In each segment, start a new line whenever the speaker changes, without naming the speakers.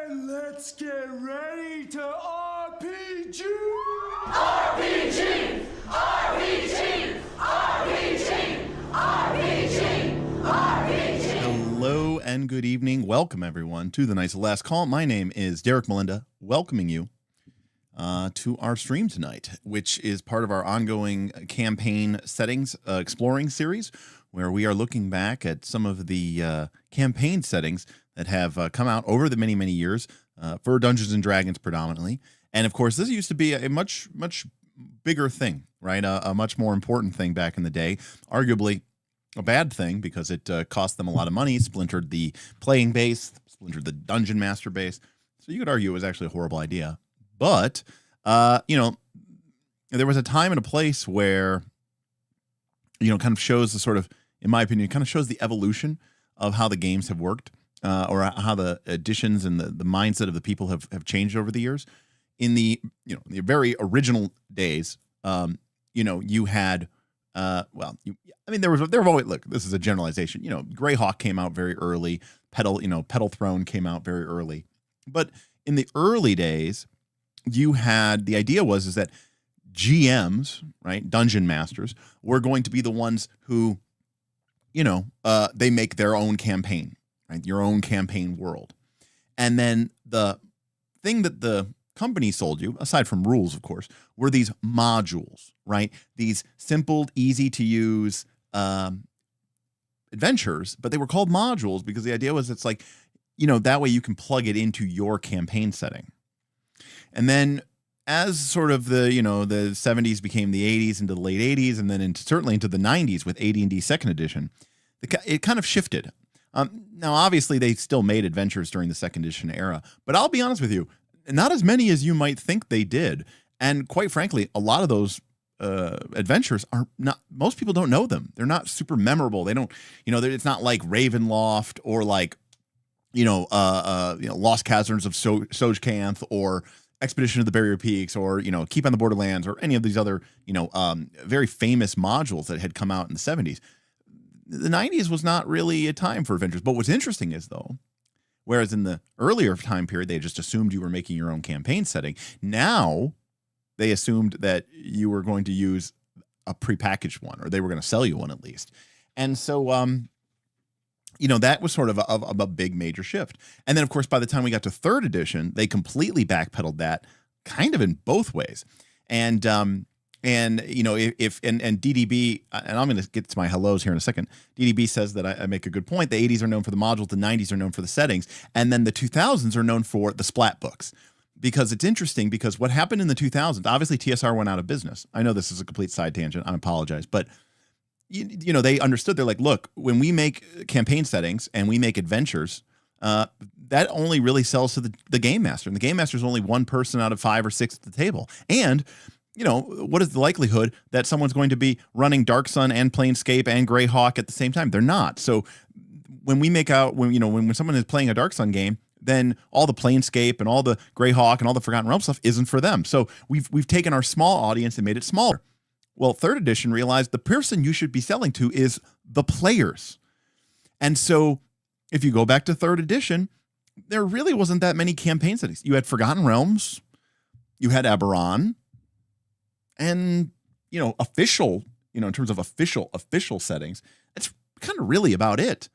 And let's get ready to RPG!
RPG! RPG! RPG! RPG! RPG!
Hello and good evening. Welcome, everyone, to the Knights of Last Call. My name is Derek Melinda, welcoming you to our stream tonight, which is part of our ongoing campaign settings exploring series, where we are looking back at some of the campaign settings that have come out over the many years for Dungeons and Dragons predominantly. And of course, this used to be a much bigger thing, right? A much more important thing back in the day, arguably a bad thing because it cost them a lot of money, splintered the playing base, splintered the dungeon master base. So you could argue it was actually a horrible idea. But, you know, there was a time and a place where, you know, kind of shows the sort of, in my opinion, kind of shows the evolution of how the games have worked, or how the additions and the mindset of the people have changed over the years. In the, you know, the very original days, you know, you had, well, there were always, look, this is a generalization, you know, Greyhawk came out very early, Petal Throne came out very early. But in the early days, you had, the idea is that GMs, right, dungeon masters, were going to be the ones who, you know, they make their own campaign, right, your own campaign world. And then the thing that the company sold you, aside from rules, of course, were these modules, right? These simple, easy to use adventures, but they were called modules because the idea was it's like, you know, that way you can plug it into your campaign setting. And then as sort of the, you know, the 70s became the 80s into the late 80s, and then certainly into the 90s with AD&D second edition, it kind of shifted. Now, obviously, they still made adventures during the second edition era, but I'll be honest with you, not as many as you might think they did. And quite frankly, a lot of those adventures are not, most people don't know them. They're not super memorable. They don't, you know, it's not like Ravenloft or like, you know, Lost Caverns of Sojkanth or Expedition of the Barrier Peaks or, you know, Keep on the Borderlands or any of these other, you know, very famous modules that had come out in the 70s. The 90s was not really a time for adventures. But what's interesting is, though, whereas in the earlier time period, they just assumed you were making your own campaign setting. Now, they assumed that you were going to use a prepackaged one, or they were going to sell you one at least. And so, you know, that was sort of a big major shift. And then, of course, by the time we got to third edition, they completely backpedaled that kind of in both ways. And you know, if DDB, and I'm going to get to my hellos here in a second. DDB says that I make a good point. The 80s are known for the modules, the 90s are known for the settings, and then the 2000s are known for the splat books. Because it's interesting, because what happened in the 2000s, obviously TSR went out of business. I know this is a complete side tangent. I apologize, but you know, they understood. They're like, look, when we make campaign settings and we make adventures, that only really sells to the game master, and the game master is only one person out of 5 or 6 at the table. And you know, what is the likelihood that someone's going to be running Dark Sun and Planescape and Greyhawk at the same time? They're not. So when we make out, when someone is playing a Dark Sun game, then all the Planescape and all the Greyhawk and all the Forgotten Realms stuff isn't for them. So we've taken our small audience and made it smaller. Well, third edition realized the person you should be selling to is the players. And so if you go back to third edition, there really wasn't that many campaign settings. You had Forgotten Realms, you had Eberron, and, you know, official, you know, in terms of official settings, that's kind of really about it.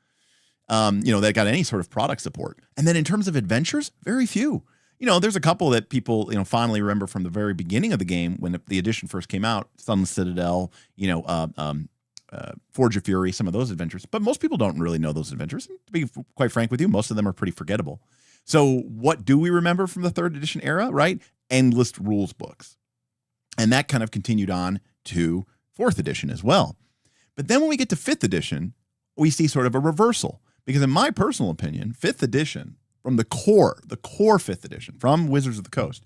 You know, that got any sort of product support. And then in terms of adventures, very few. You know, there's a couple that people, you know, fondly remember from the very beginning of the game when the edition first came out, Sunless Citadel, you know, Forge of Fury, some of those adventures. But most people don't really know those adventures. And to be quite frank with you, most of them are pretty forgettable. So what do we remember from the third edition era, right? Endless rules books. And that kind of continued on to fourth edition as well. But then when we get to fifth edition, we see sort of a reversal. Because in my personal opinion, fifth edition, from the core fifth edition, from Wizards of the Coast,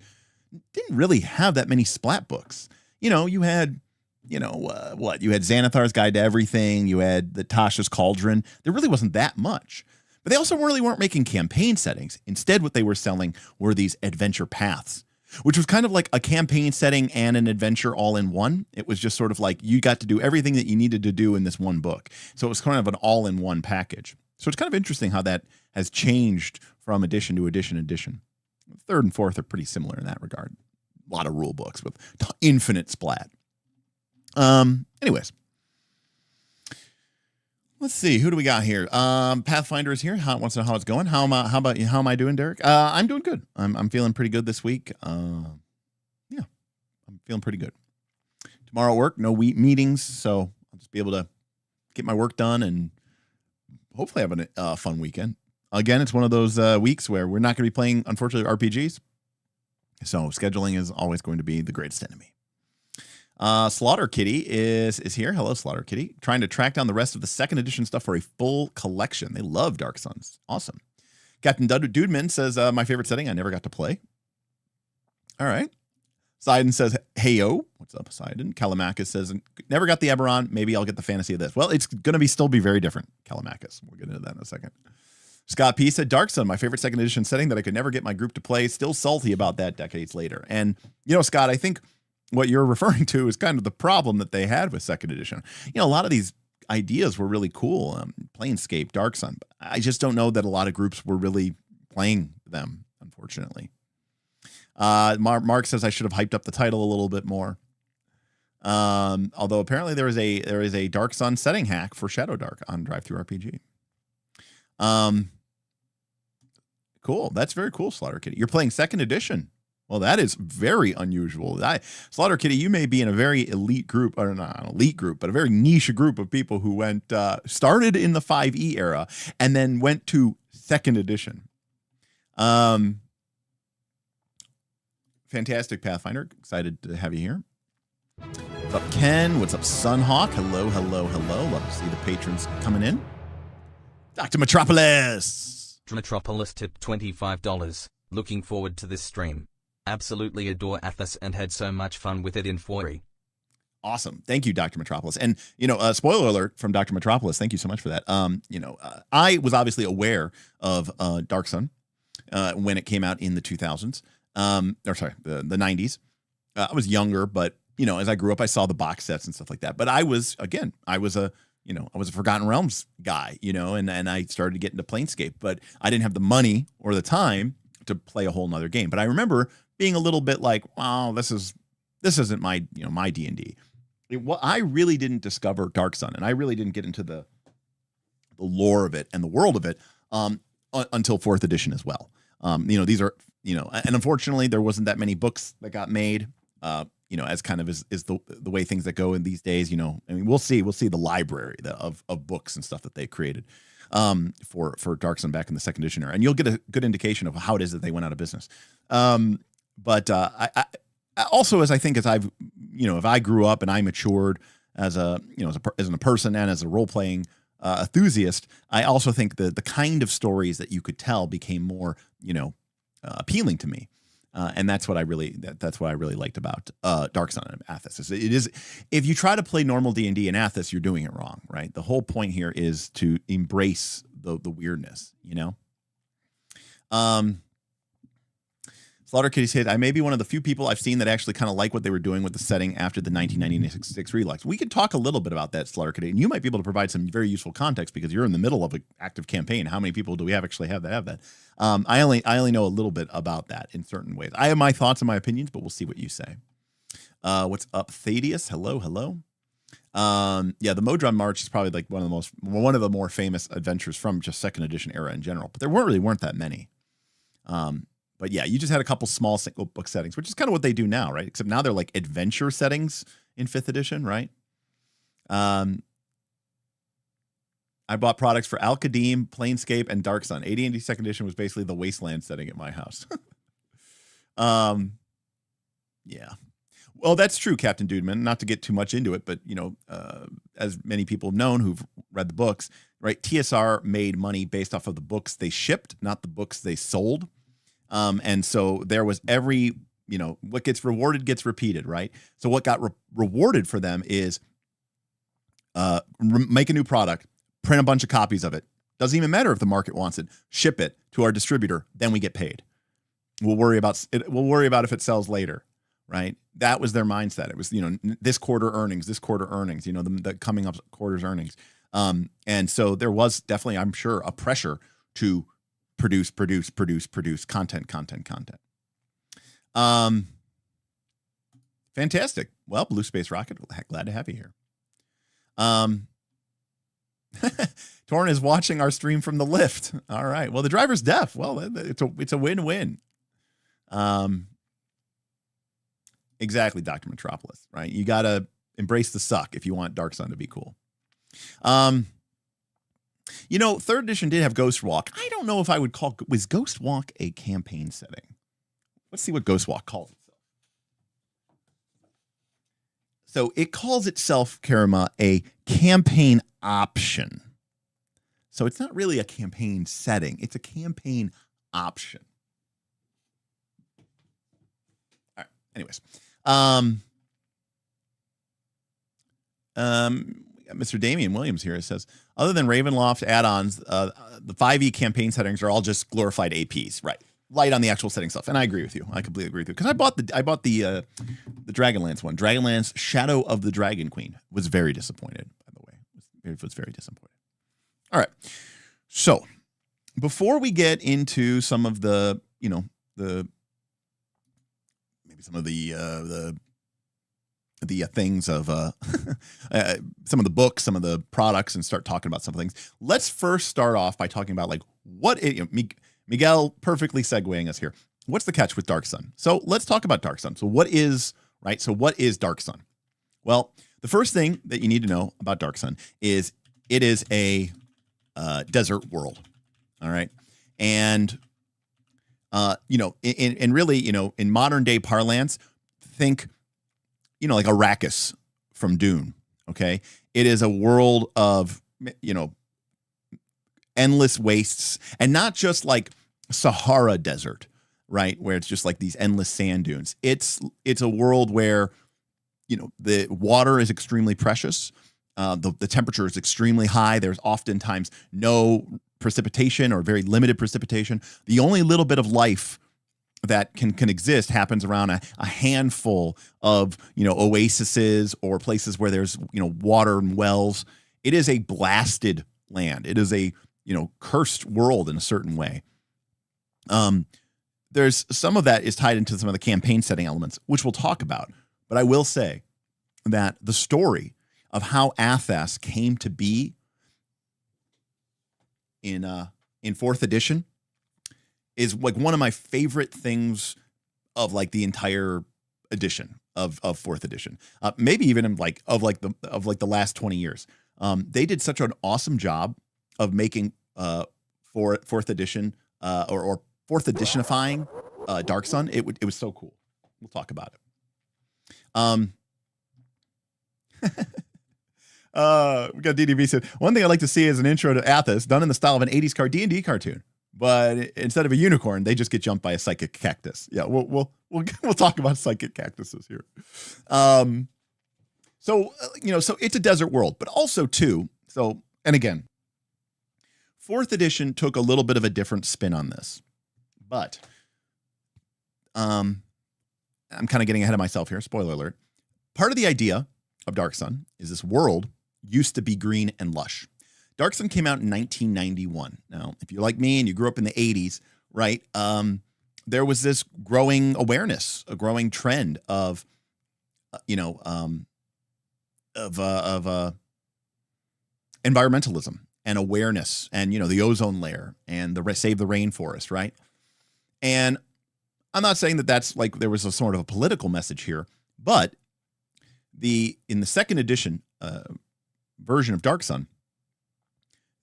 didn't really have that many splat books. You know, you had, you know, you had Xanathar's Guide to Everything, you had the Tasha's Cauldron. There really wasn't that much. But they also really weren't making campaign settings. Instead, what they were selling were these adventure paths, which was kind of like a campaign setting and an adventure all in one. It was just sort of like you got to do everything that you needed to do in this one book. So it was kind of an all-in-one package. So it's kind of interesting how that has changed from edition to edition. Third and fourth are pretty similar in that regard. A lot of rule books with infinite splat. Anyways, let's see. Who do we got here? Pathfinder is here. Wants to know how it's going. How about you? How am I doing, Derek? I'm doing good. I'm feeling pretty good this week. Yeah, I'm feeling pretty good. Tomorrow at work, no meetings, so I'll just be able to get my work done and hopefully have a fun weekend. Again, it's one of those weeks where we're not going to be playing, unfortunately, RPGs. So scheduling is always going to be the greatest enemy. Slaughter Kitty is here. Hello, Slaughter Kitty. Trying to track down the rest of the second edition stuff for a full collection. They love Dark Suns. Awesome. Captain Dudeman says, my favorite setting I never got to play. All right. Sidon says, hey-yo. What's up, Sidon? Callimachus says, never got the Eberron. Maybe I'll get the fantasy of this. Well, it's going to still be very different, Callimachus. We'll get into that in a second. Scott P. said, Dark Sun, my favorite second edition setting that I could never get my group to play. Still salty about that decades later. And, Scott, I think what you're referring to is kind of the problem that they had with second edition. A lot of these ideas were really cool. Planescape, Dark Sun. I just don't know that a lot of groups were really playing them, unfortunately. Mark says I should have hyped up the title a little bit more. Although apparently there is a Dark Sun setting hack for Shadow Dark on DriveThruRPG. Cool. That's very cool, Slaughter Kitty. You're playing second edition. Well, that is very unusual. Slaughter Kitty, you may be in a very elite group, or not an elite group, but a very niche group of people who started in the 5e era and then went to second edition. Fantastic, Pathfinder. Excited to have you here. What's up, Ken? What's up, Sunhawk? Hello. Love to see the patrons coming in. Dr. Metropolis.
Metropolis tipped $25. Looking forward to this stream. Absolutely adore Athas and had so much fun with it in 4E.
Awesome. Thank you, Dr. Metropolis. And, spoiler alert from Dr. Metropolis. Thank you so much for that. I was obviously aware of Dark Sun when it came out in the 2000s. The 90s. I was younger, but, as I grew up, I saw the box sets and stuff like that. But I was a Forgotten Realms guy, and I started to get into Planescape, but I didn't have the money or the time to play a whole nother game. But I remember being a little bit like, wow, this isn't my D&D. I really didn't discover Dark Sun, and I really didn't get into the lore of it and the world of it until 4th edition as well. These are, and unfortunately there wasn't that many books that got made, as kind of is the way things that go in these days, we'll see the library of books and stuff that they created for Dark Sun back in the second edition era. And you'll get a good indication of how it is that they went out of business. But I also, as I've, if I grew up and I matured as a person and as a role-playing enthusiast, I also think that the kind of stories that you could tell became more, appealing to me. And that's what I really liked about Dark Sun and Athas. It is, if you try to play normal D&D in Athas, you're doing it wrong, right? The whole point here is to embrace the weirdness, Slaughter Kitty said, I may be one of the few people I've seen that actually kind of like what they were doing with the setting after the 1996 relaunch. We could talk a little bit about that, Slaughter Kitty, and you might be able to provide some very useful context because you're in the middle of an active campaign. How many people do we have that? I only know a little bit about that in certain ways. I have my thoughts and my opinions, but we'll see what you say. What's up, Thaddeus? Hello. The Modron March is probably like one of the more famous adventures from just second edition era in general, but there weren't that many. But yeah, you just had a couple small single book settings, which is kind of what they do now, right? Except now they're like adventure settings in 5th edition, right? I bought products for Al-Qadim, Planescape, and Dark Sun. AD&D 2nd edition was basically the Wasteland setting at my house. Yeah. Well, that's true, Captain Dudeman. Not to get too much into it, but, as many people have known who've read the books, right? TSR made money based off of the books they shipped, not the books they sold. And so there was what gets rewarded gets repeated, right? So what got rewarded for them is make a new product, print a bunch of copies of it. Doesn't even matter if the market wants it. Ship it to our distributor, then we get paid. We'll worry about if it sells later, right? That was their mindset. It was, this quarter earnings, the coming up quarter's earnings. And so there was definitely, I'm sure, a pressure to produce content. Fantastic. Well, Blue Space Rocket, glad to have you here. Torn is watching our stream from the lift. All right. Well, the driver's deaf. Well, it's a win-win. Exactly, Dr. Metropolis, right? You got to embrace the suck if you want Dark Sun to be cool. You know, 3rd edition did have Ghost Walk. I don't know if I would call, was Ghost Walk a campaign setting? Let's see what Ghost Walk calls itself. So it calls itself, Karima, a campaign option. So it's not really a campaign setting. It's a campaign option. All right. Anyways. Mr. Damian Williams here says, other than Ravenloft add-ons, the 5e campaign settings are all just glorified APs, right? Light on the actual setting stuff, and I agree with you. I completely agree with you because I bought the Dragonlance one. Dragonlance Shadow of the Dragon Queen was very disappointed. By the way, was very disappointed. All right, so before we get into some of the things of some of the books, some of the products, and start talking about some things. Let's first start off by talking about like what Miguel perfectly segueing us here. What's the catch with Dark Sun? So let's talk about Dark Sun. So what is Dark Sun? Well, the first thing that you need to know about Dark Sun is it is a desert world. All right. And, in modern day parlance, think, like Arrakis from Dune. Okay. It is a world of, endless wastes, and not just like Sahara Desert, right? Where it's just like these endless sand dunes. It's a world where, the water is extremely precious. The temperature is extremely high. There's oftentimes no precipitation or very limited precipitation. The only little bit of life that can exist happens around a handful of, oases or places where there's, water and wells. It is a blasted land. It is a, cursed world in a certain way. There's some of that is tied into some of the campaign setting elements, which we'll talk about. But I will say that the story of how Athas came to be in 4th edition is like one of my favorite things of like the entire edition of 4th edition. Maybe even in like the last 20 years. They did such an awesome job of making 4th edition or 4th editionifying Dark Sun. It was so cool. We'll talk about it. We got DDB said, one thing I'd like to see is an intro to Athas done in the style of an 80s D&D cartoon, but instead of a unicorn, they just get jumped by a psychic cactus. Yeah, we'll talk about psychic cactuses here. So it's a desert world, but also too. So, and again, 4th edition took a little bit of a different spin on this, but I'm kind of getting ahead of myself here. Spoiler alert. Part of the idea of Dark Sun is this world used to be green and lush. Dark Sun came out in 1991. Now, if you're like me and you grew up in the 80s, right, there was this growing awareness, a growing trend of environmentalism and awareness, and the ozone layer and the save the rainforest, right? And I'm not saying that that's like there was a sort of a political message here, but in the 2nd edition version of Dark Sun,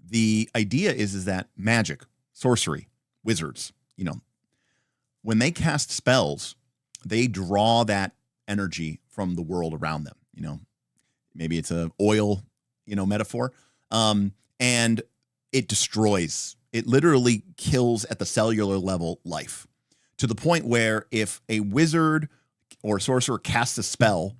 the idea is that magic, sorcery, wizards, when they cast spells, they draw that energy from the world around them. Maybe it's a oil, metaphor. And it destroys. It literally kills at the cellular level life, to the point where if a wizard or sorcerer casts a spell,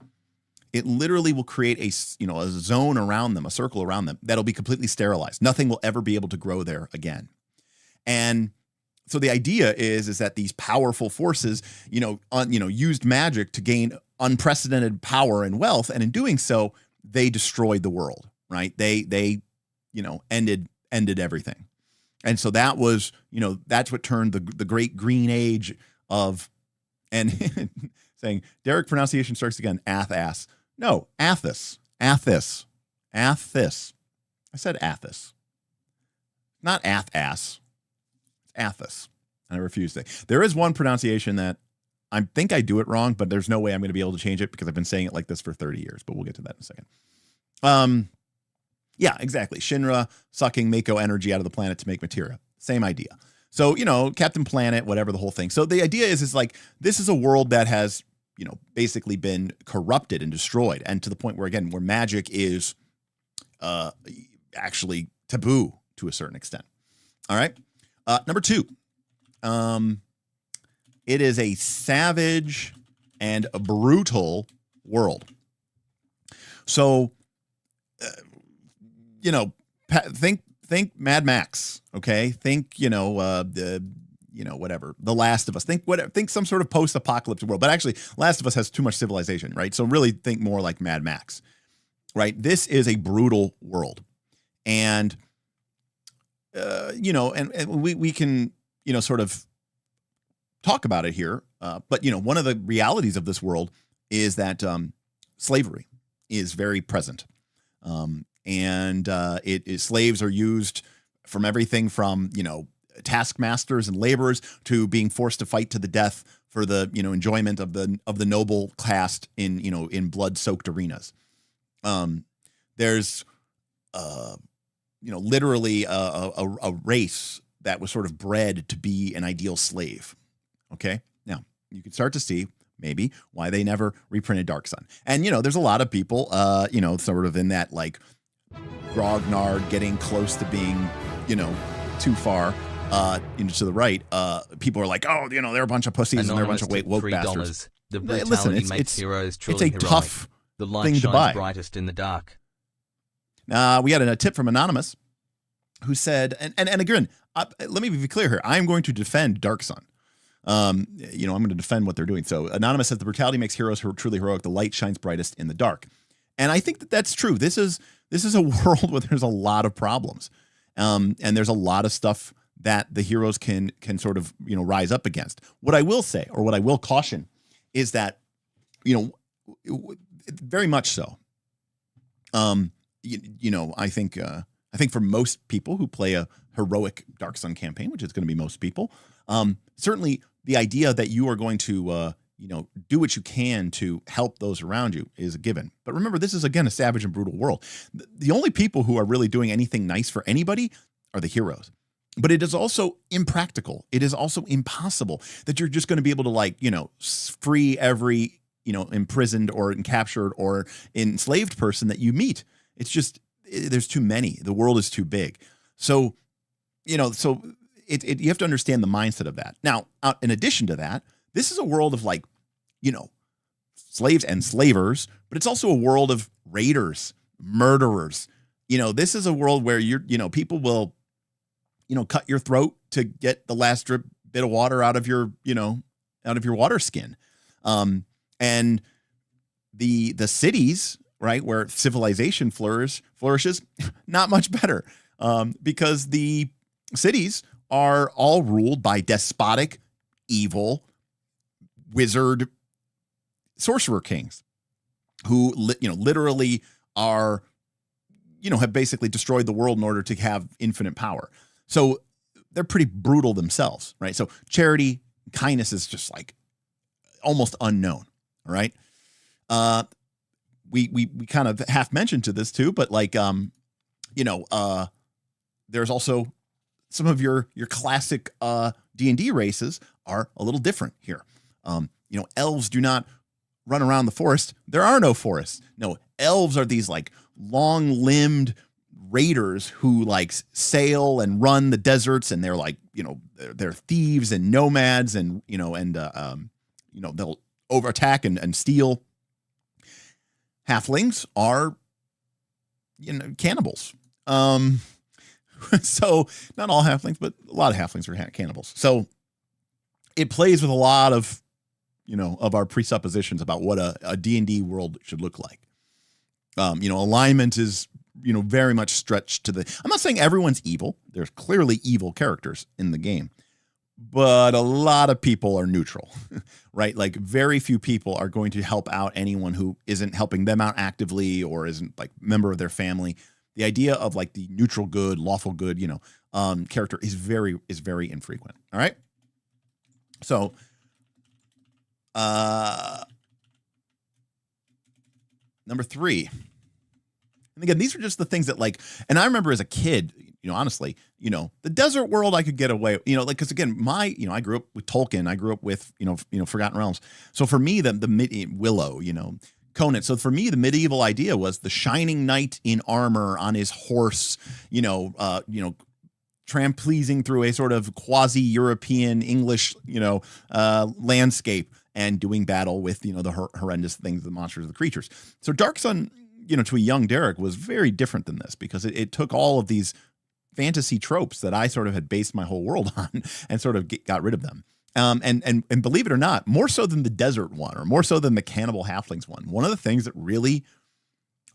it literally will create a zone around them, a circle around them that'll be completely sterilized. Nothing will ever be able to grow there again. And so the idea is that these powerful forces, used magic to gain unprecedented power and wealth, and in doing so, they destroyed the world. Right? They ended everything. And so that was, that's what turned the great green age of, and saying, Derek pronunciation starts again, Athas. No, Athas. Athas. Athas. I said Athas. Not Athas. It's Athas. And I refuse to. There is one pronunciation that I think I do it wrong, but there's no way I'm going to be able to change it because I've been saying it like this for 30 years, but we'll get to that in a second. Yeah, exactly. Shinra sucking Mako energy out of the planet to make materia. Same idea. So, Captain Planet, whatever, the whole thing. So the idea is like, this is a world that has, basically been corrupted and destroyed. And to the point where, again, where magic is actually taboo to a certain extent. All right. Number 2. It is a savage and a brutal world. So, think Mad Max, okay? Think, whatever, The Last of Us. Think some sort of post-apocalyptic world. But actually, Last of Us has too much civilization, right? So really think more like Mad Max, right? This is a brutal world. And, and we can, sort of talk about it here. But, one of the realities of this world is that slavery is very present. And slaves are used from everything from, taskmasters and laborers to being forced to fight to the death for the, enjoyment of the noble class in blood-soaked arenas. There's, literally a race that was sort of bred to be an ideal slave. Okay. Now you can start to see maybe why they never reprinted Dark Sun. And, there's a lot of people, sort of in that like grognard getting close to being, too far, to the right. People are like, oh, they're a bunch of pussies and they're a bunch of woke bastards.
The brutality
Listen,
makes heroes truly
it's a tough
the light
thing to
shines
buy.
brightest in the dark.
We had a tip from Anonymous who said, and again, let me be clear here. I'm going to defend Dark Sun. I'm going to defend what they're doing. So Anonymous says the brutality makes heroes truly heroic. The light shines brightest in the dark. And I think that that's true. This is a world where there's a lot of problems. And there's a lot of stuff that the heroes can sort of, rise up against. What I will say, or what I will caution, is that, very much so. I think for most people who play a heroic Dark Sun campaign, which is going to be most people, certainly the idea that you are going to, do what you can to help those around you is a given. But remember, this is, again, a savage and brutal world. The only people who are really doing anything nice for anybody are the heroes. But it is also impractical. It is also impossible that you're just going to be able to free every, imprisoned or captured or enslaved person that you meet. It's just, there's too many. The world is too big. So, you have to understand the mindset of that. Now, in addition to that, this is a world of slaves and slavers, but it's also a world of raiders, murderers. This is a world where people will, cut your throat to get the last bit of water out of your water skin. And the cities, right, where civilization flourishes, not much better, because the cities are all ruled by despotic, evil, wizard sorcerer kings who, literally are, have basically destroyed the world in order to have infinite power. So they're pretty brutal themselves, right? So charity, kindness is just almost unknown, all right? We kind of half mentioned to this too, but there's also some of your classic D&D races are a little different here. Elves do not run around the forest. There are no forests. No, elves are these long-limbed raiders who sail and run the deserts, and they're they're thieves and nomads, and they'll overattack and steal. Halflings are cannibals. So not all halflings, but a lot of halflings are cannibals. So it plays with a lot of of our presuppositions about what a D&D world should look like. Alignment is very much stretched to the. I'm not saying everyone's evil. there's clearly evil characters in the game, but a lot of people are neutral, right? Like very few people are going to help out anyone who isn't helping them out actively or isn't like member of their family. The idea of like the neutral good, lawful good, character is very infrequent. All right. So, number 3. And again, these are just the things that like, and I remember as a kid, honestly, the desert world I could get away, because again, I grew up with Tolkien. I grew up with, Forgotten Realms. So for me, the Willow, Conan. So for me, the medieval idea was the shining knight in armor on his horse, trampleasing through a sort of quasi-European English, landscape and doing battle with, the horrendous things, the monsters, the creatures. So Dark Sun, to a young Derek was very different than this because it took all of these fantasy tropes that I sort of had based my whole world on and sort of got rid of them. And believe it or not, more so than the desert one or more so than the cannibal halflings one of the things that really,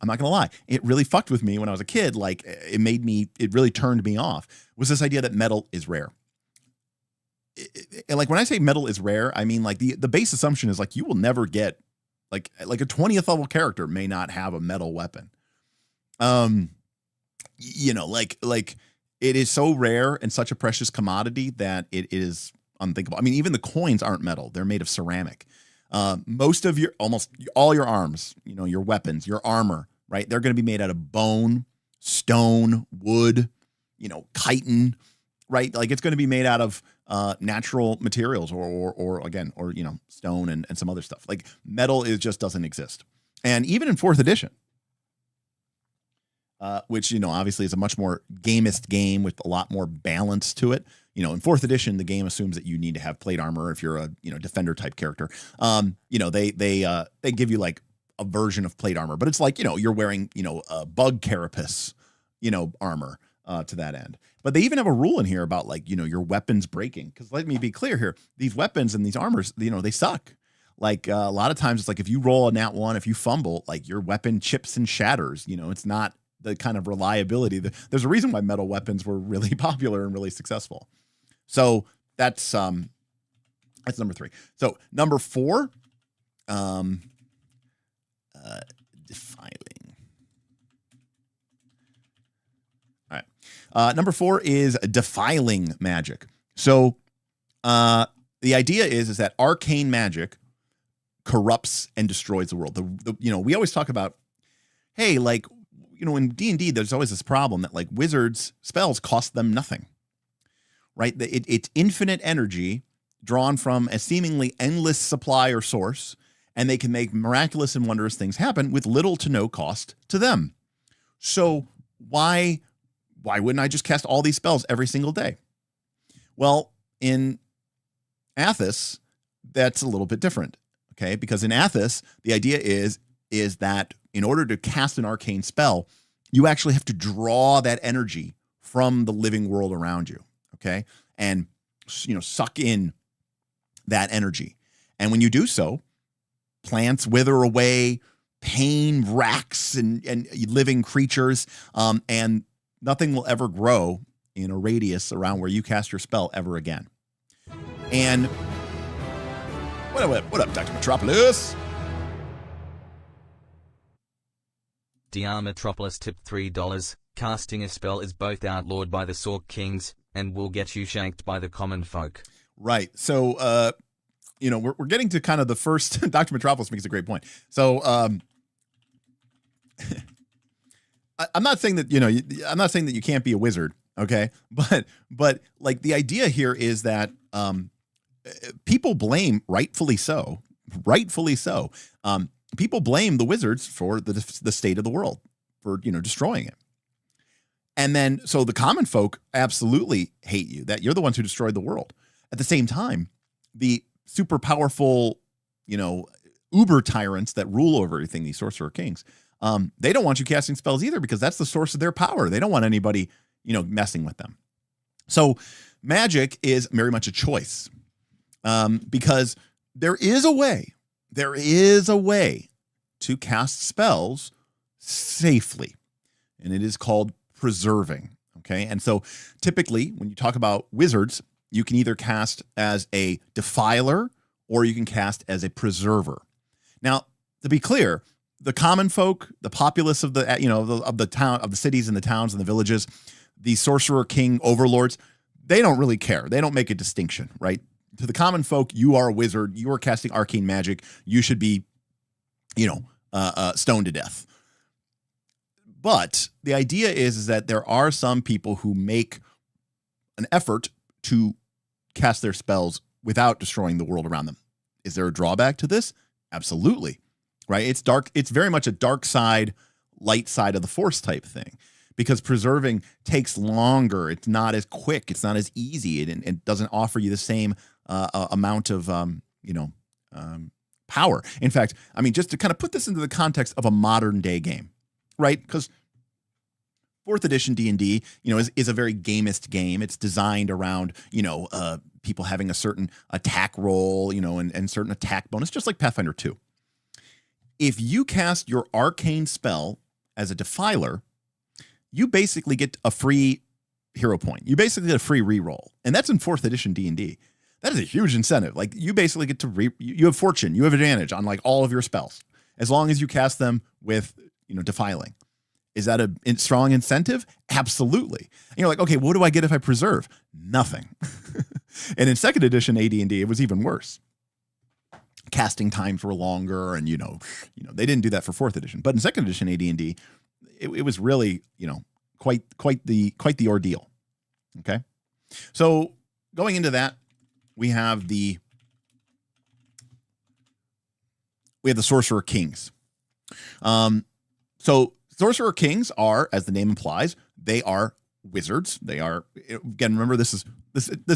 I'm not going to lie, it really fucked with me when I was a kid. Like it really turned me off was this idea that metal is rare. And like when I say metal is rare, I mean like the base assumption is like you will never get like a 20th level character may not have a metal weapon. Like it is so rare and such a precious commodity that it is unthinkable. I mean, even the coins aren't metal. They're made of ceramic. Almost all your arms, your weapons, your armor, right? They're going to be made out of bone, stone, wood, chitin, right? Like it's going to be made out of natural materials or stone and some other stuff. Like metal just doesn't exist. And even in 4th edition, which, obviously is a much more gamist game with a lot more balance to it. In 4th edition, the game assumes that you need to have plate armor if you're a, defender type character. They give you like a version of plate armor, but it's like, you're wearing, a bug carapace, armor to that end. But they even have a rule in here about like, your weapons breaking. Because let me be clear here, these weapons and these armors, they suck. Like a lot of times it's like if you roll a nat 1, if you fumble, like your weapon chips and shatters. It's not the kind of reliability. There's a reason why metal weapons were really popular and really successful. So that's number 3. So number 4, defiling. All right. Number 4 is defiling magic. So the idea is that arcane magic corrupts and destroys the world. We always talk about, hey, like, in D&D, there's always this problem that like wizards spells cost them nothing, right? It's infinite energy drawn from a seemingly endless supply or source, and they can make miraculous and wondrous things happen with little to no cost to them. So why wouldn't I just cast all these spells every single day? Well, in Athas, that's a little bit different, okay? Because in Athas, the idea is that in order to cast an arcane spell, you actually have to draw that energy from the living world around you, okay? And, suck in that energy. And when you do so, plants wither away, pain racks and living creatures, and nothing will ever grow in a radius around where you cast your spell ever again. And what up, Dr. Metropolis?
DR Metropolis tip $3. Casting a spell is both outlawed by the Sorcerer-Kings and will get you shanked by the common folk. Right.
So, we're getting to kind of the first. Dr. Metropolis makes a great point. So, I'm not saying that I'm not saying that you can't be a wizard, okay? But like the idea here is that people blame, rightfully so. People blame the wizards for the state of the world, for destroying it. And then so the common folk absolutely hate you, that you're the ones who destroyed the world. At the same time, the super powerful, uber tyrants that rule over everything, these sorcerer kings, they don't want you casting spells either because that's the source of their power. They don't want anybody, messing with them. So magic is very much a choice, because there is a way to cast spells safely, and it is called preserving. Okay. And so typically when you talk about wizards, you can either cast as a defiler or you can cast as a preserver. Now, to be clear, the common folk, the populace of the, of the town, of the cities and the towns and the villages, the sorcerer king overlords, they don't really care. They don't make a distinction, right? To the common folk, you are a wizard. You are casting arcane magic. You should be, stoned to death. But the idea is that there are some people who make an effort to cast their spells without destroying the world around them. Is there a drawback to this? Absolutely. Right? It's dark. It's very much a dark side, light side of the force type thing, because preserving takes longer. It's not as quick. It's not as easy. It doesn't offer you the same amount of, power. In fact, I mean, just to kind of put this into the context of a modern day game, right? Because 4th edition D&D, is a very gamist game. It's designed around, people having a certain attack roll, and certain attack bonus, just like Pathfinder 2. If you cast your arcane spell as a defiler, you basically get a free hero point. You basically get a free reroll. And that's in 4th edition D&D. That is a huge incentive. Like, you basically get to you have fortune, you have advantage on like all of your spells, as long as you cast them with, defiling. Is that a strong incentive? Absolutely. And you're like, okay, what do I get if I preserve? Nothing. And in 2nd edition AD&D, it was even worse. Casting times were longer, and they didn't do that for 4th edition. But in 2nd edition AD&D, it was really, quite the ordeal. Okay, so going into that, we have the Sorcerer Kings. So Sorcerer Kings are, as the name implies, they are wizards. They are, again, remember this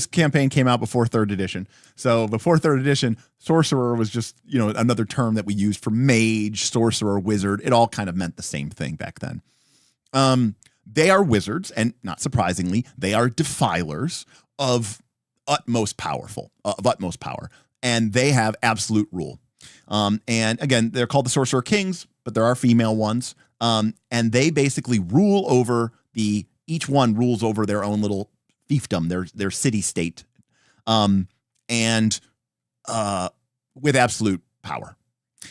campaign came out before 3rd edition. So before 3rd edition, sorcerer was just, another term that we used for mage, sorcerer, wizard. It all kind of meant the same thing back then. They are wizards, and not surprisingly, they are defilers of utmost power. And they have absolute rule. And again, they're called the Sorcerer Kings, but there are female ones. And they basically rule over each one rules over their own little fiefdom, their city state, and with absolute power.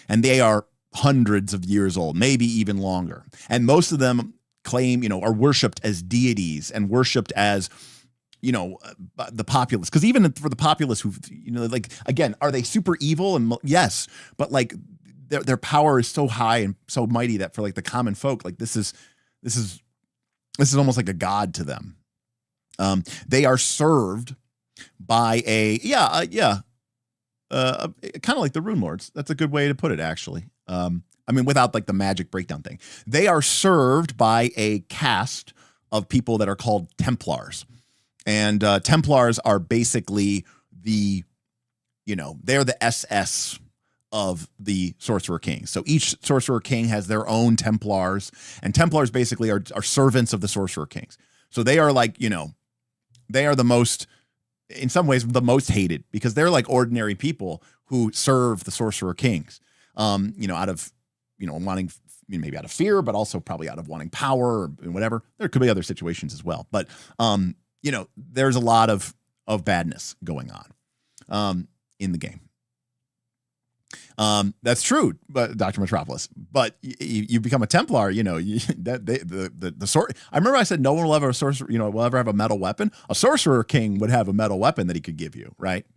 And they are hundreds of years old, maybe even longer. And most of them claim, are worshipped as deities and worshipped as, the populace. Because even for the populace who, again, are they super evil? And yes, but like their power is so high and so mighty that for like the common folk, like this is almost like a god to them. They are served by kind of like the Rune Lords. That's a good way to put it, actually. Without like the magic breakdown thing. They are served by a caste of people that are called Templars. And Templars are basically they're the SS of the Sorcerer King. So each Sorcerer King has their own Templars, and Templars basically are servants of the Sorcerer Kings. So they are like, they are the most, in some ways, the most hated, because they're like ordinary people who serve the Sorcerer Kings, out of, wanting, maybe out of fear, but also probably out of wanting power or whatever. There could be other situations as well. But, there's a lot of badness going on in the game. That's true, but Dr. Metropolis. But you become a Templar, the sort. I remember I said no one will ever will ever have a metal weapon. A Sorcerer King would have a metal weapon that he could give you, right?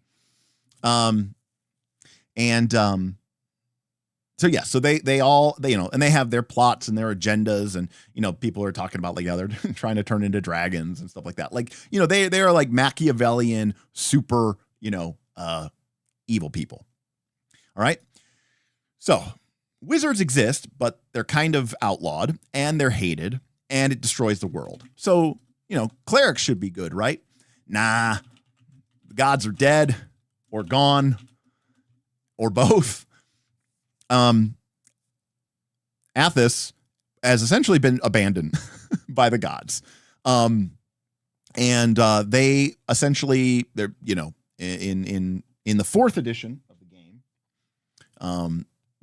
So yeah, so they all and they have their plots and their agendas, and people are talking about like they're trying to turn into dragons and stuff like that. Like they are like Machiavellian, super evil people. All right. So wizards exist, but they're kind of outlawed and they're hated, and it destroys the world. So, clerics should be good, right? Nah, the gods are dead or gone or both. Athas has essentially been abandoned by the gods. They essentially, they're, in the 4th edition of the game,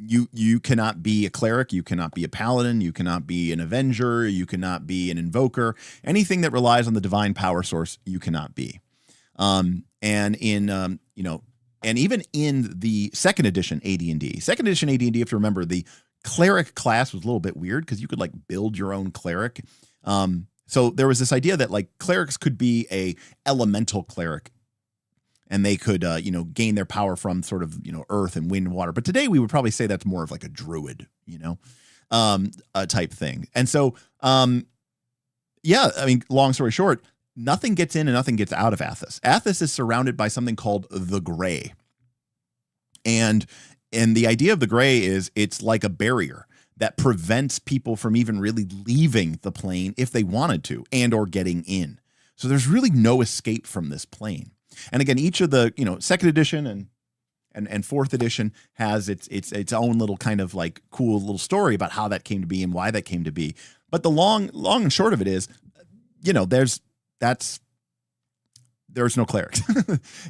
you cannot be a cleric, you cannot be a paladin, you cannot be an avenger, you cannot be an invoker. Anything that relies on the divine power source, you cannot be. And in you know, and even in the second edition AD&D, you have to remember the cleric class was a little bit weird because you could like build your own cleric. So there was this idea that like clerics could be a elemental cleric, and they could, you know, gain their power from sort of, you know, earth and wind and water. But today we would probably say that's more of like a druid, you know, type thing. And so, yeah, I mean, long story short, nothing gets in and nothing gets out of Athas. Athas is surrounded by something called the Gray. And the idea of the Gray is it's like a barrier that prevents people from even really leaving the plane if they wanted to, and or getting in. So there's really no escape from this plane. And again, each of the, you know, second edition and fourth edition has its own little kind of like cool little story about how that came to be and why that came to be. But the long and short of it is, you know, there's no cleric.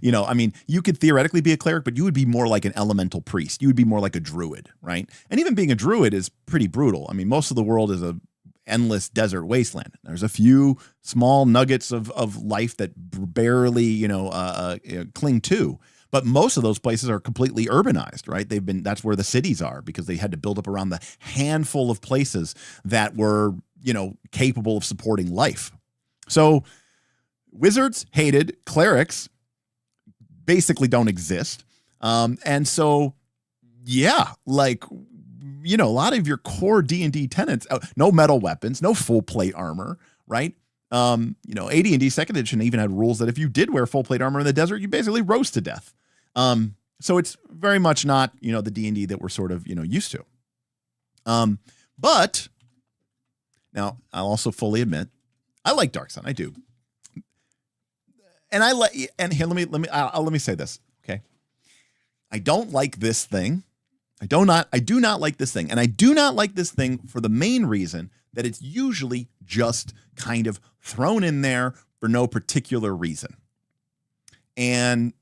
You know, I mean, you could theoretically be a cleric, but you would be more like an elemental priest. You would be more like a druid, right? And even being a druid is pretty brutal. I mean, most of the world is a endless desert wasteland. There's a few small nuggets of life that barely, you know, cling to. But most of those places are completely urbanized, right? That's where the cities are, because they had to build up around the handful of places that were, you know, capable of supporting life. So wizards hated, clerics basically don't exist. And so, yeah, like, you know, a lot of your core D&D tenets, no metal weapons, no full plate armor, right? You know, AD&D second edition even had rules that if you did wear full plate armor in the desert, you basically roast to death. So it's very much not, you know, the D&D that we're sort of, you know, used to. But now I'll also fully admit, I like Dark Sun. I do. And here, let me say this. Okay. I don't like this thing. I do not like this thing. And I do not like this thing for the main reason that it's usually just kind of thrown in there for no particular reason. And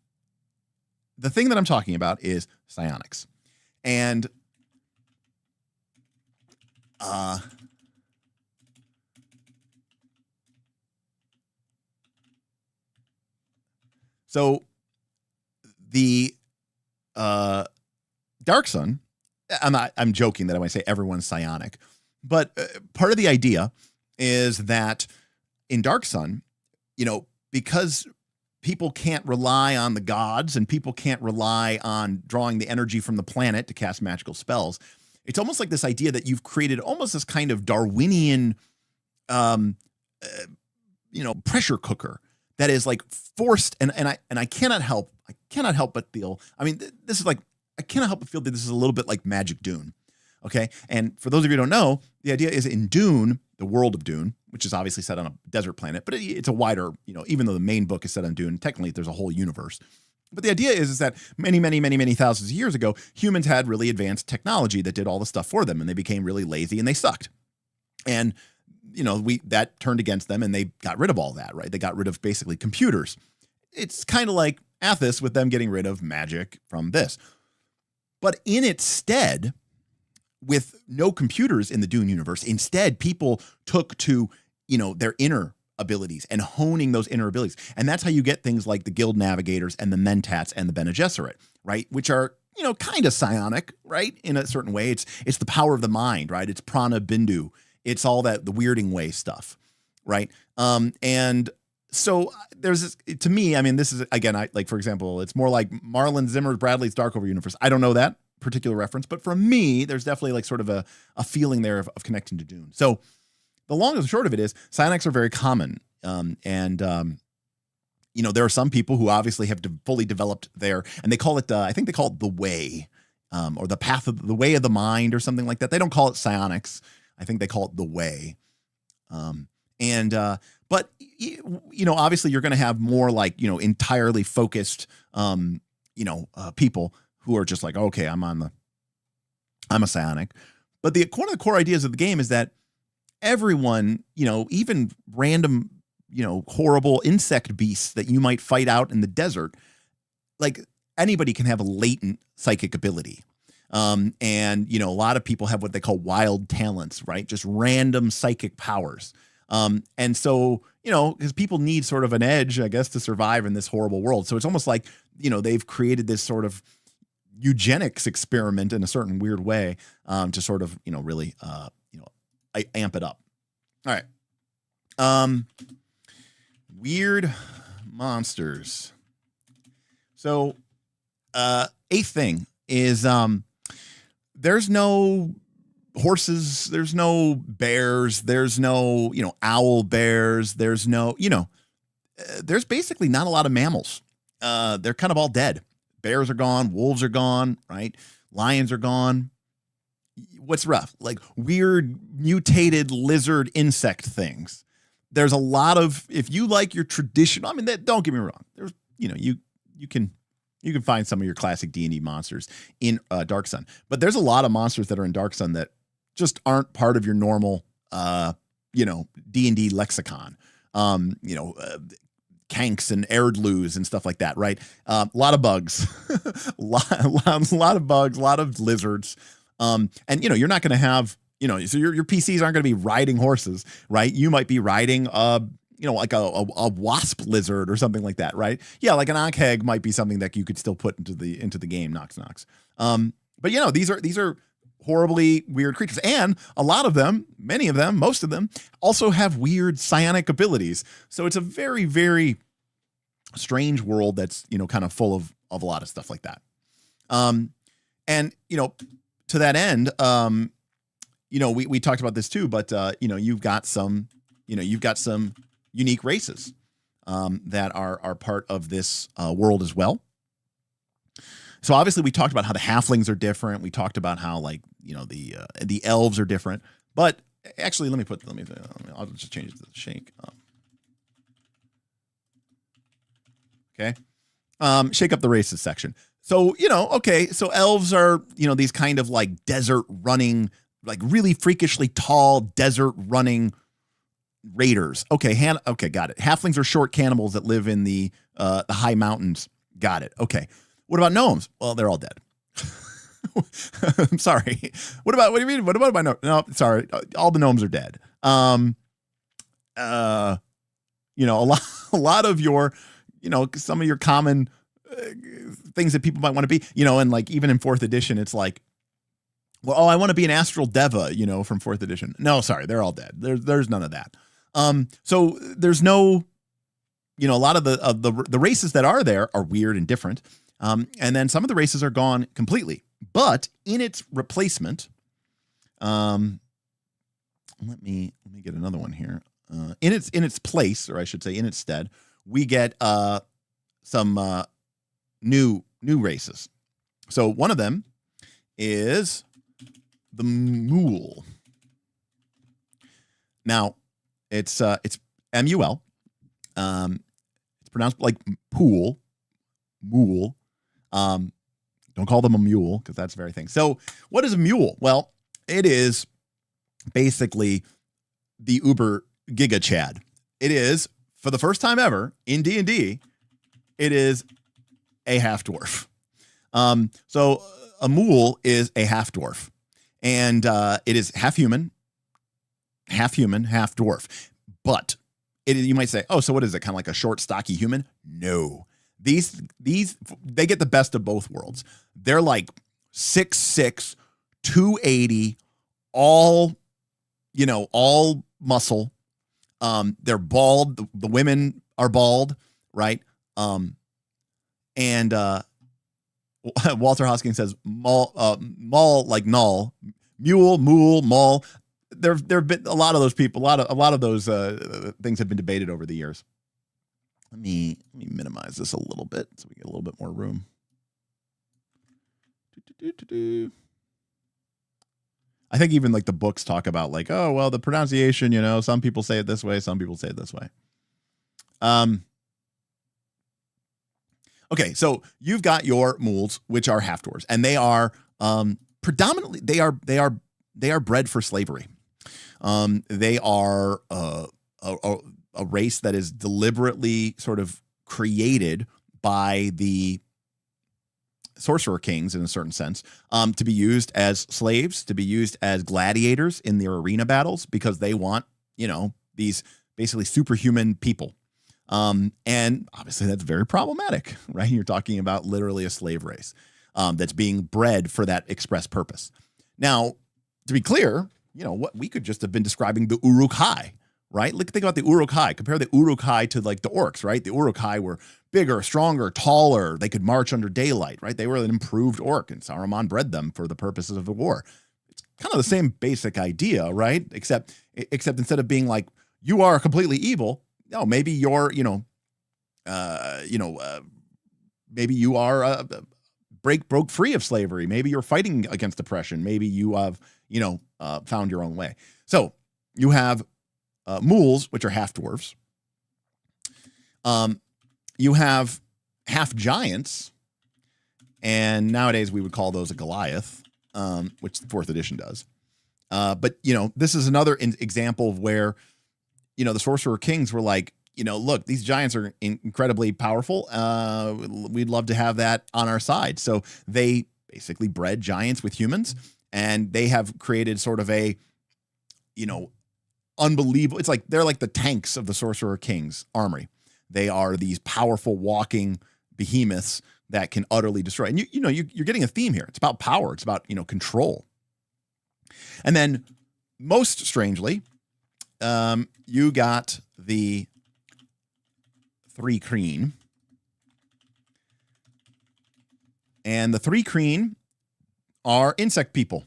the thing that I'm talking about is psionics. And so the Dark Sun, I'm joking that I might say everyone's psionic, but part of the idea is that in Dark Sun, you know, because people can't rely on the gods and people can't rely on drawing the energy from the planet to cast magical spells, it's almost like this idea that you've created almost this kind of Darwinian, you know, pressure cooker that is like forced. And I cannot help but feel, I mean, this is like, I cannot help but feel that this is a little bit like Magic Dune. Okay. And for those of you who don't know, the idea is in Dune, the world of Dune, which is obviously set on a desert planet, but it's a wider, you know, even though the main book is set on Dune, technically there's a whole universe. But the idea is that many thousands of years ago, humans had really advanced technology that did all the stuff for them, and they became really lazy and they sucked. And, you know, that turned against them and they got rid of all that, right? They got rid of basically computers. It's kind of like Athas with them getting rid of magic from this. But in its stead, with no computers in the Dune universe, instead people took to, you know, their inner abilities and honing those inner abilities. And that's how you get things like the Guild Navigators and the Mentats and the Bene Gesserit, right? Which are, you know, kind of psionic, right? In a certain way. It's the power of the mind, right? It's prana bindu. It's all that, the weirding way stuff, right? And so there's this, to me, I mean, this is, again, like, for example, it's more like Marlon Zimmer Bradley's Darkover universe. I don't know that particular reference, but for me, there's definitely like sort of a feeling there of connecting to Dune. So the long and short of it is psionics are very common. You know, there are some people who obviously have fully developed and they call it, I think they call it the way, or the path of the way of the mind or something like that. They don't call it psionics. I think they call it the way. But you know, obviously you're going to have more like, you know, entirely focused, people who are just like, okay, I'm a psionic. But one of the core ideas of the game is that everyone, you know, even random, you know, horrible insect beasts that you might fight out in the desert, like anybody can have a latent psychic ability. And, a lot of people have what they call wild talents, right? Just random psychic powers. And so, because people need sort of an edge, I guess, to survive in this horrible world. So it's almost like, they've created this sort of eugenics experiment in a certain weird way, to sort of, really, amp it up. All right. Weird monsters. So, eighth thing is, there's no horses, there's no bears, there's no, owl bears, there's no, there's basically not a lot of mammals. They're kind of all dead. Bears are gone, wolves are gone, right? Lions are gone. What's rough? Like weird mutated lizard insect things. There's a lot of, if you like your traditional, don't get me wrong. There's, you can find some of your classic D&D monsters in Dark Sun, but there's a lot of monsters that are in Dark Sun that just aren't part of your normal, D&D lexicon. Kanks and Erdloos and stuff like that, right? A lot of bugs, a lot of bugs, a lot of lizards. And you're not going to have, so your PCs aren't going to be riding horses, right? You might be riding like a wasp lizard or something like that, right? Yeah, like an Ankheg might be something that you could still put into the game, Nox. But these are horribly weird creatures, and a lot of them, many of them, most of them, also have weird psionic abilities. So it's a very, very strange world that's kind of full of a lot of stuff like that. And to that end, we talked about this too, but you've got some unique races that are part of this world as well. So obviously we talked about how the halflings are different. We talked about how the elves are different. But actually, I'll just change it to the shake. Okay. Shake up the races section. So, so elves are, these kind of like desert running, like really freakishly tall desert running raiders. Okay. Okay. Got it. Halflings are short cannibals that live in the high mountains. Got it. Okay. What about gnomes? Well, they're all dead. I'm sorry. What do you mean? What about my gnome? No, sorry. All the gnomes are dead. A lot of your, some of your common things that people might want to be, and like even in 4th edition, it's like, well, I want to be an astral deva, from 4th edition. No, sorry. They're all dead. There's none of that. So there's no, a lot of the races that are there are weird and different. And then some of the races are gone completely, but in its replacement, let me get another one here. In its place, or I should say in its stead, we get some new races. So one of them is the Mule. Now it's MUL. It's pronounced like pool, mule. Don't call them a mule because that's the very thing. So what is a mule? Well, it is basically the Uber Giga Chad. It is, for the first time ever in D&D, it is a half dwarf. So a mule is a half dwarf, and it is half human, half dwarf. But you might say, oh, so what is it? Kind of like a short, stocky human? No. These they get the best of both worlds. They're like 6'6", 280, all muscle. They're bald. The women are bald, right? And Walter Hosking says maul like null, mule, maul. There've been a lot of those people. A lot of those things have been debated over the years. Let me minimize this a little bit so we get a little bit more room. I think even like the books talk about like, oh, well, the pronunciation, some people say it this way, some people say it this way. Okay, so you've got your mules, which are half dwarves, and they are predominantly they are bred for slavery. They are a race that is deliberately sort of created by the sorcerer kings in a certain sense, to be used as slaves, to be used as gladiators in their arena battles, because they want, these basically superhuman people. And obviously that's very problematic, right? You're talking about literally a slave race that's being bred for that express purpose. Now, to be clear, what we could just have been describing the Uruk-hai, right? Think about the Uruk-hai. Compare the Uruk-hai to like the orcs, right? The Uruk-hai were bigger, stronger, taller. They could march under daylight, right? They were an improved orc, and Saruman bred them for the purposes of the war. It's kind of the same basic idea, right? Except instead of being like, you are completely evil, no, maybe you're, maybe you are broke free of slavery. Maybe you're fighting against oppression. Maybe you have, found your own way. So you have mules, which are half dwarves. You have half giants, and nowadays we would call those a Goliath, which the 4th edition does. But this is another example of where, the Sorcerer Kings were like, look, these giants are incredibly powerful. We'd love to have that on our side. So they basically bred giants with humans, and they have created sort of a, unbelievable. It's like they're like the tanks of the Sorcerer Kings armory. They are these powerful walking behemoths that can utterly destroy. And you're getting a theme here. It's about power. It's about control. And then, most strangely, you got the 3 Kreen. And the 3 Kreen are insect people.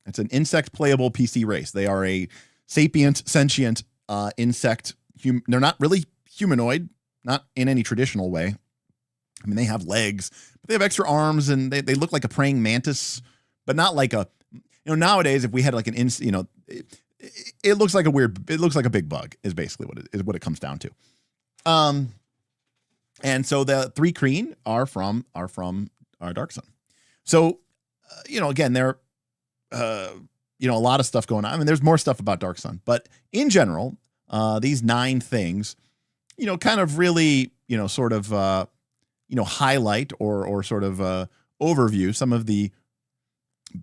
It's an insect playable PC race. They are a sapient, sentient insect. They're not really humanoid, not in any traditional way. I mean, they have legs, but they have extra arms, and they look like a praying mantis, but not like a, nowadays, if we had like an, it looks like it looks like a big bug is basically what it comes down to. And so the 3 Kreen are from our Dark Sun. So, again, there, a lot of stuff going on. I mean, there's more stuff about Dark Sun, but in general, these 9 things, kind of really, sort of, highlight or sort of overview some of the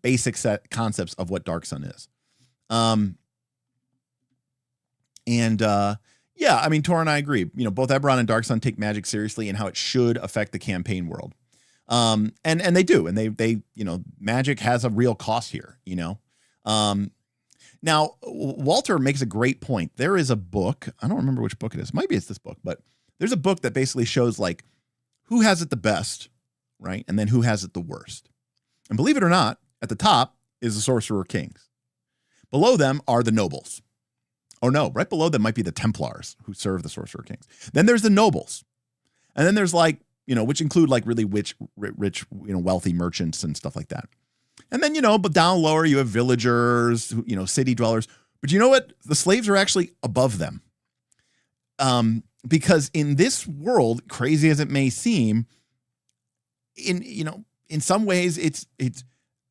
basic set concepts of what Dark Sun is. Yeah, I mean, Tor and I agree. Both Eberron and Dark Sun take magic seriously and how it should affect the campaign world. And they do, and they magic has a real cost here. Now Walter makes a great point. There is a book. I don't remember which book it is. Maybe it's this book, but there's a book that basically shows like who has it the best, right, and then who has it the worst. And believe it or not, at the top is the Sorcerer Kings. Below them are the nobles. Oh no, right below them might be the Templars who serve the Sorcerer Kings. Then there's the nobles. And then there's like, which include like really rich, wealthy merchants and stuff like that. And then, but down lower you have villagers, city dwellers. But you know what? The slaves are actually above them. Because in this world, crazy as it may seem, in some ways it's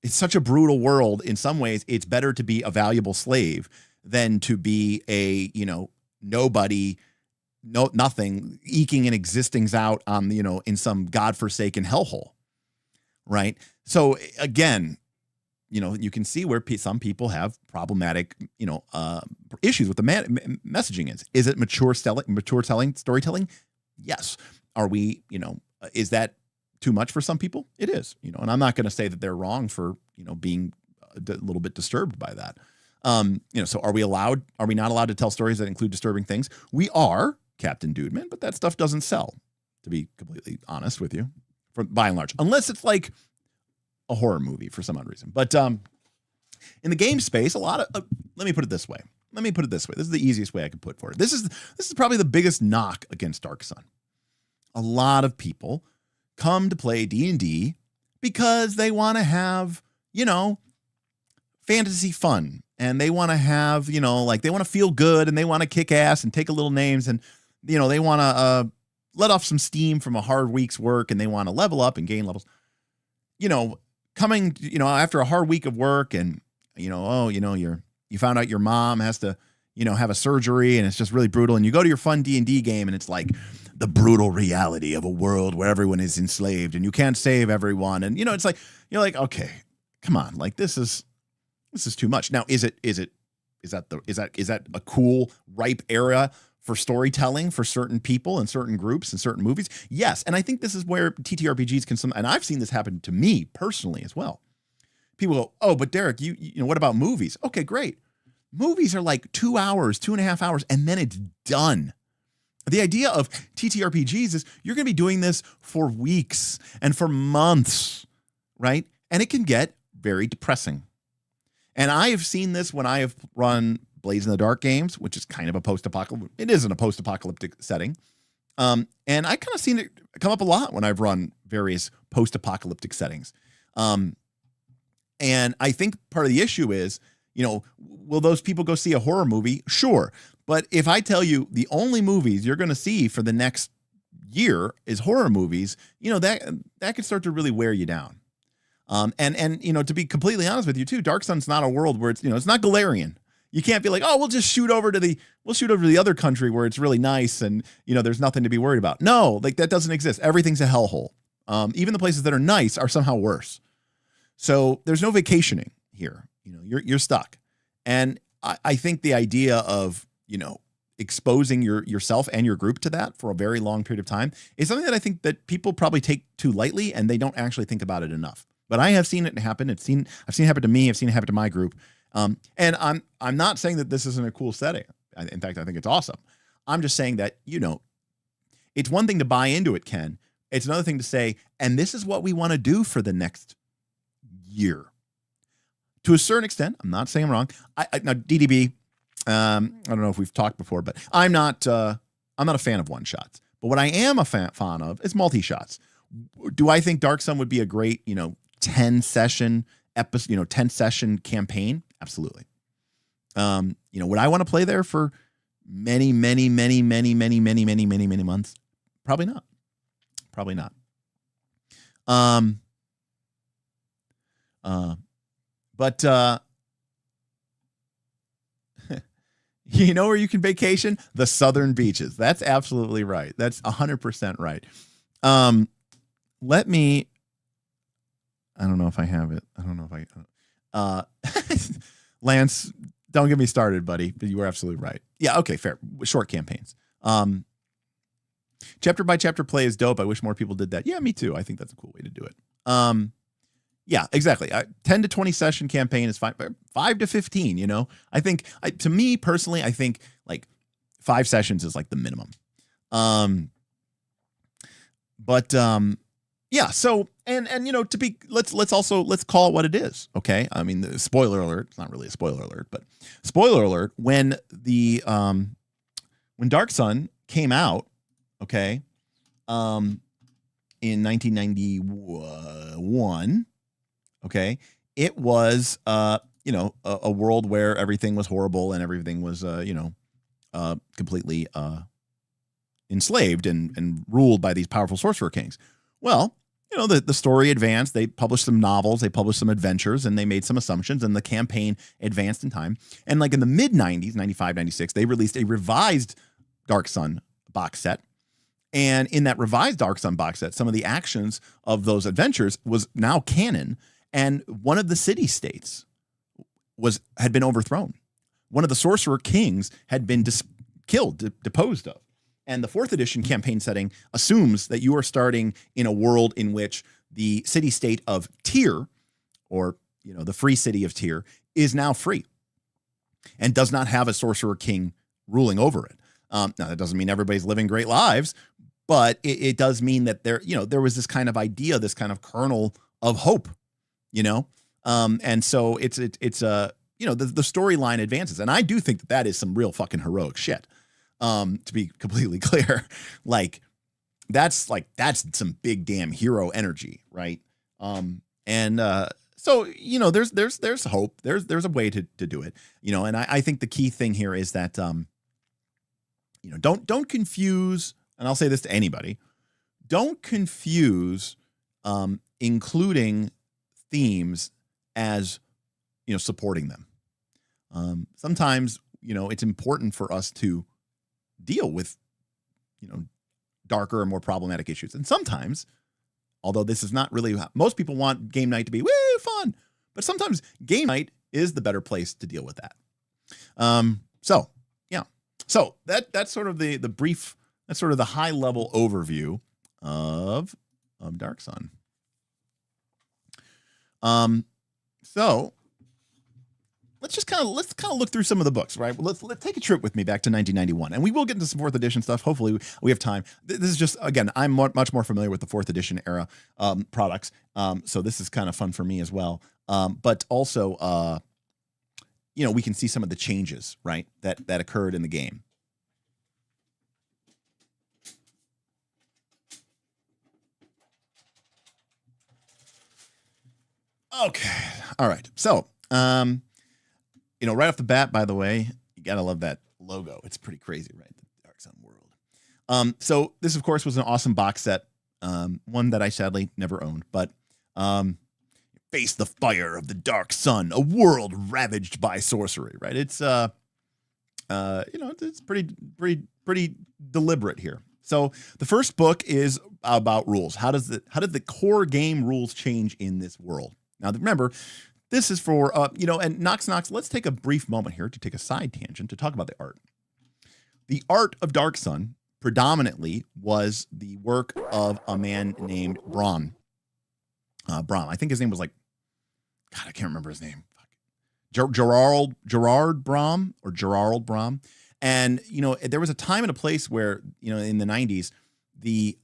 such a brutal world. In some ways, it's better to be a valuable slave than to be a, nobody, nothing, eking and existing out on, in some godforsaken hellhole. Right. So again, you can see where some people have problematic, issues with the messaging is. Is it mature storytelling? Yes. Are we, is that too much for some people? It is, and I'm not going to say that they're wrong for, being a little bit disturbed by that. So are we not allowed to tell stories that include disturbing things? We are, Captain Dudeman, but that stuff doesn't sell, to be completely honest with you, by and large, unless it's like a horror movie for some odd reason. But in the game space, a lot of let me put it this way. This is the easiest way I could put for it. This is probably the biggest knock against Dark Sun. A lot of people come to play D&D because they want to have, fantasy fun, and they want to have, they want to feel good, and they want to kick ass and take a little names, and they want to let off some steam from a hard week's work, and they want to level up and gain levels. Coming, after a hard week of work, and you found out your mom has to, have a surgery, and it's just really brutal, and you go to your fun D&D game, and it's like the brutal reality of a world where everyone is enslaved and you can't save everyone. And, it's like, you're like, okay, come on. Like, this is too much. Now, is that a cool, ripe era for storytelling for certain people and certain groups and certain movies? Yes. And I think this is where TTRPGs can and I've seen this happen to me personally as well. People go, oh, but Derek, you know, what about movies? Okay, great. Movies are like 2 hours, 2.5 hours, and then it's done. The idea of TTRPGs is you're going to be doing this for weeks and for months, right? And it can get very depressing. And I have seen this when I have run Blaze in the Dark games, which is kind of a post-apocalyptic. It isn't a post-apocalyptic setting. And I kind of seen it come up a lot when I've run various post-apocalyptic settings. And I think part of the issue is, will those people go see a horror movie? Sure. But if I tell you the only movies you're going to see for the next year is horror movies, that could start to really wear you down. And to be completely honest with you too, Dark Sun's not a world where it's not Galarian. You can't be like, oh, we'll shoot over to the other country where it's really nice and there's nothing to be worried about. No, like that doesn't exist. Everything's a hellhole. Even the places that are nice are somehow worse. So there's no vacationing here. You're stuck. And I think the idea of, exposing yourself and your group to that for a very long period of time is something that I think that people probably take too lightly and they don't actually think about it enough. But I have seen it happen. I've seen it happen to me. I've seen it happen to my group. And I'm not saying that this isn't a cool setting. In fact, I think it's awesome. I'm just saying that, it's one thing to buy into it, Ken. It's another thing to say, and this is what we want to do for the next year. To a certain extent, I'm not saying I'm wrong. Now DDB, I don't know if we've talked before, but I'm not a fan of one shots. But what I am a fan of is multi-shots. Do I think Dark Sun would be a great, 10 session episode, 10 session campaign? Absolutely. Would I want to play there for many, many, many, many, many, many, many, many, many months? Probably not. Probably not. But you know where you can vacation? The southern beaches. That's absolutely right. That's 100% right. Let me, I don't know if I have it. I don't know if I, Lance, don't get me started, buddy, but you were absolutely right. Yeah. Okay. Fair. Short campaigns. Chapter by chapter play is dope. I wish more people did that. Yeah, me too. I think that's a cool way to do it. Yeah, exactly. 10 to 20 session campaign is fine. 5 to 15, I think to me personally, I think like 5 sessions is like the minimum. Yeah. So, and let's call it what it is. Okay. I mean, the spoiler alert, it's not really a spoiler alert, but spoiler alert, when Dark Sun came out, okay, in 1991, okay, it was, a world where everything was horrible and everything was, completely enslaved and ruled by these powerful sorcerer kings. Well, the story advanced. They published some novels, they published some adventures, and they made some assumptions, and the campaign advanced in time. And like in the mid-90s, 95, 96, they released a revised Dark Sun box set. And in that revised Dark Sun box set, some of the actions of those adventures was now canon. And one of the city-states had been overthrown. One of the sorcerer kings had been deposed of. And the 4th edition campaign setting assumes that you are starting in a world in which the city-state of Tyr, or the free city of Tyr, is now free and does not have a sorcerer king ruling over it. Now, that doesn't mean everybody's living great lives, but it does mean that there was this kind of idea, this kind of kernel of hope. And so it's the storyline advances. And I do think that is some real fucking heroic shit. To be completely clear, that's some big damn hero energy. Right. So, there's hope, there's a way to do it, and I think the key thing here is that, don't confuse, and I'll say this to anybody, don't confuse, including themes as supporting them. Sometimes it's important for us to deal with darker and more problematic issues. And sometimes, although this is not really, most people want game night to be woo fun, but sometimes game night is the better place to deal with that. So yeah, so that's sort of the brief, that's sort of the high level overview of Dark Sun. So let's kind of look through some of the books, right? Let's take a trip with me back to 1991, and we will get into some 4th edition stuff. Hopefully we have time. This is just, again, I'm much more familiar with the 4th edition era products, so this is kind of fun for me as well. But also, we can see some of the changes, right, that occurred in the game. Okay, all right. So, right off the bat, by the way, you gotta love that logo. It's pretty crazy, right? The Dark Sun world. So this, of course, was an awesome box set, one that I sadly never owned, but face the fire of the Dark Sun, a world ravaged by sorcery, right? It's it's pretty deliberate here. So the first book is about rules. How did the core game rules change in this world? Now remember, this is for and Knox. Let's take a brief moment here to take a side tangent to talk about the art. The art of Dark Sun predominantly was the work of a man named Brahm. I think his name was I can't remember his name. Gerard Brahm. And, there was a time and a place where, in the 90s, the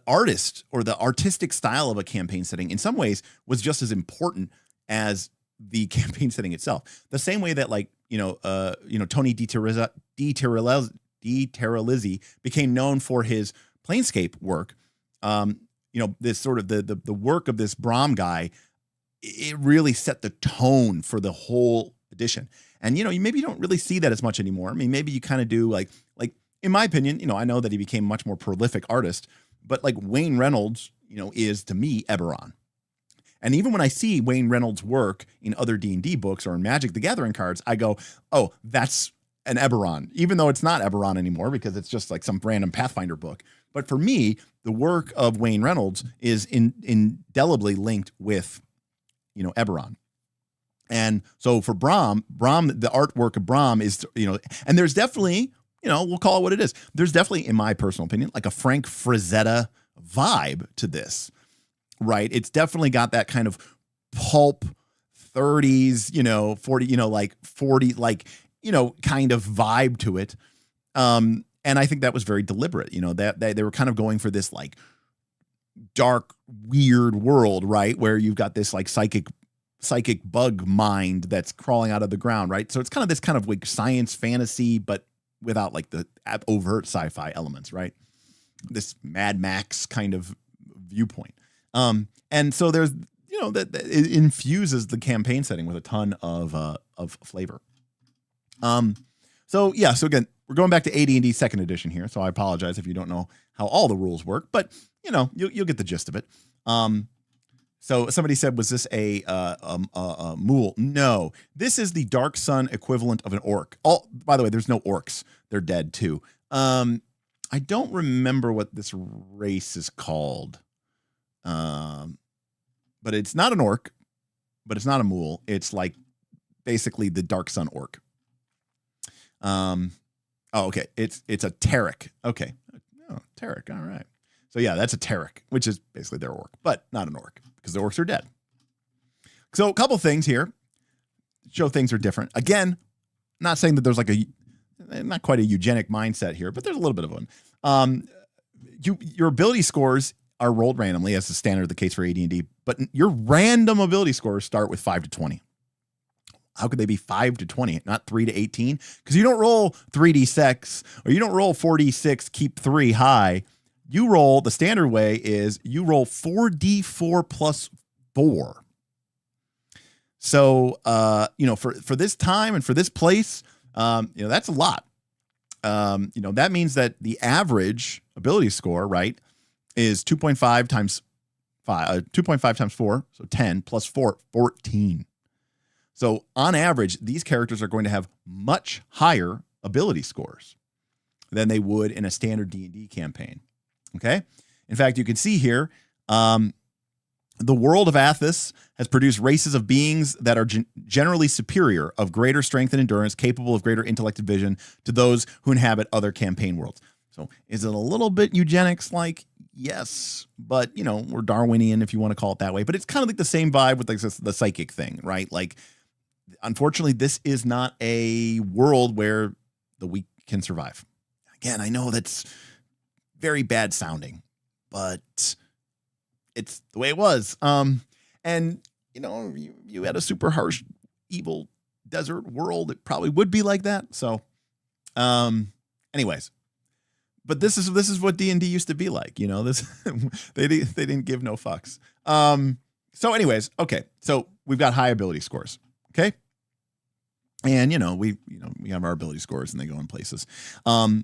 artist or the artistic style of a campaign setting in some ways was just as important as the campaign setting itself. The same way that Tony DiTerlizzi became known for his Planescape work. This sort of the work of this Brahm guy, it really set the tone for the whole edition. And, maybe you don't really see that as much anymore. I mean, maybe you kind of do like, in my opinion, I know that he became a much more prolific artist, but Wayne Reynolds, is to me Eberron. And even when I see Wayne Reynolds' work in other D&D books or in Magic the Gathering cards, I go, oh, that's an Eberron, even though it's not Eberron anymore because it's just some random Pathfinder book. But for me, the work of Wayne Reynolds is indelibly linked with, Eberron. And so for Brahm, the artwork of Brahm is, and there's definitely, we'll call it what it is. There's definitely, in my personal opinion, a Frank Frazetta vibe to this, right? It's definitely got that kind of pulp 30s, 40, 40, kind of vibe to it. And I think that was very deliberate, that they were kind of going for this dark, weird world, right? Where you've got this psychic bug mind that's crawling out of the ground, right? So it's kind of this kind of science fantasy, but without the overt sci-fi elements, right? This Mad Max kind of viewpoint. And so there's, that it infuses the campaign setting with a ton of flavor. So again, we're going back to AD&D 2nd edition here. So I apologize if you don't know how all the rules work, but you'll get the gist of it. So somebody said, was this a mule? No, this is the Dark Sun equivalent of an orc. Oh, by the way, there's no orcs. They're dead too. I don't remember what this race is called. But it's not an orc, but it's not a mule. It's basically the Dark Sun orc. Okay. It's a Terek. Okay. Oh, Terek. All right. So yeah, that's a Terek, which is basically their orc, but not an orc because the orcs are dead. So a couple things here show things are different. Again, not saying that there's not quite a eugenic mindset here, but there's a little bit of one. Your ability scores are rolled randomly, as is standard the case for AD&D, but your random ability scores start with 5 to 20. How could they be 5 to 20, not 3 to 18? Because you don't roll 3d6 or you don't roll 4d6, keep 3 high. You roll, the standard way is you roll 4d4 plus 4. So, for this time and for this place, that's a lot. That means that the average ability score, right, is 2.5 times 5, 2.5 times 4, so 10 plus 4, 14. So on average, these characters are going to have much higher ability scores than they would in a standard D&D campaign. Okay? In fact, you can see here, the world of Athas has produced races of beings that are generally superior, of greater strength and endurance, capable of greater intellect and vision to those who inhabit other campaign worlds. So is it a little bit eugenics-like? Yes, but, we're Darwinian if you want to call it that way. But it's kind of like the same vibe with the psychic thing, right? Like, unfortunately, this is not a world where the weak can survive. Again, I know that's very bad sounding, but it's the way it was. And, you had a super harsh, evil desert world, it probably would be like that. So, anyways, but this is what D&D used to be like, this, they didn't give no fucks. So anyways, okay. So we've got high ability scores. Okay. And, we have our ability scores and they go in places. I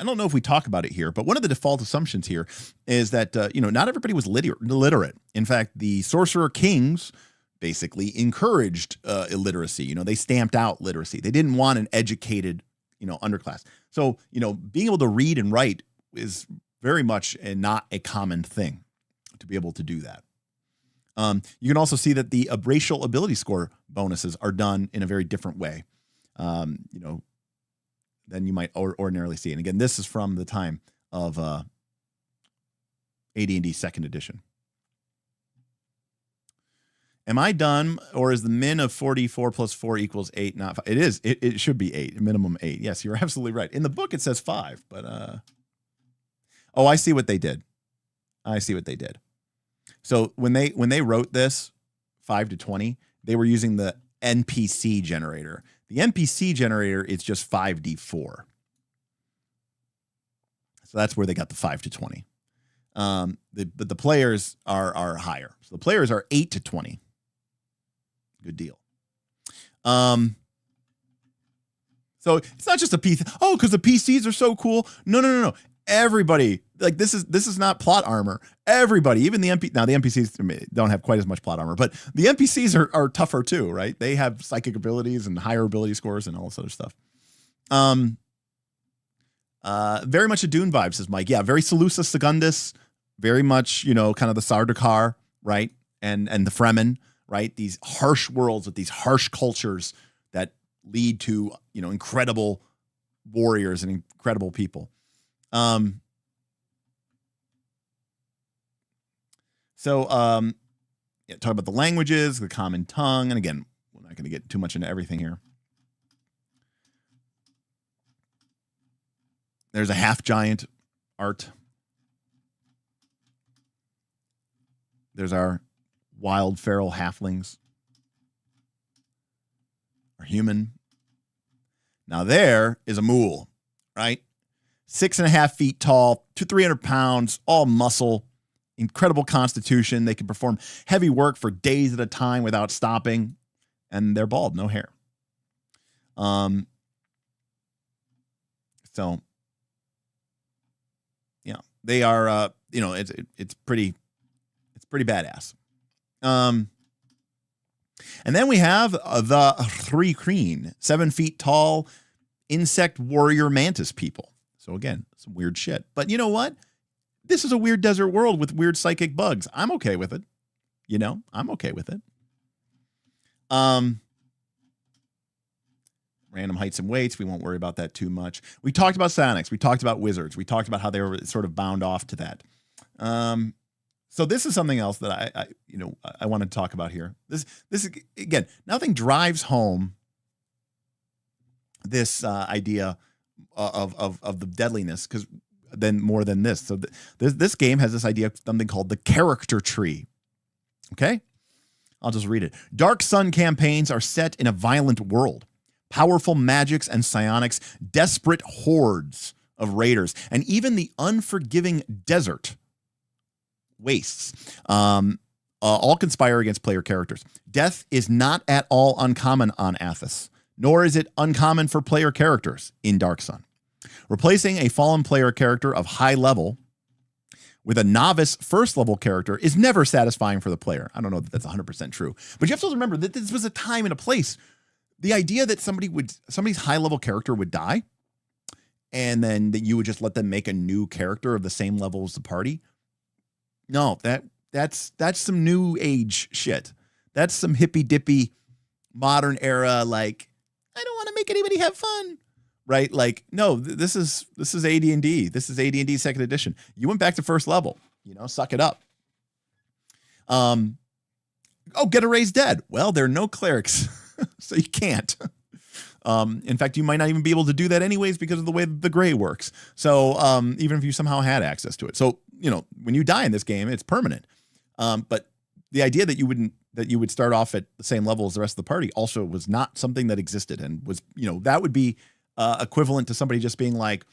don't know if we talk about it here, but one of the default assumptions here is that, not everybody was illiterate. In fact, the Sorcerer-Kings basically encouraged illiteracy. They stamped out literacy. They didn't want an educated, underclass. So, being able to read and write is very much not a common thing to be able to do that. You can also see that the racial ability score bonuses are done in a very different way. Than you might ordinarily see. And again, this is from the time of AD&D 2nd edition. Am I done, or is the min of 44 plus 4 equals 8 not 5? It is. It should be 8, minimum 8. Yes, you're absolutely right. In the book, it says 5, but oh, I see what they did. So when they wrote this 5 to 20, they were using the NPC generator. The NPC generator is just 5d4. So that's where they got the 5 to 20. But the players are higher. So the players are 8 to 20. Good deal. So it's not just a PC. Oh, because the PCs are so cool. No. Everybody, like this is not plot armor. Everybody, even the NPCs don't have quite as much plot armor, but the NPCs are tougher too, right? They have psychic abilities and higher ability scores and all this other stuff. Very much a Dune vibe, says Mike. Yeah, very Salusa Secundus, very much, kind of the Sardaukar, right? And the Fremen, right? These harsh worlds with these harsh cultures that lead to, incredible warriors and incredible people. Talk about the languages, the common tongue. And again, we're not going to get too much into everything here. There's a half giant art. There's our wild feral halflings. Our human. Now there is a mule, right? 6.5 feet tall, 300 pounds, all muscle, incredible constitution. They can perform heavy work for days at a time without stopping, and they're bald, no hair. So yeah, they are. It's pretty badass. And then we have the Three Kreen, 7 feet tall, insect warrior mantis people. So again, some weird shit. But you know what? This is a weird desert world with weird psychic bugs. I'm okay with it. I'm okay with it. Random heights and weights. We won't worry about that too much. We talked about psionics. We talked about wizards. We talked about how they were sort of bound off to that. So this is something else that I want to talk about here. This again, nothing drives home this idea of the deadliness more than this. So this game has this idea of something called the character tree. Okay, I'll just read it. Dark Sun campaigns are set in a violent world. Powerful magics and psionics, desperate hordes of raiders, and even the unforgiving desert wastes all conspire against player characters. Death is not at all uncommon on Athas, nor is it uncommon for player characters in Dark Sun. Replacing a fallen player character of high level with a novice first level character is never satisfying for the player. I don't know that that's 100% true, but you have to remember that this was a time and a place. The idea that somebody's high level character would die and then that you would just let them make a new character of the same level as the party. No, that's some new age shit. That's some hippy dippy modern era. Like, I don't want to make anybody have fun, right? Like, no, this is AD&D. This is AD&D second edition. You went back to first level, suck it up. Get a raised dead. Well, there are no clerics, so you can't. In fact, you might not even be able to do that anyways because of the way the gray works. So even if you somehow had access to it. So, when you die in this game, it's permanent. But the idea that you would start off at the same level as the rest of the party also was not something that existed, and was, that would be equivalent to somebody just being like,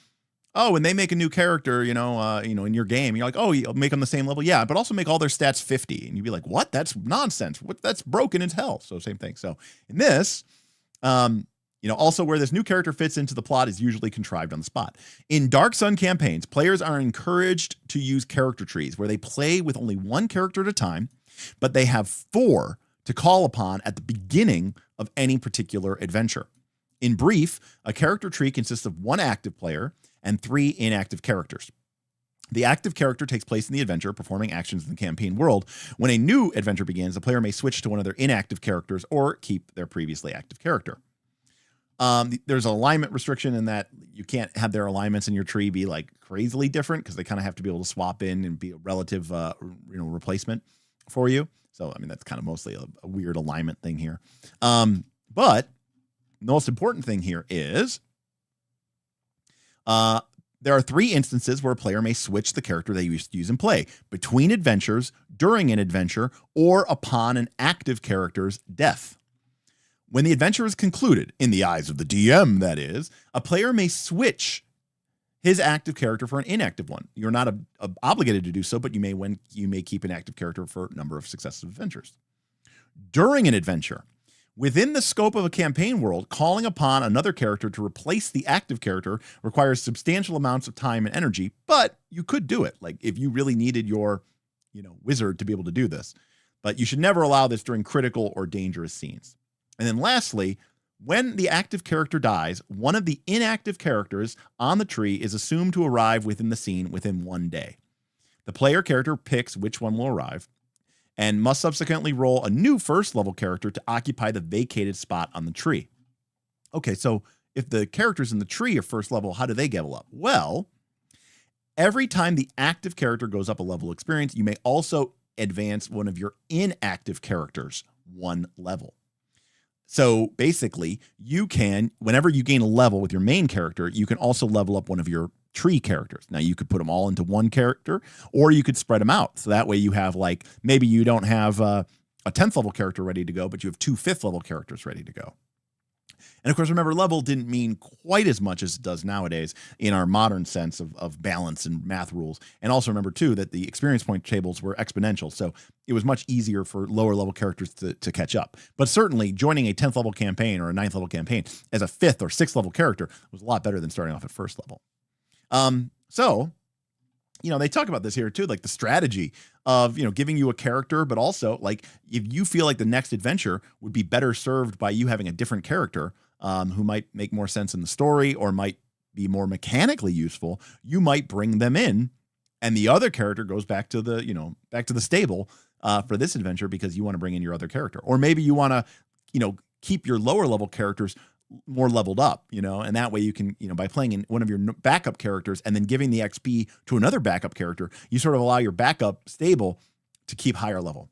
oh, when they make a new character, in your game, you're like, oh, you'll make them the same level. Yeah, but also make all their stats 50. And you'd be like, what? That's nonsense. That's broken as hell. So same thing. So in this, also where this new character fits into the plot is usually contrived on the spot. In Dark Sun campaigns, players are encouraged to use character trees where they play with only one character at a time, but they have 4 to call upon at the beginning of any particular adventure. In brief, a character tree consists of 1 active player and 3 inactive characters. The active character takes place in the adventure, performing actions in the campaign world. When a new adventure begins, the player may switch to one of their inactive characters or keep their previously active character. There's an alignment restriction in that you can't have their alignments in your tree be like crazily different, because they kind of have to be able to swap in and be a relative, replacement for you. So, I mean, that's kind of mostly a weird alignment thing here. But the most important thing here is there are 3 instances where a player may switch the character they used to use in play: between adventures, during an adventure, or upon an active character's death. When the adventure is concluded, in the eyes of the DM, that is, a player may switch his active character for an inactive one. You're not obligated to do so, but you may keep an active character for a number of successive adventures. During an adventure, within the scope of a campaign world, calling upon another character to replace the active character requires substantial amounts of time and energy, but you could do it, like if you really needed your, wizard to be able to do this. But you should never allow this during critical or dangerous scenes. And then lastly, when the active character dies, one of the inactive characters on the tree is assumed to arrive within the scene within 1 day. The player character picks which one will arrive and must subsequently roll a new first level character to occupy the vacated spot on the tree. Okay, so if the characters in the tree are first level, how do they level up? Well, every time the active character goes up a level of experience, you may also advance one of your inactive characters 1 level. So basically, you can, whenever you gain a level with your main character, you can also level up one of your tree characters. Now, you could put them all into one character, or you could spread them out. So that way you have, like, maybe you don't have a 10th level character ready to go, but you have 2 5th level characters ready to go. And of course, remember, level didn't mean quite as much as it does nowadays in our modern sense of balance and math rules. And also remember, too, that the experience point tables were exponential. So it was much easier for lower level characters to catch up. But certainly joining a 10th level campaign or a 9th level campaign as a 5th or 6th level character was a lot better than starting off at first level. So, they talk about this here, too, like the strategy of, giving you a character, but also, like, if you feel like the next adventure would be better served by you having a different character, who might make more sense in the story or might be more mechanically useful, you might bring them in, and the other character goes back to the stable for this adventure because you want to bring in your other character. Or maybe you want to, keep your lower level characters more leveled up, and that way you can, by playing in one of your backup characters and then giving the XP to another backup character, you sort of allow your backup stable to keep higher level.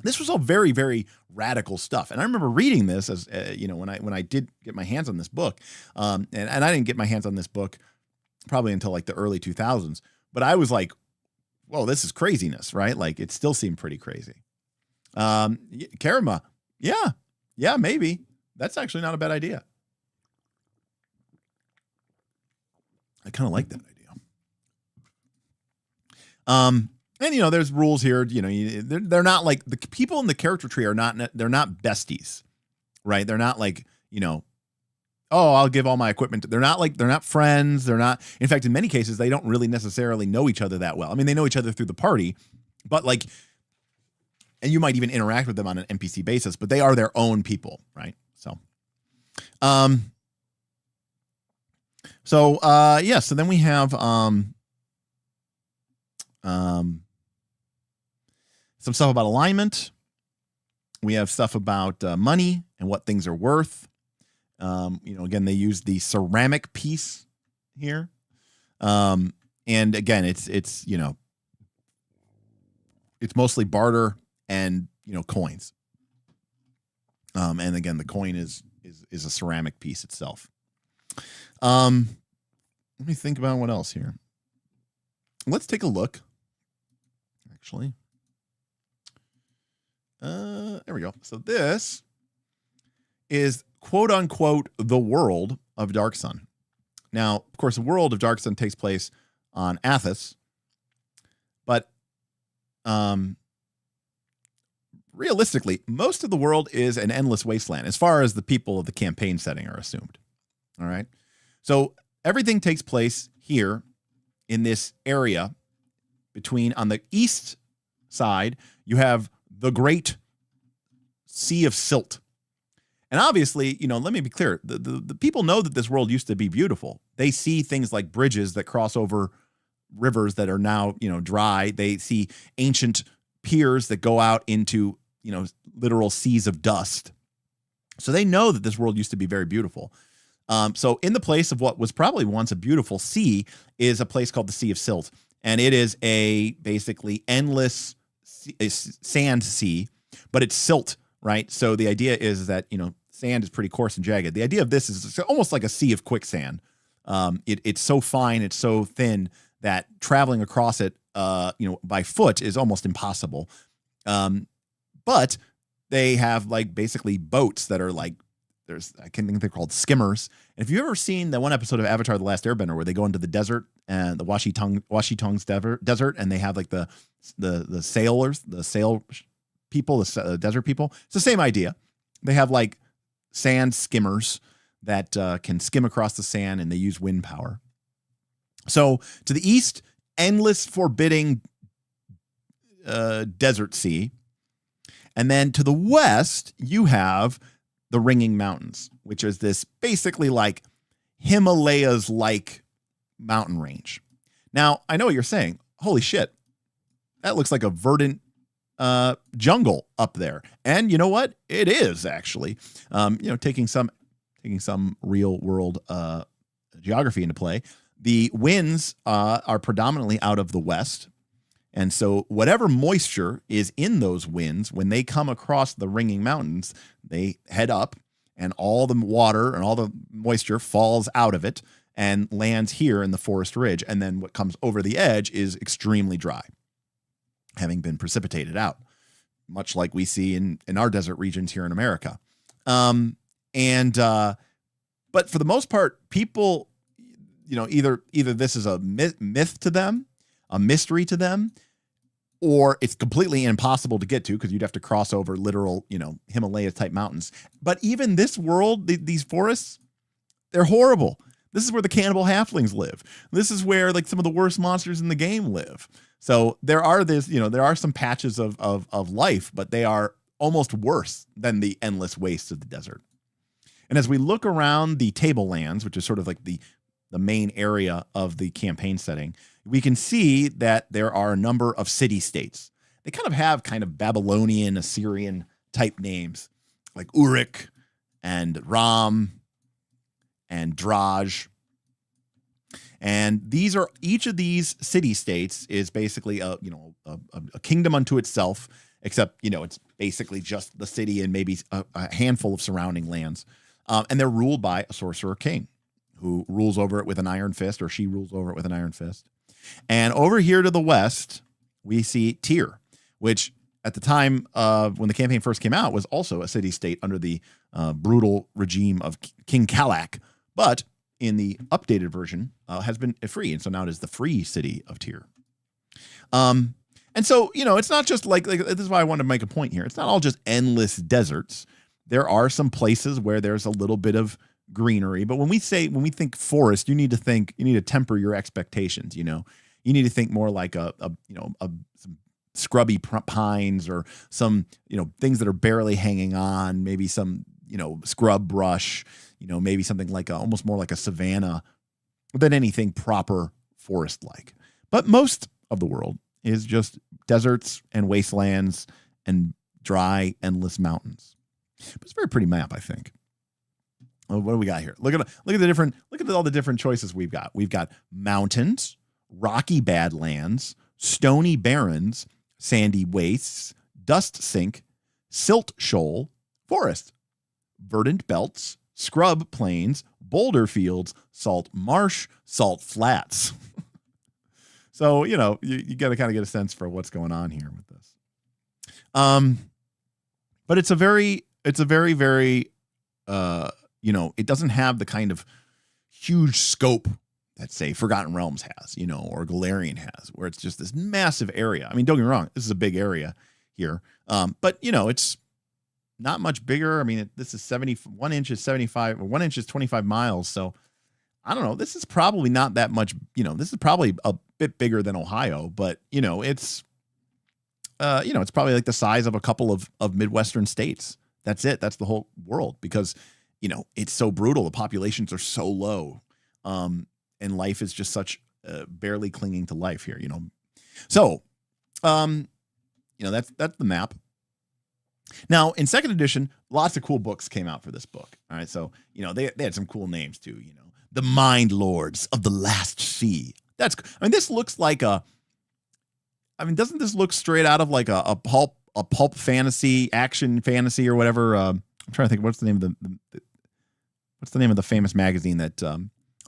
This was all very, very radical stuff. And I remember reading this as, when I did get my hands on this book, and I didn't get my hands on this book probably until like the early 2000s, but I was like, whoa, this is craziness, right? Like, it still seemed pretty crazy. Karima, yeah, maybe. That's actually not a bad idea. I kind of like that idea. And, there's rules here, they're not like the people in the character tree they're not besties, right? They're not like, oh, I'll give all my equipment. They're not friends. They're not, in fact, in many cases, they don't really necessarily know each other that well. I mean, they know each other through the party, but like, and you might even interact with them on an NPC basis, but they are their own people, right? So, So yeah, so then we have some stuff about alignment. We have stuff about money and what things are worth. Again, they use the ceramic piece here. And again, it's mostly barter and, coins. And again, the coin is a ceramic piece itself. Let me think about what else here. Let's take a look. Actually, there we go. So this is quote unquote the world of Dark Sun. Now, of course, the world of Dark Sun takes place on Athas, but realistically, most of the world is an endless wasteland as far as the people of the campaign setting are assumed. All right. So everything takes place here in this area between, on the east side, you have the great Sea of Silt. And obviously, let me be clear. The people know that this world used to be beautiful. They see things like bridges that cross over rivers that are now, dry. They see ancient piers that go out into, literal seas of dust. So they know that this world used to be very beautiful. So in the place of what was probably once a beautiful sea is a place called the Sea of Silt. And it is a basically endless sand sea, but it's silt, right? So the idea is that, sand is pretty coarse and jagged. The idea of this is it's almost like a sea of quicksand. It's so fine, it's so thin that traveling across it, by foot is almost impossible. But they have like basically boats that are like, I can think they're called skimmers. And if you've ever seen that one episode of Avatar: The Last Airbender where they go into the desert and the Washitong's desert, and they have like the sailors, the sail people, the desert people. It's the same idea. They have like sand skimmers that can skim across the sand, and they use wind power. So to the east, endless, forbidding desert sea. And then to the west, you have the Ringing Mountains, which is this basically like Himalayas-like mountain range. Now, I know what you're saying. Holy shit. That looks like a verdant jungle up there. And you know what? It is actually, taking some real world geography into play. The winds are predominantly out of the west. And so whatever moisture is in those winds, when they come across the Ringing Mountains, they head up, and all the water and all the moisture falls out of it and lands here in the forest ridge. And then what comes over the edge is extremely dry, having been precipitated out, much like we see in our desert regions here in America. But for the most part, people, either this is a myth to them, a mystery to them, or it's completely impossible to get to because you'd have to cross over literal, Himalaya type mountains. But even this world, these forests, they're horrible. This is where the cannibal halflings live. This is where like some of the worst monsters in the game live. So there are some patches of life, but they are almost worse than the endless wastes of the desert. And as we look around the tablelands, which is sort of like the main area of the campaign setting, we can see that there are a number of city-states. They kind of have Babylonian, Assyrian type names like Uruk and Ram and Draj. And each of these city-states is basically a kingdom unto itself, except, it's basically just the city and maybe a handful of surrounding lands. And they're ruled by a sorcerer king who rules over it with an iron fist, or she rules over it with an iron fist. And over here to the west, we see Tyr, which at the time of when the campaign first came out was also a city-state under the brutal regime of King Kalak, but in the updated version has been free. And so now it is the free city of Tyr. And so, it's not just like this is why I wanted to make a point here. It's not all just endless deserts. There are some places where there's a little bit of greenery, but when we think forest, you need to temper your expectations. You need to think more like some scrubby pines or some, things that are barely hanging on, maybe some, scrub brush, maybe something like almost more like a savanna than anything proper forest-like. But most of the world is just deserts and wastelands and dry, endless mountains. But it's a very pretty map, I think. What do we got here? Look at all the different choices we've got. We've got mountains, rocky badlands, stony barrens, sandy wastes, dust sink, silt shoal, forest, verdant belts, scrub plains, boulder fields, salt marsh, salt flats. So, you got to kind of get a sense for what's going on here with this. But it's a very, very, it doesn't have the kind of huge scope that, say, Forgotten Realms has, or Galarian has, where it's just this massive area. I mean, don't get me wrong, this is a big area here. But, it's not much bigger. I mean, this is 1 inch is 75, or 1 inch is 25 miles. So I don't know. This is probably not that much, this is probably a bit bigger than Ohio, but it's probably like the size of a couple of Midwestern states. That's it. That's the whole world, because, it's so brutal. The populations are so low. And life is just such barely clinging to life here, So, that's the map. Now, in second edition, lots of cool books came out for this book. All right. So, they had some cool names too, the Mind Lords of the Last Sea. This looks like doesn't this look straight out of like a pulp fantasy, action fantasy or whatever? I'm trying to think, what's the name of the famous magazine that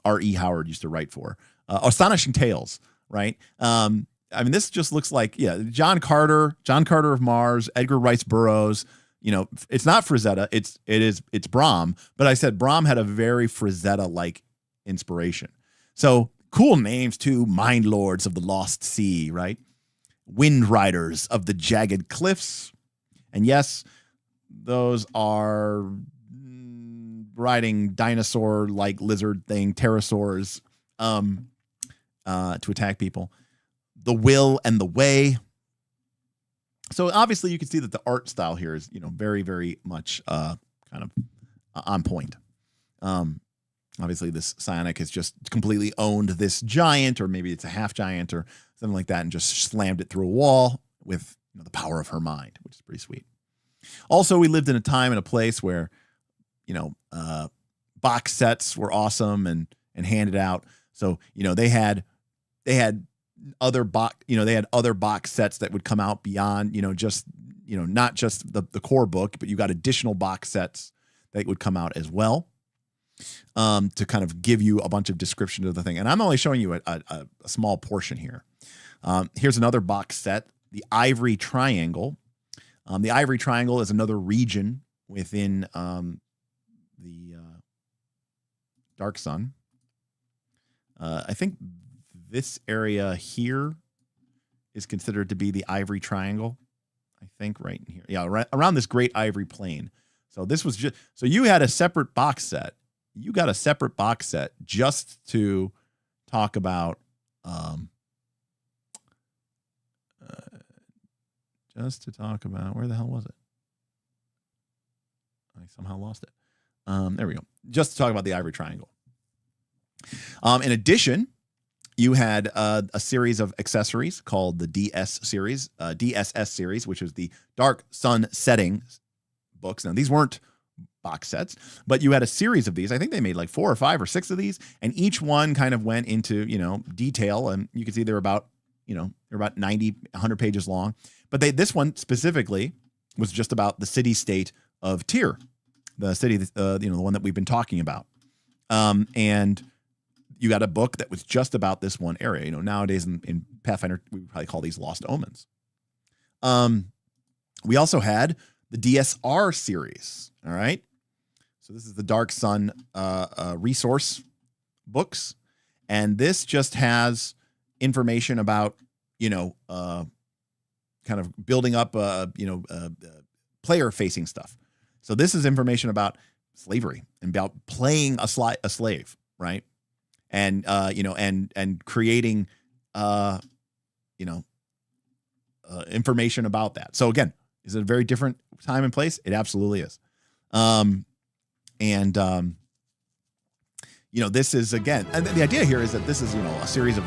R.E. Howard used to write for? Astonishing Tales, right? This just looks like, John Carter of Mars, Edgar Rice Burroughs. It's not Frazetta, it's Brom, but I said Brom had a very Frazetta-like inspiration. So cool names too: Mind Lords of the Lost Sea, right? Wind Riders of the Jagged Cliffs. And yes, those are riding dinosaur-like lizard thing, pterosaurs, to attack people. The Will and the Way. So obviously you can see that the art style here is, very, very much kind of on point. Obviously this psionic has just completely owned this giant, or maybe it's a half giant or something like that, and just slammed it through a wall with the power of her mind, which is pretty sweet. Also, we lived in a time and a place where, box sets were awesome and handed out. So, they had other box sets that would come out beyond, not just the core book, but you got additional box sets that would come out as well, to kind of give you a bunch of description of the thing. And I'm only showing you a small portion here. Here's another box set, the Ivory Triangle. The Ivory Triangle is another region within the Dark Sun. I think this area here is considered to be the Ivory Triangle. I think right in here. Yeah, right around this Great Ivory Plain. So this was just, so you had a separate box set. You got a separate box set just to talk about, where the hell was it? I somehow lost it. There we go. Just to talk about the Ivory Triangle. In addition, you had a series of accessories called the DSS series, which is the Dark Sun Setting books. Now, these weren't box sets, but you had a series of these. I think they made like 4 or 5 or 6 of these, and each one kind of went into, detail, and you can see they're about 90, 100 pages long. But this one specifically was just about the city-state of Tyr, the city, the one that we've been talking about. And you got a book that was just about this one area. Nowadays in Pathfinder, we would probably call these Lost Omens. We also had the DSR series. All right. So this is the Dark Sun resource books. And this just has information about, kind of building up, player facing stuff. So this is information about slavery and about playing a slave, right? And, and creating, information about that. So again, is it a very different time and place? It absolutely is. this is, again, and the idea here is that this is, a series of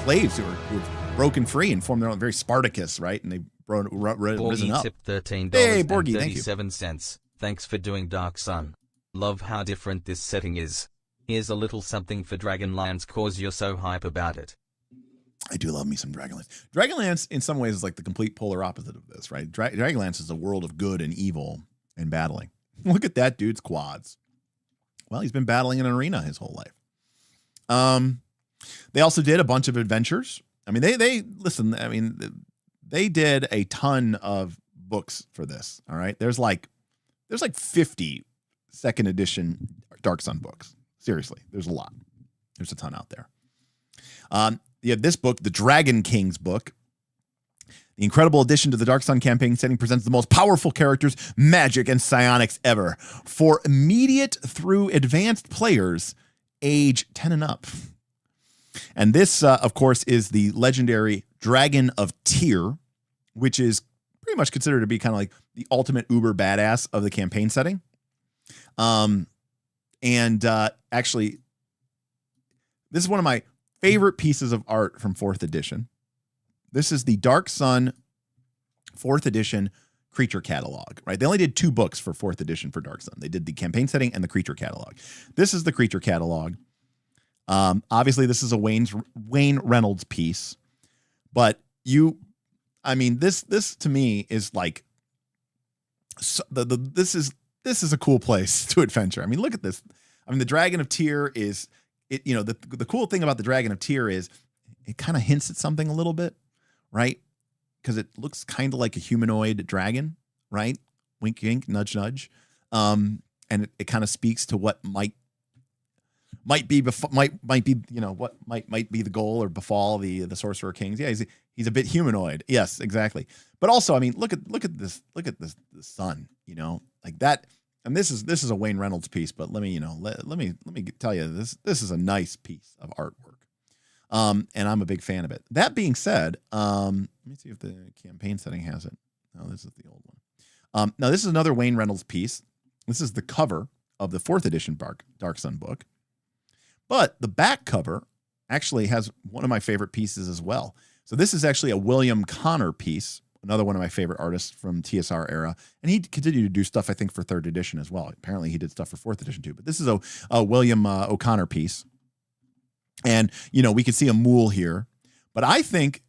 slaves who've broken free and formed their own, very Spartacus, right? And they've risen up.
Tip $13
Hey,
and
Borgie, thank you.
37 cents. Thanks for doing Dark Sun. Love how different this setting is. Here's a little something for Dragonlance cause you're so hype about it.
I do love me some Dragonlance. Dragonlance, in some ways, is like the complete polar opposite of this, right? Dragonlance is a world of good and evil and battling. Look at that dude's quads. Well, he's been battling in an arena his whole life. They also did a bunch of adventures. I mean, they did a ton of books for this. All right. There's like 50 second edition Dark Sun books. Seriously, there's a lot. There's a ton out there. You have this book, the Dragon Kings book. The incredible addition to the Dark Sun campaign setting presents the most powerful characters, magic, and psionics ever for immediate through advanced players age 10 and up. And this, of course, is the legendary Dragon of Tyr, which is pretty much considered to be kind of like the ultimate uber badass of the campaign setting. Actually, this is one of my favorite pieces of art from 4th edition. This is the Dark Sun 4th edition creature catalog, right? They only did 2 books for 4th edition for Dark Sun. They did the campaign setting and the creature catalog. This is the creature catalog. Obviously, this is a Wayne Reynolds piece, but this to me is like this is a cool place to adventure. I mean, look at this. I mean, the Dragon of Tyr is it. The cool thing about the Dragon of Tyr is it kind of hints at something a little bit, right? Because it looks kind of like a humanoid dragon, right? Wink, wink, nudge, nudge. And it kind of speaks to what might be what might be the goal or befall the Sorcerer-Kings. Yeah, he's a bit humanoid. Yes, exactly. But also, I mean, look at this the sun, like that. And this is a Wayne Reynolds piece, but let me tell you, this is a nice piece of artwork. And I'm a big fan of it. That being said, let me see if the campaign setting has it. No, this is the old one. Now this is another Wayne Reynolds piece. This is the cover of the 4th edition Dark Sun book. But the back cover actually has one of my favorite pieces as well. So this is actually a William Connor piece, another one of my favorite artists from TSR era. And he continued to do stuff, I think, for 3rd edition as well. Apparently he did stuff for 4th edition too. But this is a William O'Connor piece. And, we can see a mule here. But I think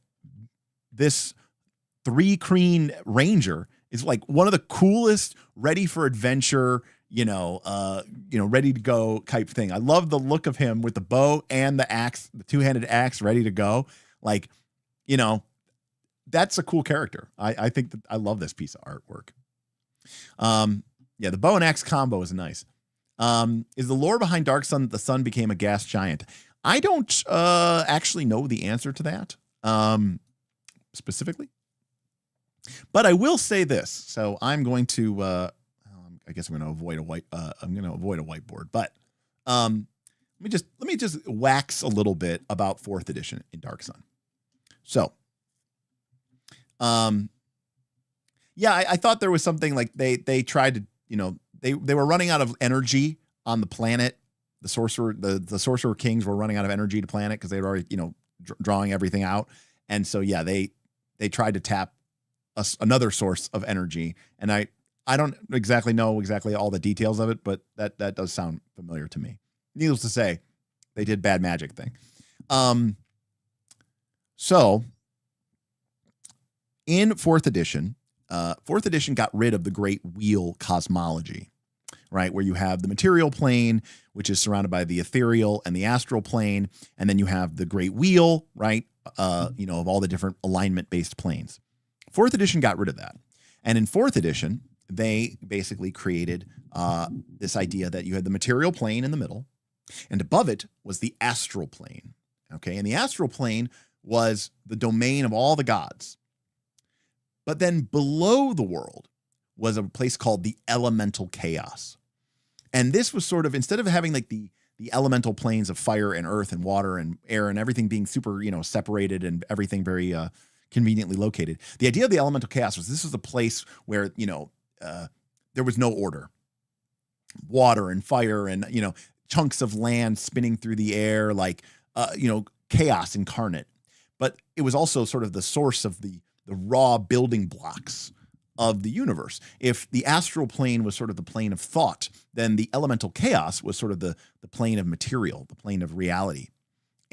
this 3-Kreen Ranger is like one of the coolest ready for adventure, ready to go type thing. I love the look of him with the bow and the axe, the 2-handed axe ready to go. Like, that's a cool character. I think that I love this piece of artwork. The bow and axe combo is nice. Is the lore behind Dark Sun that the sun became a gas giant? I don't actually know the answer to that specifically, but I will say this. So I'm going to, I guess I'm going to avoid a whiteboard, but let me just wax a little bit about 4th edition in Dark Sun. So, I thought there was something like they tried to, they were running out of energy on the planet. The Sorcerer Kings were running out of energy to planet because they were already, drawing everything out. And so, they tried to tap another source of energy. And I don't exactly know all the details of it, but that does sound familiar to me. Needless to say, they did bad magic thing. So in 4th edition got rid of the Great Wheel cosmology, right? Where you have the material plane, which is surrounded by the ethereal and the astral plane. And then you have the Great Wheel, right? Of all the different alignment-based planes. 4th edition got rid of that. And in 4th edition, they basically created this idea that you had the material plane in the middle, and above it was the astral plane. Okay. And the astral plane was the domain of all the gods. But then below the world was a place called the elemental chaos. And this was sort of, instead of having like the elemental planes of fire and earth and water and air and everything being super, separated and everything very conveniently located, the idea of the elemental chaos was this was a place where, there was no order. Water and fire and, chunks of land spinning through the air, like, chaos incarnate. But it was also sort of the source of the raw building blocks of the universe. If the astral plane was sort of the plane of thought, then the elemental chaos was sort of the plane of material, the plane of reality.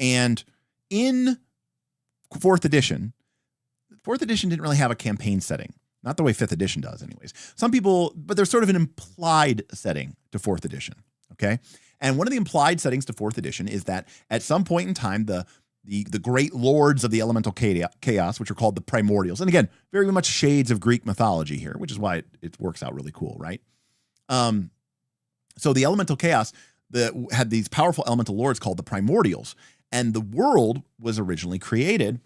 And in fourth edition didn't really have a campaign setting. Not the way 5th edition does, anyways. Some people, but there's sort of an implied setting to 4th edition, okay? And one of the implied settings to 4th edition is that at some point in time, the great lords of the elemental chaos, which are called the primordials, and again, very much shades of Greek mythology here, which is why it works out really cool, right? So the elemental chaos had these powerful elemental lords called the primordials, and the world was originally created,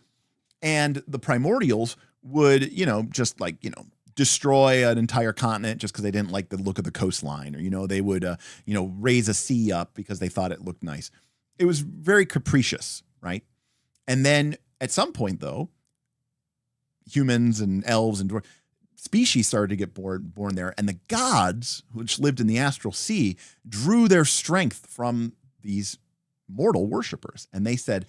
and the primordials would, just like, destroy an entire continent just because they didn't like the look of the coastline, or, they would, raise a sea up because they thought it looked nice. It was very capricious, right? And then at some point, though, humans and elves and dwarves, species started to get born there, and the gods, which lived in the astral sea, drew their strength from these mortal worshipers. And they said,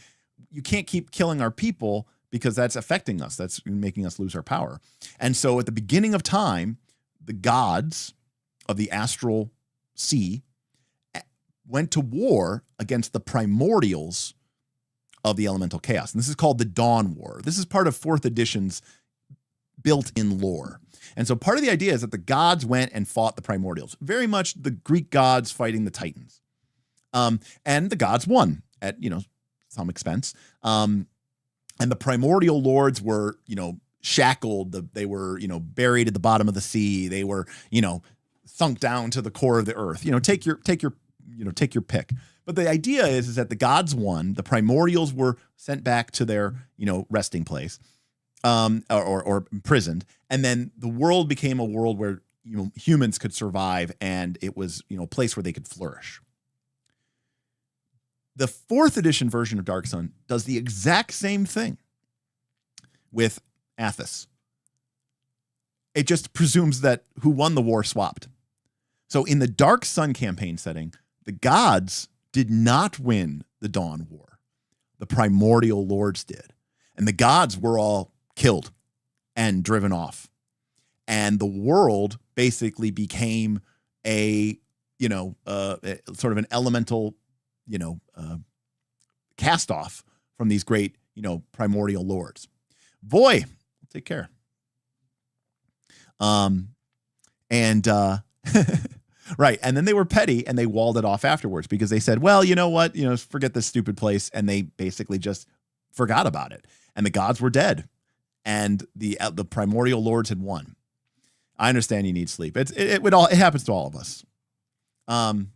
you can't keep killing our people because that's affecting us. That's making us lose our power. And so at the beginning of time, the gods of the astral sea went to war against the primordials of the elemental chaos. And this is called the Dawn War. This is part of 4th edition's built-in lore. And so part of the idea is that the gods went and fought the primordials. Very much the Greek gods fighting the Titans. And the gods won at, some expense. And the primordial lords were, shackled. They were, buried at the bottom of the sea. They were, sunk down to the core of the earth. Take your pick. But the idea is that the gods won. The primordials were sent back to their, resting place, or imprisoned. And then the world became a world where, humans could survive, and it was, a place where they could flourish. The 4th edition version of Dark Sun does the exact same thing with Athas. It just presumes that who won the war swapped. So in the Dark Sun campaign setting, the gods did not win the Dawn War. The primordial lords did. And the gods were all killed and driven off. And the world basically became a sort of an elemental cast off from these great, primordial lords. Boy, take care. Right. And then they were petty and they walled it off afterwards because they said, well, you know what, forget this stupid place. And they basically just forgot about it. And the gods were dead. And the primordial lords had won. I understand you need sleep. It happens to all of us. And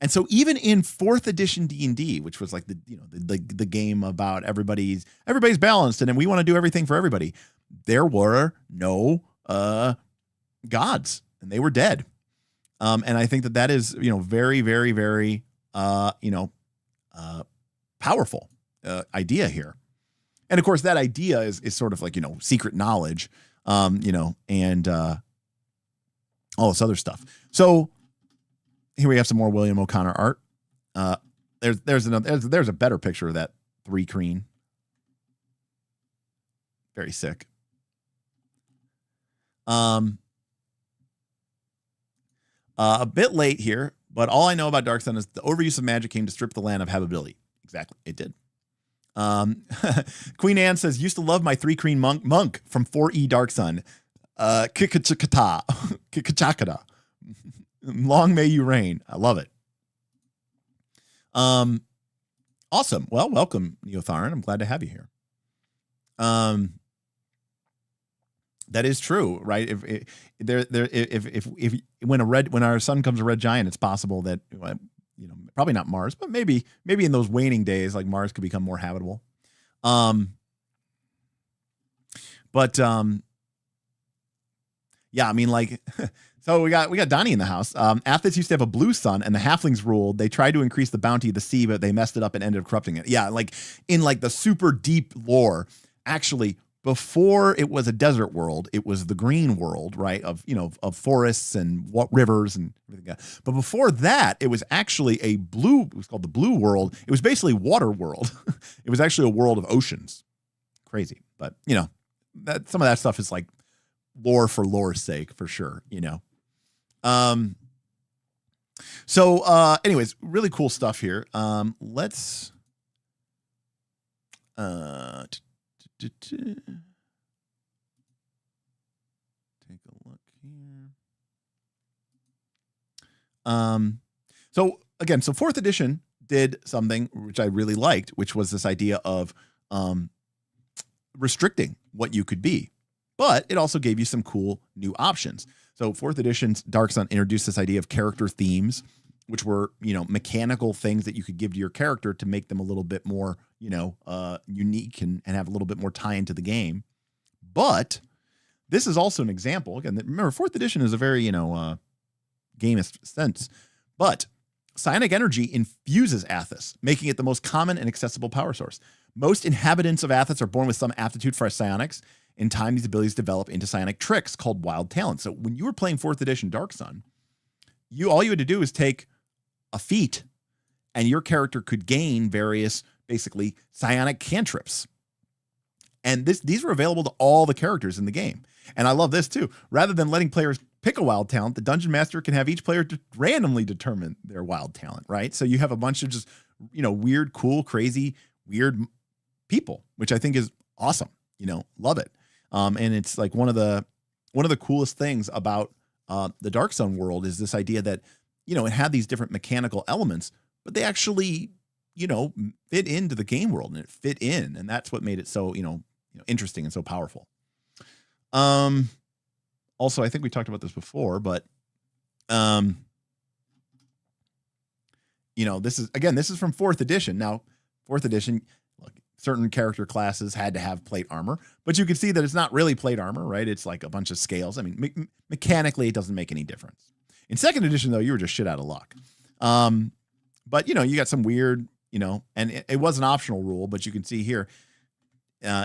so even in 4th edition D&D, which was like the game about everybody's balanced and then we want to do everything for everybody, there were no gods and they were dead. And I think that is, very, very, very, powerful idea here. And of course that idea is sort of like, secret knowledge, and all this other stuff. So here we have some more William O'Connor art. There's a better picture of that 3 Kreen. Very sick. A bit late here, but all I know about Dark Sun is the overuse of magic came to strip the land of habitability. Exactly, it did. Queen Anne says, used to love my 3 Kreen monk from 4E Dark Sun. Kikachakata. Long may you reign. I love it. Awesome. Well, welcome, Neotharan. I'm glad to have you here. That is true, right? If when our sun comes a red giant, it's possible that probably not Mars, but maybe in those waning days, like Mars could become more habitable. Yeah, I mean, like, so we got Donnie in the house. Athas used to have a blue sun, and the halflings ruled. They tried to increase the bounty of the sea, but they messed it up and ended up corrupting it. Yeah, like in like the super deep lore, actually, before it was a desert world, it was the green world, right? Of, you know, of forests and what rivers and everything. But before that, it was actually it was called the blue world. It was basically water world. It was actually a world of oceans. Crazy. But, you know, that some of that stuff is like lore for lore's sake, for sure, you know. Anyways, really cool stuff here. Let's take a look here. So again, so 4th edition did something which I really liked, which was this idea of restricting what you could be, but it also gave you some cool new options. So 4th edition's Dark Sun introduced this idea of character themes, which were, you know, mechanical things that you could give to your character to make them a little bit more, you know, unique and have a little bit more tie into the game. But this is also an example. Again, remember, 4th edition is a very, you know, gamist sense. But psionic energy infuses Athas, making it the most common and accessible power source. Most inhabitants of Athas are born with some aptitude for psionics. In time, these abilities develop into psionic tricks called wild talents. So when you were playing 4th edition Dark Sun, all you had to do is take a feat, and your character could gain various, basically, psionic cantrips. And these were available to all the characters in the game. And I love this too. Rather than letting players pick a wild talent, the dungeon master can have each player randomly determine their wild talent, right? So you have a bunch of just, you know, weird, cool, crazy, weird people, which I think is awesome. You know, love it. And it's like one of the coolest things about the Dark Sun world is this idea that, you know, it had these different mechanical elements, but they actually, you know, fit into the game world, and it fit in. And that's what made it so, you know, interesting and so powerful. Also, I think we talked about this before, but, you know, this is from 4th edition. Now, 4th edition, look, certain character classes had to have plate armor, but you can see that it's not really plate armor, right? It's like a bunch of scales. I mean, mechanically, it doesn't make any difference. In 2nd edition, though, you were just shit out of luck. But, you know, you got some weird, you know, and it was an optional rule, but you can see here,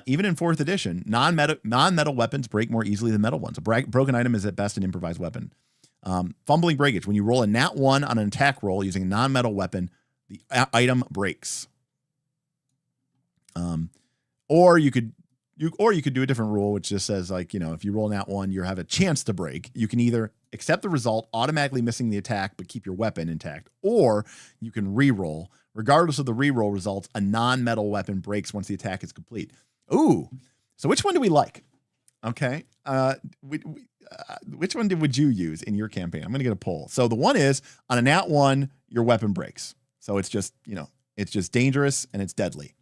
even in 4th edition, non-metal weapons break more easily than metal ones. A broken item is at best an improvised weapon. Fumbling breakage. When you roll a nat 1 on an attack roll using a non-metal weapon, the item breaks. Or you could do a different rule, which just says, like, you know, if you roll nat 1, you have a chance to break. You can either accept the result, automatically missing the attack, but keep your weapon intact, or you can re-roll. Regardless of the re-roll results, a non-metal weapon breaks once the attack is complete. Ooh, so which one do we like? Okay, which one would you use in your campaign? I'm going to get a poll. So the one is, on a nat 1, your weapon breaks. So it's just, you know, it's just dangerous and it's deadly.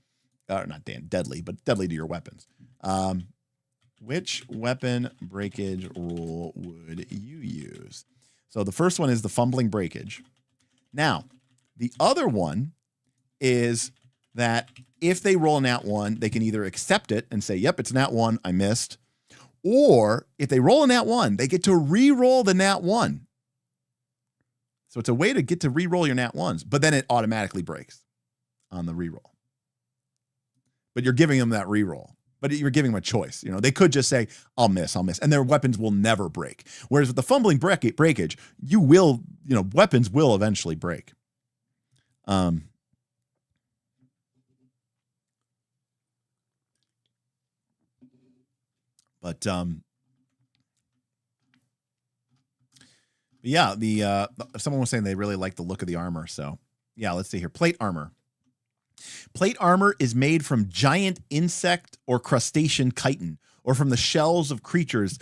Or not deadly, but deadly to your weapons. Which weapon breakage rule would you use? So the first one is the fumbling breakage. Now, the other one is that if they roll a nat 1, they can either accept it and say, yep, it's nat 1, I missed. Or if they roll a nat 1, they get to re-roll the nat 1. So it's a way to get to re-roll your nat 1s, but then it automatically breaks on the re-roll. But you're giving them that re-roll. But you're giving them a choice. You know, they could just say, I'll miss. And their weapons will never break. Whereas with the fumbling breakage, you will, you know, weapons will eventually break. But yeah, someone was saying they really like the look of the armor. So yeah, let's see here. Plate armor. Plate armor is made from giant insect or crustacean chitin, or from the shells of creatures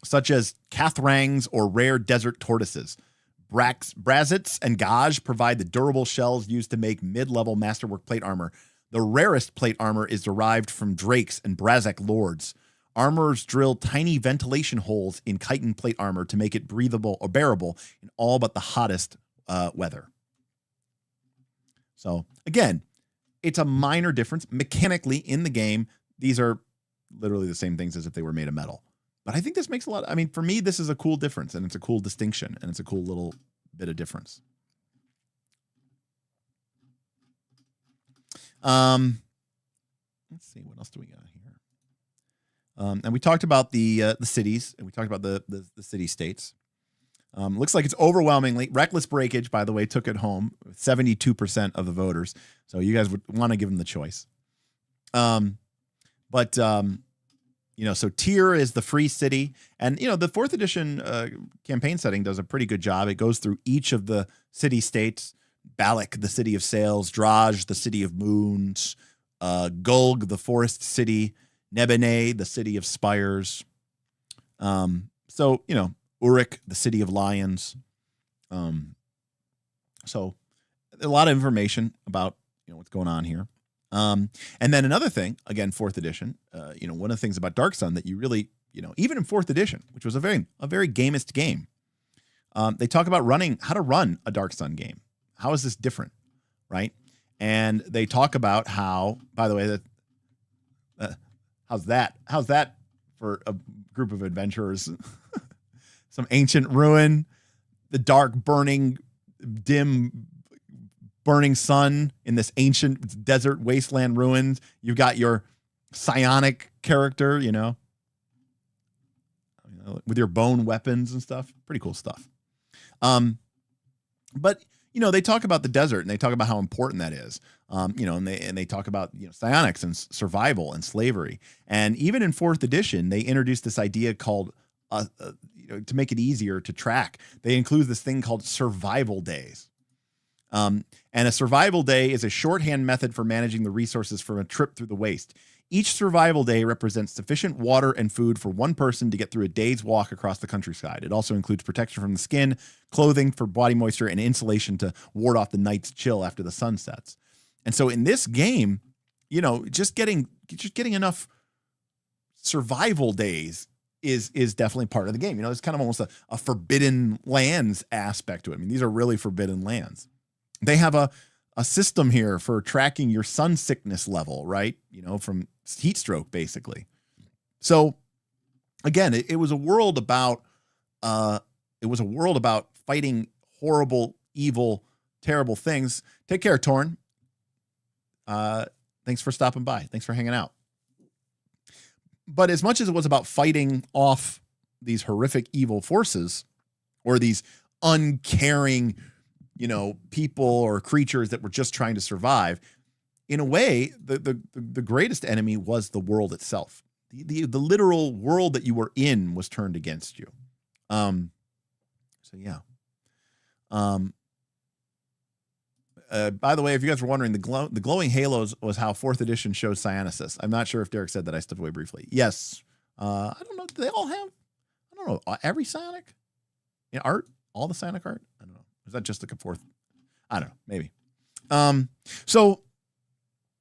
such as cathrangs or rare desert tortoises. Brazits and gauge provide the durable shells used to make mid-level masterwork plate armor. The rarest plate armor is derived from drakes and Brazak lords. Armorers drill tiny ventilation holes in chitin plate armor to make it breathable or bearable in all but the hottest weather. So again, it's a minor difference. Mechanically in the game, these are literally the same things as if they were made of metal. But I think this makes a lot. I mean, for me, this is a cool difference, and it's a cool distinction, and it's a cool little bit of difference. Let's see, what else do we got here? And we talked about the cities, and we talked about the city states. Looks like it's overwhelmingly reckless breakage. By the way, took it home 72% of the voters. So you guys would want to give them the choice. So Tyr is the free city, and the 4th edition campaign setting does a pretty good job. It goes through each of the city states: Balak, the city of sails; Draj, the city of moons; Gulg, the forest city; Nebene, the city of spires. Uruk, the city of lions. So a lot of information about what's going on here. And then another thing, again, 4th edition, one of the things about Dark Sun that you really, even in 4th edition, which was a very gamist game, they talk about how to run a Dark Sun game. How is this different, right? And they talk about how, by the way, how's that for a group of adventurers? Some ancient ruin, the dark, dim, burning sun in this ancient desert wasteland ruins. You've got your psionic character, with your bone weapons and stuff. Pretty cool stuff. But they talk about the desert, and they talk about how important that is. And they talk about psionics and survival and slavery. And even in 4th edition, they introduced this idea called to make it easier to track. They include this thing called survival days. And a survival day is a shorthand method for managing the resources from a trip through the waste. Each survival day represents sufficient water and food for one person to get through a day's walk across the countryside. It also includes protection from the skin, clothing for body moisture, and insulation to ward off the night's chill after the sun sets. And so in this game, just getting enough survival days is definitely part of the game. It's kind of almost a forbidden lands aspect to it. I mean, these are really forbidden lands. They have a system here for tracking your sun sickness level, right? From heat stroke, basically. So again, it was a world about fighting horrible, evil, terrible things. Take care, Torn. Thanks for stopping by. Thanks for hanging out. But as much as it was about fighting off these horrific evil forces, or these uncaring, people or creatures that were just trying to survive, in a way, the greatest enemy was the world itself. The literal world that you were in was turned against you. By the way, if you guys were wondering, the glowing halos was how 4th edition showed Psionicis. I'm not sure if Derek said that. I stepped away briefly. Yes. I don't know. Do they all have, I don't know, every psionic art? All the psionic art? I don't know. Is that just like a 4th? I don't know. Maybe. So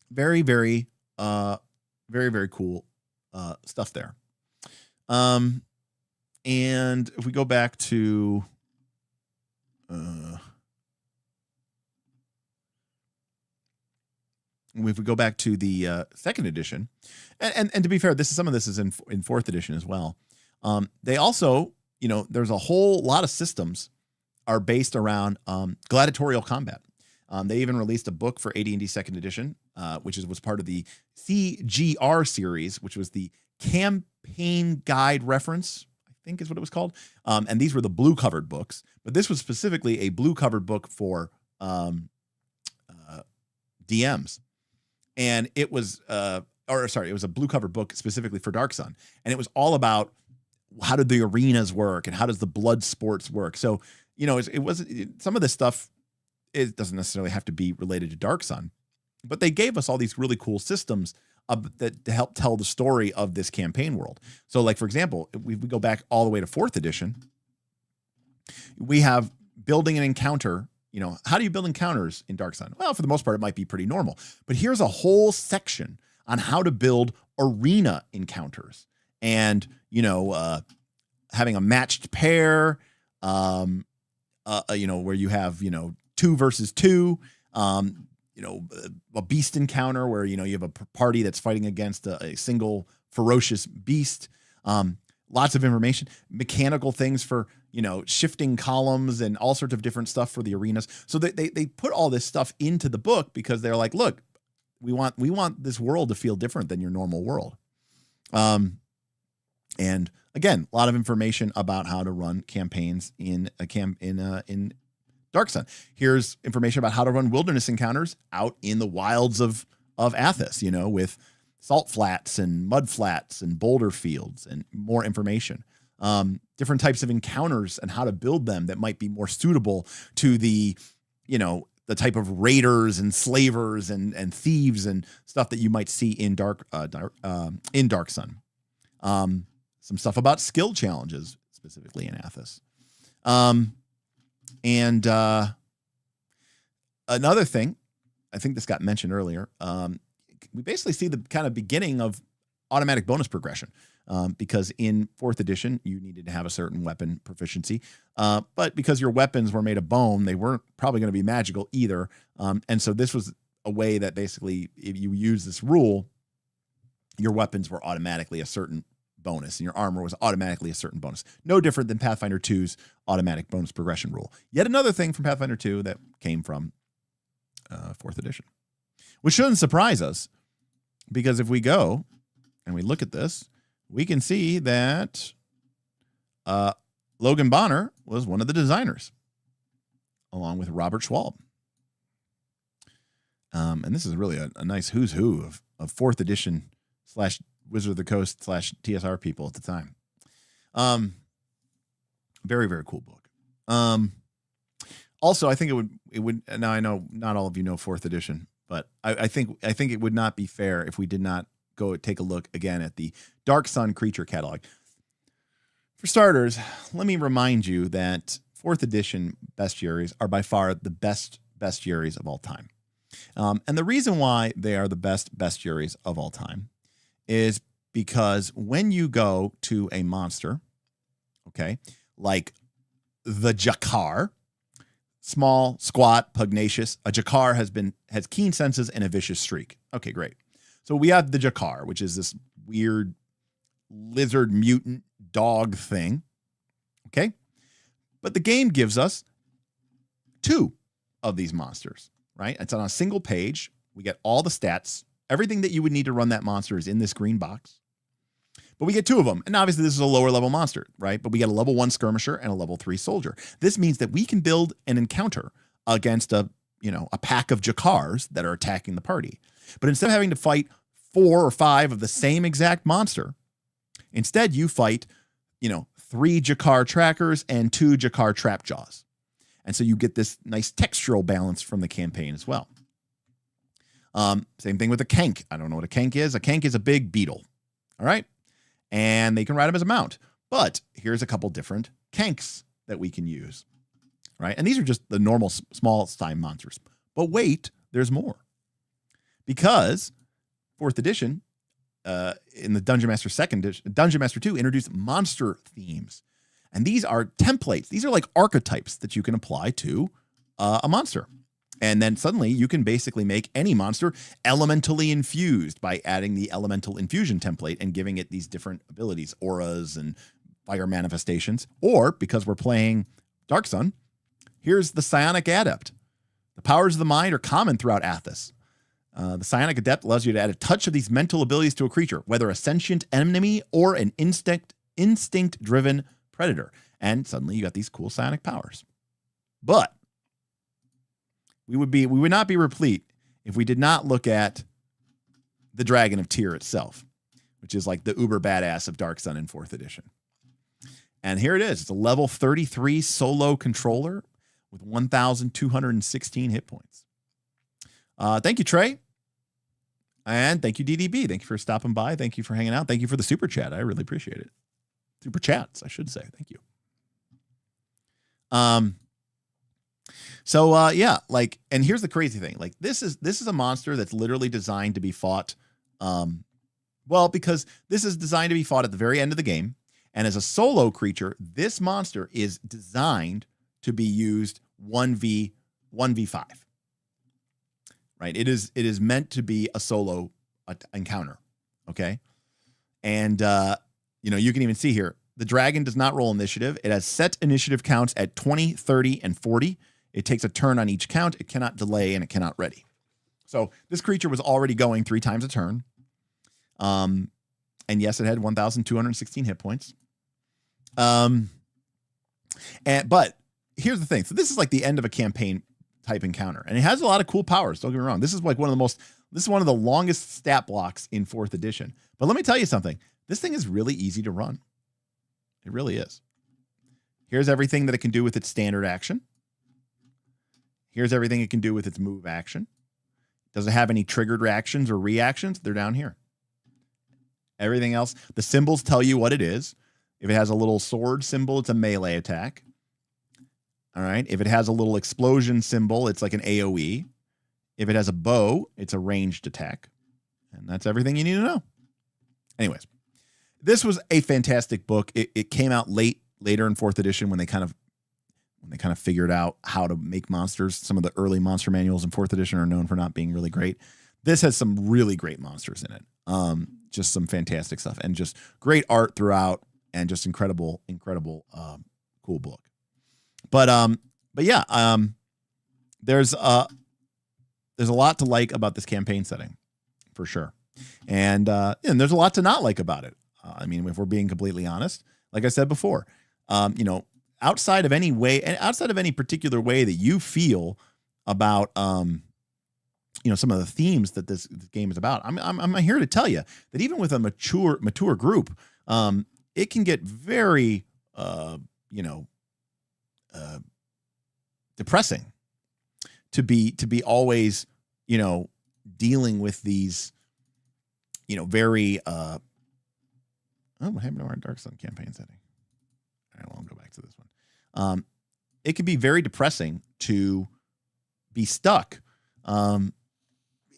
very, very, very, very cool stuff there. And if we go back to if we go back to the 2nd edition, and to be fair, some of this is in 4th edition as well. They also, there's a whole lot of systems are based around gladiatorial combat. They even released a book for AD&D 2nd edition, which was part of the CGR series, which was the Campaign Guide Reference, I think is what it was called. And these were the blue covered books, but this was specifically a blue covered book for DMs. And it was, it was a blue covered book specifically for Dark Sun. And it was all about how did the arenas work and how does the blood sports work. So, it wasn't some of this stuff. It doesn't necessarily have to be related to Dark Sun, but they gave us all these really cool systems that to help tell the story of this campaign world. So like, for example, if we go back all the way to 4th edition, we have building an encounter. How do you build encounters in Dark Sun? Well, for the most part, it might be pretty normal, but here's a whole section on how to build arena encounters and, having a matched pair, where you have, 2 versus 2, a beast encounter where, you have a party that's fighting against a single ferocious beast. Lots of information, mechanical things for, shifting columns and all sorts of different stuff for the arenas. So they put all this stuff into the book because they're like, look, we want this world to feel different than your normal world. And again, a lot of information about how to run campaigns in Dark Sun. Here's information about how to run wilderness encounters out in the wilds of Athas, with salt flats and mud flats and boulder fields, and more information. Different types of encounters and how to build them that might be more suitable to the type of raiders and slavers and thieves and stuff that you might see in Dark Sun. Some stuff about skill challenges, specifically in Athas. And another thing, I think this got mentioned earlier, we basically see the kind of beginning of automatic bonus progression, because in 4th edition, you needed to have a certain weapon proficiency. But because your weapons were made of bone, they weren't probably going to be magical either. And so this was a way that basically, if you use this rule, your weapons were automatically a certain bonus, and your armor was automatically a certain bonus. No different than Pathfinder 2's automatic bonus progression rule. Yet another thing from Pathfinder 2 that came from 4th edition, which shouldn't surprise us, because if we go and we look at this, we can see that Logan Bonner was one of the designers, along with Robert Schwalb. And this is really a nice who's who of 4th edition / Wizard of the Coast / TSR people at the time. Very, very cool book. Also, I think it would. Now I know not all of you know 4th edition, but I think it would not be fair if we did not go take a look again at the Dark Sun creature catalog. For starters, let me remind you that 4th edition bestiaries are by far the best bestiaries of all time. And the reason why they are the best bestiaries of all time is because when you go to a monster, okay, like the Jakar, small, squat, pugnacious, a Jakar has keen senses and a vicious streak. Okay, great. So we have the Jakar, which is this weird lizard mutant dog thing. Okay. But the game gives us 2 of these monsters, right? It's on a single page. We get all the stats. Everything that you would need to run that monster is in this green box. But we get 2 of them. And obviously this is a lower level monster, right? But we get a level 1 skirmisher and a level 3 soldier. This means that we can build an encounter against a pack of Jakars that are attacking the party. But instead of having to fight 4 or 5 of the same exact monster, instead you fight, 3 Jakar trackers and 2 Jakar trapjaws. And so you get this nice textural balance from the campaign as well. Same thing with a Kenk. I don't know what a Kenk is. A Kenk is a big beetle. All right. And they can ride them as a mount. But here's a couple different Kenks that we can use. Right. And these are just the normal small time monsters. But wait, there's more. Because 4th edition, in the Dungeon Master 2nd edition, Dungeon Master 2 introduced monster themes. And these are templates. These are like archetypes that you can apply to a monster. And then suddenly you can basically make any monster elementally infused by adding the elemental infusion template and giving it these different abilities, auras and fire manifestations. Or because we're playing Dark Sun, here's the Psionic Adept. The powers of the mind are common throughout Athas. The Psionic Adept allows you to add a touch of these mental abilities to a creature, whether a sentient enemy or an instinct-driven predator. And suddenly you got these cool psionic powers. But we would not be replete if we did not look at the Dragon of Tyr itself, which is like the uber badass of Dark Sun in 4th edition. And here it is. It's a level 33 solo controller with 1,216 hit points. Thank you, Trey. And thank you, DDB. Thank you for stopping by. Thank you for hanging out. Thank you for the super chat. I really appreciate it. Super chats, I should say. Thank you. So yeah, like, and here's the crazy thing. Like, this is a monster that's literally designed to be fought. Because this is designed to be fought at the very end of the game. And as a solo creature, this monster is designed to be used 1v5. Right? It is meant to be a solo encounter. Okay. And you can even see here, the dragon does not roll initiative. It has set initiative counts at 20, 30, and 40. It takes a turn on each count. It cannot delay and it cannot ready. So this creature was already going 3 times a turn. And yes, it had 1,216 hit points. But here's the thing. So this is like the end of a campaign type encounter, and it has a lot of cool powers. Don't get me wrong. This is like one of the longest stat blocks in 4th edition. But let me tell you something. This thing is really easy to run. It really is. Here's everything that it can do with its standard action. Here's everything it can do with its move action. Does it have any triggered reactions or reactions? They're down here. Everything else, the symbols tell you what it is. If it has a little sword symbol, it's a melee attack. All right. If it has a little explosion symbol, it's like an AoE. If it has a bow, it's a ranged attack. And that's everything you need to know. Anyways, this was a fantastic book. It came out later in 4th edition when they kind of figured out how to make monsters. Some of the early monster manuals in 4th edition are known for not being really great. This has some really great monsters in it. Just some fantastic stuff and just great art throughout and just incredible cool book. But yeah, there's a lot to like about this campaign setting for sure. And there's a lot to not like about it. I mean, if we're being completely honest, like I said before, outside of any particular way that you feel about, some of the themes that this game is about, I'm here to tell you that even with a mature group, it can get very, depressing to be always, dealing with these, very, what happened to our Dark Sun campaign setting? All right, well, I'll go back to this one. It can be very depressing to be stuck,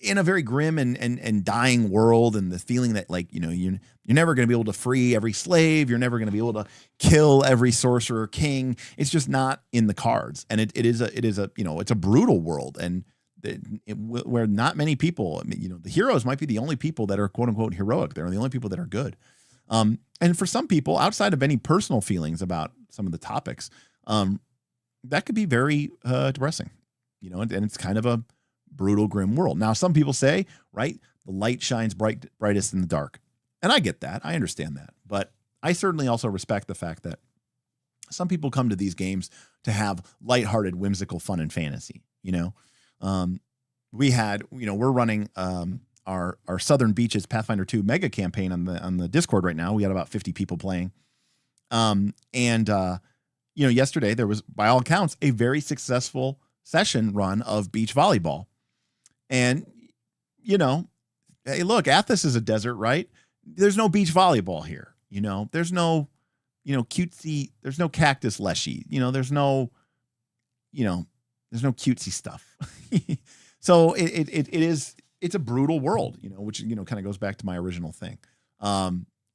in a very grim and dying world, and the feeling that you're never going to be able to free every slave. You're never going to be able to kill every sorcerer king. It's just not in the cards. And it's a brutal world, and where not many people, the heroes might be the only people that are quote unquote heroic. They're the only people that are good. And for some people, outside of any personal feelings about some of the topics, that could be very depressing, and it's kind of a brutal, grim world. Now, some people say, right, the light shines brightest in the dark. And I get that. I understand that. But I certainly also respect the fact that some people come to these games to have lighthearted, whimsical fun and fantasy. We're running our Southern Beaches Pathfinder 2 mega campaign on the Discord right now. We got about 50 people playing. Yesterday there was, by all accounts, a very successful session run of beach volleyball. And, hey, look, Athas is a desert, right? There's no beach volleyball here. There's no, cutesy, there's no cactus leshy, there's no cutesy stuff. So it's a brutal world, which, kind of goes back to my original thing.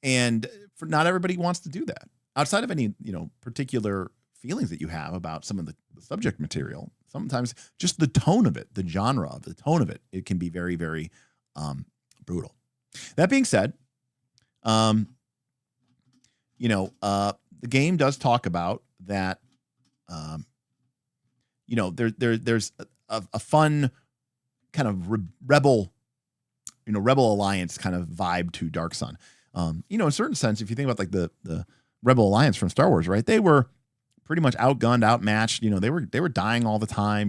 And for not everybody wants to do that outside of any, particular feelings that you have about some of the subject material. Sometimes just the tone of it, the genre of the tone of it, it can be very, very brutal. That being said, the game does talk about that. There's a fun kind of rebel alliance kind of vibe to Dark Sun. In a certain sense, if you think about like the Rebel Alliance from Star Wars, right? They were pretty much outgunned, outmatched. They were dying all the time.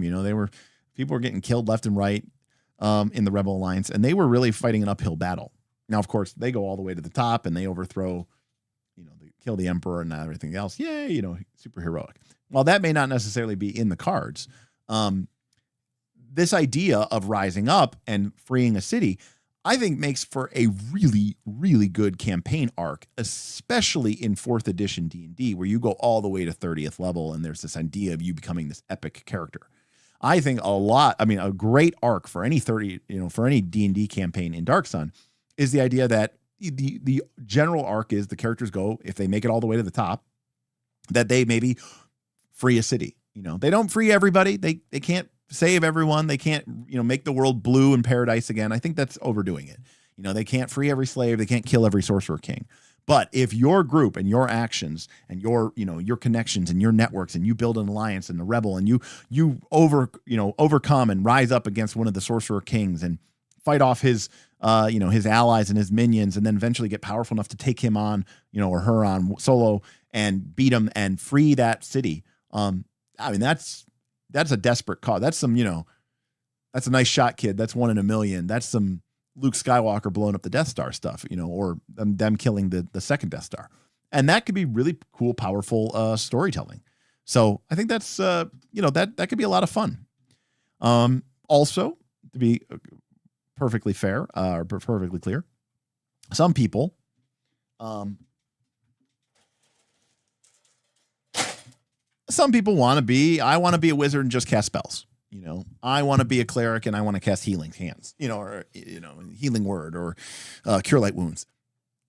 People were getting killed left and right in the Rebel Alliance, and they were really fighting an uphill battle. Now, of course, they go all the way to the top and they overthrow, they kill the Emperor and everything else. Yay, super heroic. While that may not necessarily be in the cards, this idea of rising up and freeing a city, I think, makes for a really, really good campaign arc, especially in 4th edition D&D, where you go all the way to 30th level and there's this idea of you becoming this epic character. I think a great arc for any D&D campaign in Dark Sun is the idea that the general arc is the characters go, if they make it all the way to the top, that they maybe free a city. They don't free everybody. They can't save everyone. They can't, make the world blue and paradise again. I think that's overdoing it. They can't free every slave. They can't kill every sorcerer king. But if your group and your actions and your connections and your networks, and you build an alliance and the rebel, and you overcome and rise up against one of the sorcerer kings and fight off his his allies and his minions, and then eventually get powerful enough to take him on, or her on solo and beat him and free that city. I mean, that's a desperate cause. That's some, that's a nice shot, kid. That's 1 in a million. That's some Luke Skywalker blowing up the Death Star stuff, or them killing the second Death Star. And that could be really cool, powerful storytelling. So I think that's, that could be a lot of fun. Also, to be perfectly fair, or perfectly clear, some people, want to be, I want to be a wizard and just cast spells. I want to be a cleric and I want to cast healing hands, or, healing word or cure light wounds.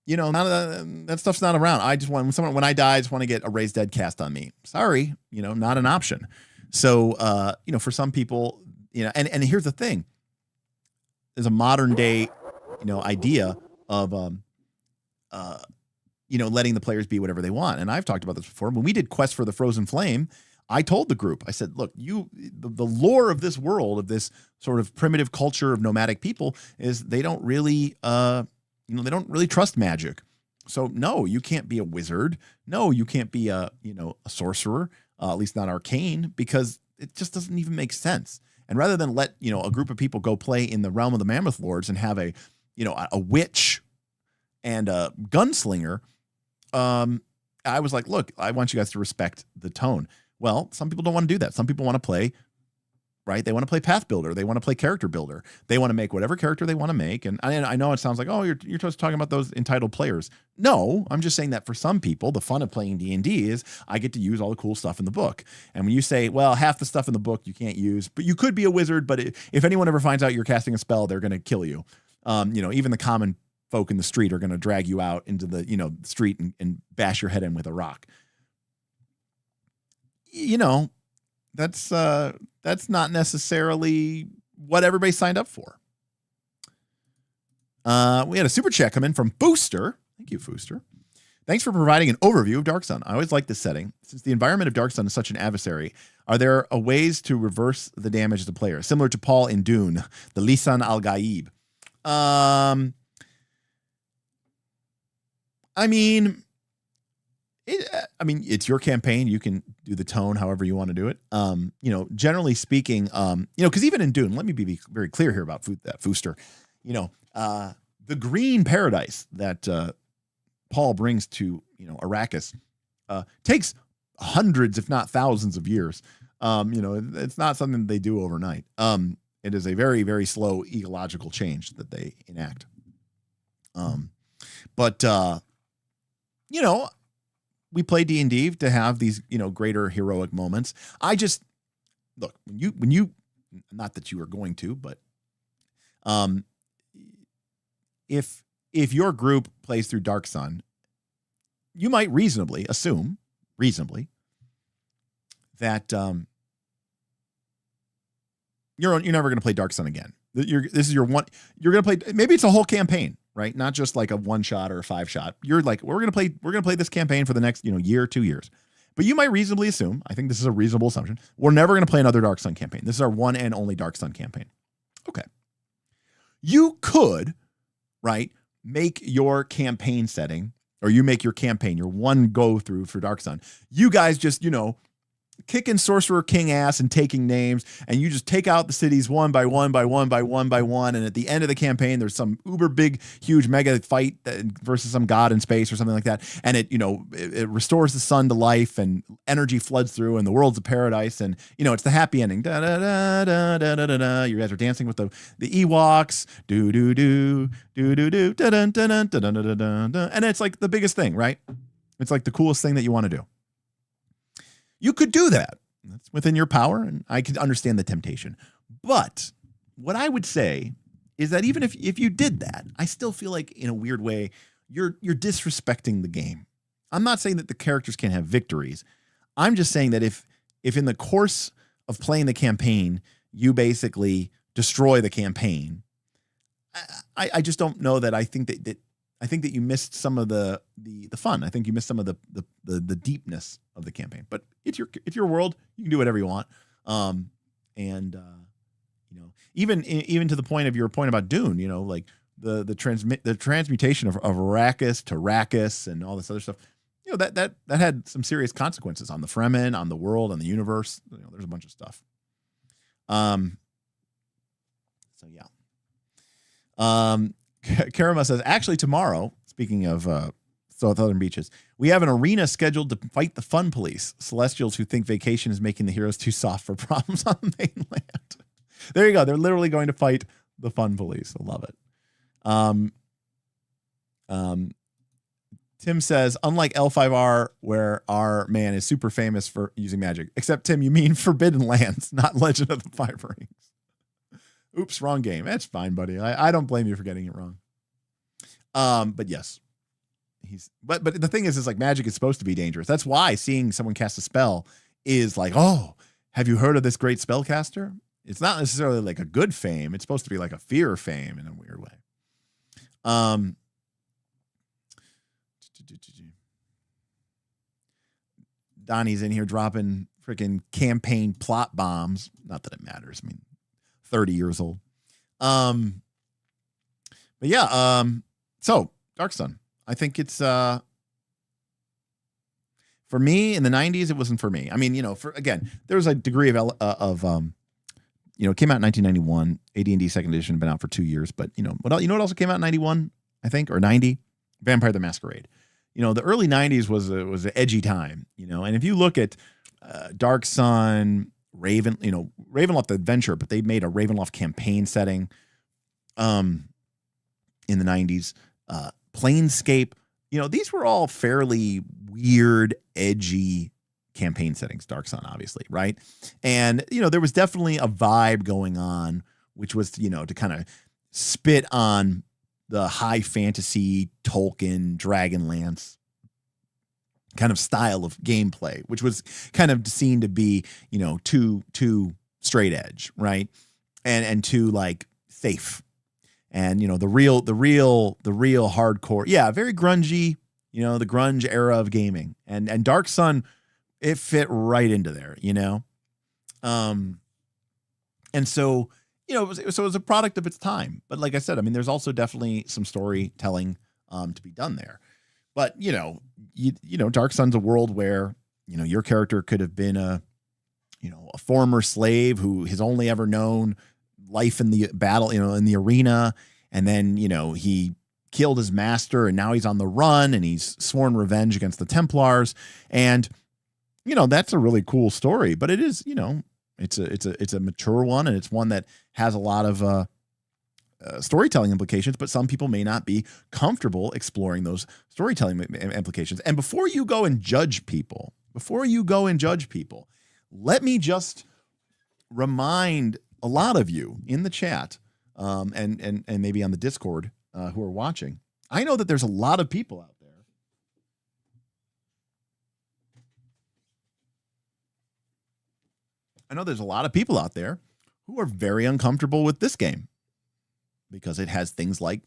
None of that stuff's not around. I just want when I die, I just want to get a raise dead cast on me. Sorry, not an option. So, for some people, and here's the thing. There's a modern day, idea of, letting the players be whatever they want. And I've talked about this before. When we did Quest for the Frozen Flame, I told the group, I said, look, the lore of this world, of this sort of primitive culture of nomadic people is they don't really, they don't really trust magic. So no, you can't be a wizard. No, you can't be a sorcerer, at least not arcane, because it just doesn't even make sense. And rather than let, a group of people go play in the realm of the Mammoth Lords and have a witch and a gunslinger, I was like, look, I want you guys to respect the tone. Well, some people don't want to do that. Some people want to play, right? They want to play path builder. They want to play character builder. They want to make whatever character they want to make. And I know it sounds like, oh, you're just talking about those entitled players. No, I'm just saying that for some people, the fun of playing D&D is I get to use all the cool stuff in the book. And when you say, well, half the stuff in the book you can't use, but you could be a wizard, but if anyone ever finds out you're casting a spell, they're going to kill you. Even the common folk in the street are going to drag you out into the, street and bash your head in with a rock. That's not necessarily what everybody signed up for. We had a super chat come in from Booster. Thank you, Booster. Thanks for providing an overview of Dark Sun. I always like this setting. Since the environment of Dark Sun is such an adversary, are there ways to reverse the damage to the player, similar to Paul in Dune, the Lisan al-Gaib? It's your campaign. You can do the tone however you want to do it. Generally speaking, because even in Dune, let me be very clear here about that Fooster. The green paradise that Paul brings to Arrakis takes hundreds, if not thousands, of years. It's not something they do overnight. It is a very, very slow ecological change that they enact. We play D&D to have these, greater heroic moments. I just look when you, not that you are going to, but, if your group plays through Dark Sun, you might reasonably assume that, you're never going to play Dark Sun again. This is your one, you're going to play, maybe it's a whole campaign, right? Not just like a 1-shot or a 5-shot. You're like, we're going to play this campaign for the next, year, 2 years. But you might reasonably assume, I think this is a reasonable assumption, we're never going to play another Dark Sun campaign. This is our one and only Dark Sun campaign. Okay. You could, right, make your campaign setting, or you make your campaign, your one go through for Dark Sun. You guys just, kicking Sorcerer King ass and taking names, and you just take out the cities one by one by one by one by one, and at the end of the campaign there's some uber big huge mega fight versus some god in space or something like that, and it restores the sun to life and energy floods through and the world's a paradise, and it's the happy ending. Da, da, da, da, da, da, da, da. You guys are dancing with the Ewoks, do do do do do do da, da, da, da, da, da, da, da. And it's like the biggest thing, right? It's like the coolest thing that you want to do. You could do that. That's within your power, and I can understand the temptation. But what I would say is that even if you did that, I still feel like in a weird way, you're disrespecting the game. I'm not saying that the characters can't have victories. I'm just saying that if in the course of playing the campaign, you basically destroy the campaign, I just don't know that I think that you missed some of the fun. I think you missed some of the deepness of the campaign. But it's your world. You can do whatever you want. Even to the point of your point about Dune, like the transmutation of Arrakis to Rakis and all this other stuff. You know, that had some serious consequences on the Fremen, on the world, on the universe. You know, there's a bunch of stuff. So yeah. Karama says, actually tomorrow, speaking of Southern Beaches, we have an arena scheduled to fight the fun police, Celestials who think vacation is making the heroes too soft for problems on the mainland. There you go. They're literally going to fight the fun police. I love it. Tim says, unlike L5R, where our man is super famous for using magic, except Tim, you mean Forbidden Lands, not Legend of the Five Rings. Oops, wrong game. That's fine, buddy. I don't blame you for getting it wrong. But yes, but the thing is like magic is supposed to be dangerous. That's why seeing someone cast a spell is like, oh, have you heard of this great spellcaster? It's not necessarily like a good fame. It's supposed to be like a fear fame in a weird way. Donnie's in here dropping freaking campaign plot bombs. Not that it matters. I mean, 30 years old. But yeah, so Dark Sun. I think it's for me in the 90s, it wasn't for me. I mean, you know, there was a degree of you know, it came out in 1991. AD&D second edition had been out for 2 years, but you know what also came out in 91, I think, or 90? Vampire the Masquerade. You know, the early 90s was an edgy time, you know, and if you look at Dark Sun, Ravenloft Adventure, but they made a Ravenloft campaign setting in the 90s. Planescape, you know, these were all fairly weird, edgy campaign settings. Dark Sun, obviously, right? And, you know, there was definitely a vibe going on, which was, you know, to kind of spit on the high fantasy Tolkien Dragonlance kind of style of gameplay, which was kind of seen to be, you know, too straight edge, right? And too like safe. And, you know, the real hardcore, yeah, very grungy, you know, the grunge era of gaming. And Dark Sun, it fit right into there, you know? And so, you know, it was a product of its time. But like I said, I mean, there's also definitely some storytelling to be done there. But, you know, Dark Sun's a world where, you know, your character could have been a former slave who has only ever known life in the battle, you know, in the arena. And then, you know, he killed his master and now he's on the run and he's sworn revenge against the Templars. And, you know, that's a really cool story, but it is, you know, it's a mature one, and it's one that has a lot of storytelling implications, but some people may not be comfortable exploring those storytelling implications. And before you go and judge people, let me just remind a lot of you in the chat, and maybe on the Discord who are watching. I know that there's a lot of people out there who are very uncomfortable with this game because it has things like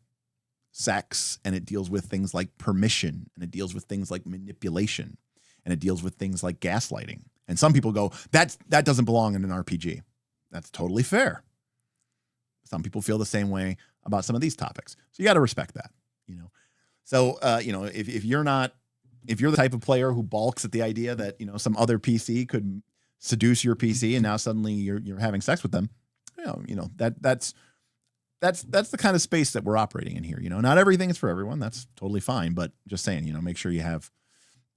sex, and it deals with things like permission, and it deals with things like manipulation, and it deals with things like gaslighting. And some people go, that doesn't belong in an RPG. That's totally fair. Some people feel the same way about some of these topics. So you got to respect that, you know? So, you know, if you're the type of player who balks at the idea that, you know, some other PC could seduce your PC and now suddenly you're having sex with them, you know, that's the kind of space that we're operating in here. You know, not everything is for everyone. That's totally fine. But just saying, you know, make sure you have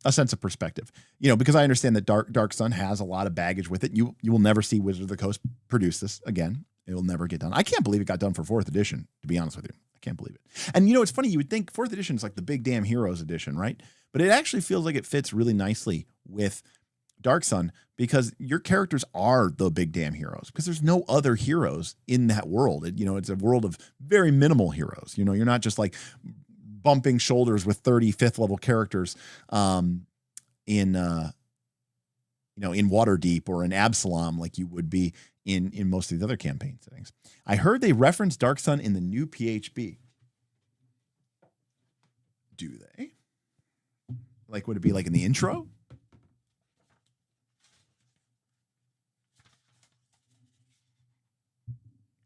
a sense of perspective, you know, because I understand that Dark Sun has a lot of baggage with it. You will never see Wizard of the Coast produce this again. It will never get done. I can't believe it got done for 4th edition, to be honest with you. I can't believe it. And, you know, it's funny. You would think 4th edition is like the big damn heroes edition, right? But it actually feels like it fits really nicely with Dark Sun because your characters are the big damn heroes because there's no other heroes in that world. You know, it's a world of very minimal heroes. You know, you're not just like bumping shoulders with 35th level characters in Waterdeep or in Absalom like you would be in most of the other campaign settings. I heard they reference Dark Sun in the new PHB. Do they? Like, would it be like in the intro?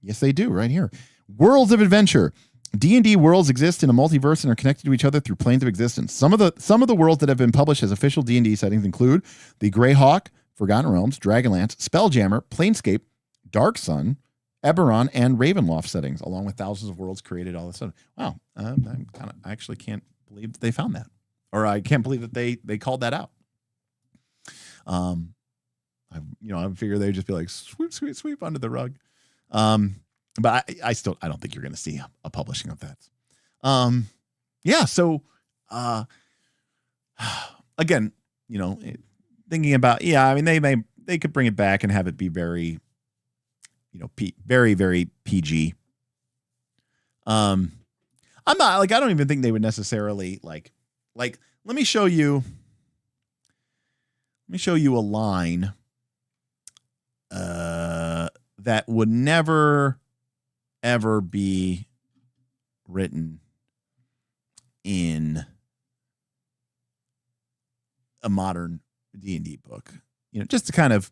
Yes, they do right here. Worlds of Adventure. D&D worlds exist in a multiverse and are connected to each other through planes of existence. Some of the worlds that have been published as official D&D settings include the Greyhawk, Forgotten Realms, Dragonlance, Spelljammer, Planescape, Dark Sun, Eberron, and Ravenloft settings, along with thousands of worlds created all of a sudden. Wow, I actually can't believe that they found that, or I can't believe that they called that out. I figure they'd just be like sweep under the rug. But I don't think you're going to see a publishing of that. Yeah. So, again, thinking about, I mean, they could bring it back and have it be very, very, very PG. I'm not like, I don't even think they would necessarily like, let me show you a line, that would never, ever be written in a modern D&D book, just to kind of,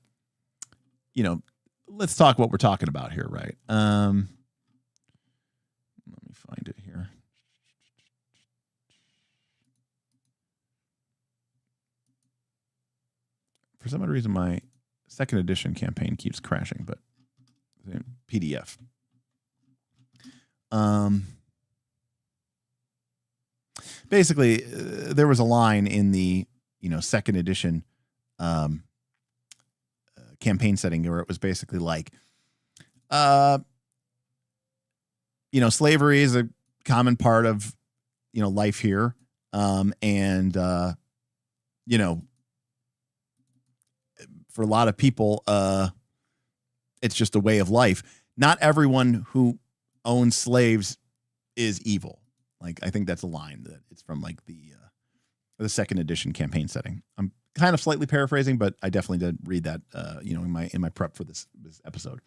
let's talk what we're talking about here, right? Let me find it here. For some odd reason, my second edition campaign keeps crashing, but PDF. Basically, there was a line in the second edition campaign setting where it was basically like, slavery is a common part of life here, and for a lot of people, it's just a way of life. Not everyone who owns slaves is evil. Like, I think that's a line that it's from like the second edition campaign setting. I'm kind of slightly paraphrasing, but I definitely did read that, in my prep for this episode.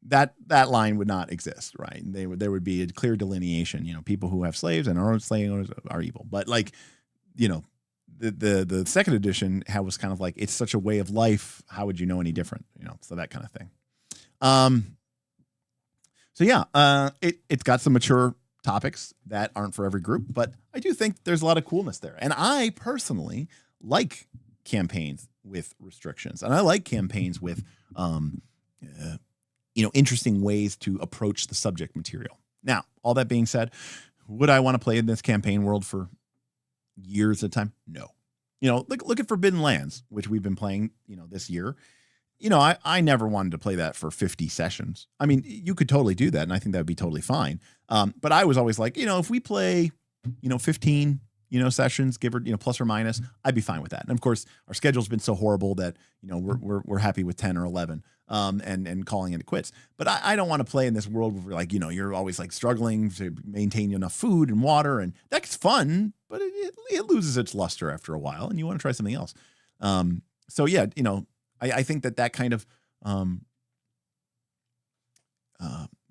That line would not exist, right? There would be a clear delineation. People who have slaves and are slave owners are evil. But like, the second edition was kind of like, it's such a way of life. How would you know any different? So that kind of thing. So yeah, it's got some mature topics that aren't for every group, but I do think there's a lot of coolness there. And I personally like campaigns with restrictions, and I like campaigns with, interesting ways to approach the subject material. Now, all that being said, would I want to play in this campaign world for years at a time? No. Look at Forbidden Lands, which we've been playing, this year. I never wanted to play that for 50 sessions. I mean, you could totally do that, and I think that would be totally fine. But I was always like, if we play, 15, sessions, give or, plus or minus, I'd be fine with that. And of course, our schedule's been so horrible that, we're happy with 10 or 11, and calling it quits. But I don't want to play in this world where like, you're always like struggling to maintain enough food and water, and that's fun, but it loses its luster after a while, and you want to try something else. So yeah, I think that kind of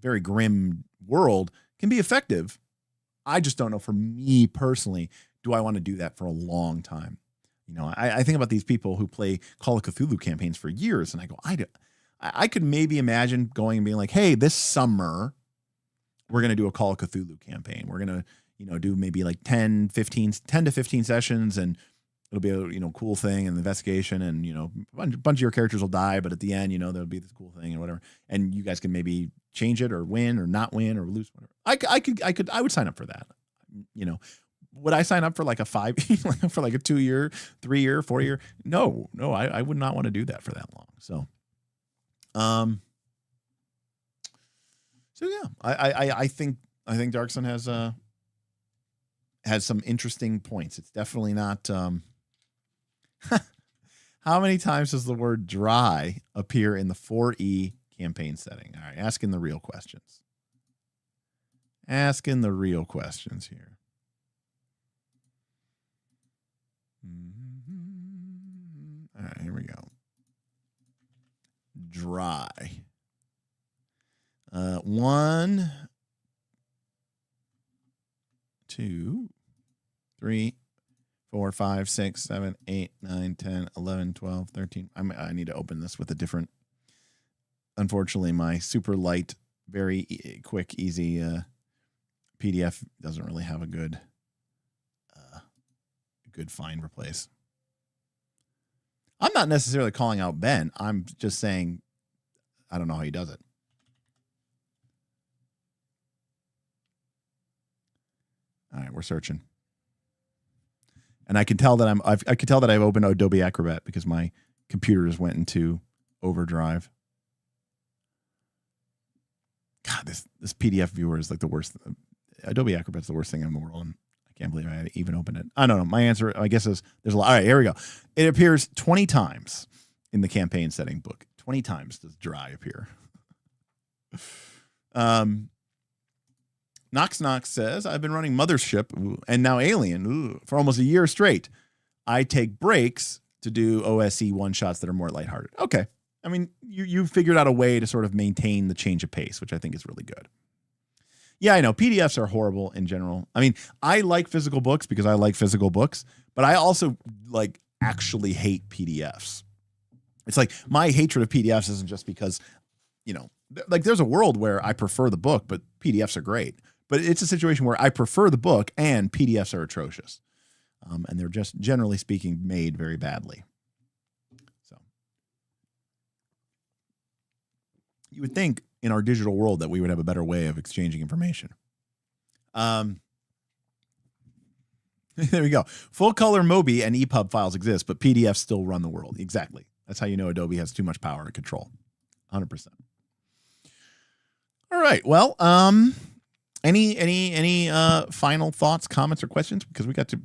very grim world can be effective. I just don't know, for me personally, do I want to do that for a long time? I think about these people who play Call of Cthulhu campaigns for years, and I go, I could maybe imagine going and being like, hey, this summer we're going to do a Call of Cthulhu campaign. We're going to, do maybe like 10 to 15 sessions, and it'll be a, cool thing and investigation, and, a bunch of your characters will die, but at the end, there'll be this cool thing and whatever. And you guys can maybe change it or win or not win or lose, whatever. I would sign up for that. Would I sign up for like a 5, for like a 2-year, 3-year, 4-year? No, I would not want to do that for that long. So, yeah, I think Dark Sun has some interesting points. It's definitely not, how many times does the word dry appear in the 4E campaign setting? All right, asking the real questions. Asking the real questions here. All right, here we go. Dry. 1, 2, 3, 4, 5, 6, 7, 8, 9, 10, 11, 12, 13. I need to open this with a different. Unfortunately, my super light, very quick, easy PDF doesn't really have a good find replace. I'm not necessarily calling out Ben. I'm just saying I don't know how he does it. All right, we're searching. And I can tell that I can tell that I've opened Adobe Acrobat because my computer just went into overdrive. God, this PDF viewer is like the worst. Adobe Acrobat's the worst thing in the world. And I can't believe I even opened it. I don't know. My answer, I guess, is there's a lot. All right, here we go. It appears 20 times in the campaign setting book. 20 times does dry appear. Knox says, I've been running Mothership and now Alien for almost a year straight. I take breaks to do OSE one-shots that are more lighthearted. Okay. I mean, you figured out a way to sort of maintain the change of pace, which I think is really good. Yeah, I know. PDFs are horrible in general. I mean, I like physical books because I like physical books, but I also like actually hate PDFs. It's like my hatred of PDFs isn't just because, you know, like there's a world where I prefer the book, but PDFs are great. But it's a situation where I prefer the book and PDFs are atrocious. And they're just, generally speaking, made very badly. So you would think in our digital world that we would have a better way of exchanging information. There we go. Full color Mobi and EPUB files exist, but PDFs still run the world. Exactly. That's how you know Adobe has too much power to control. 100%. All right. Well, any final thoughts, comments, or questions? Because we got to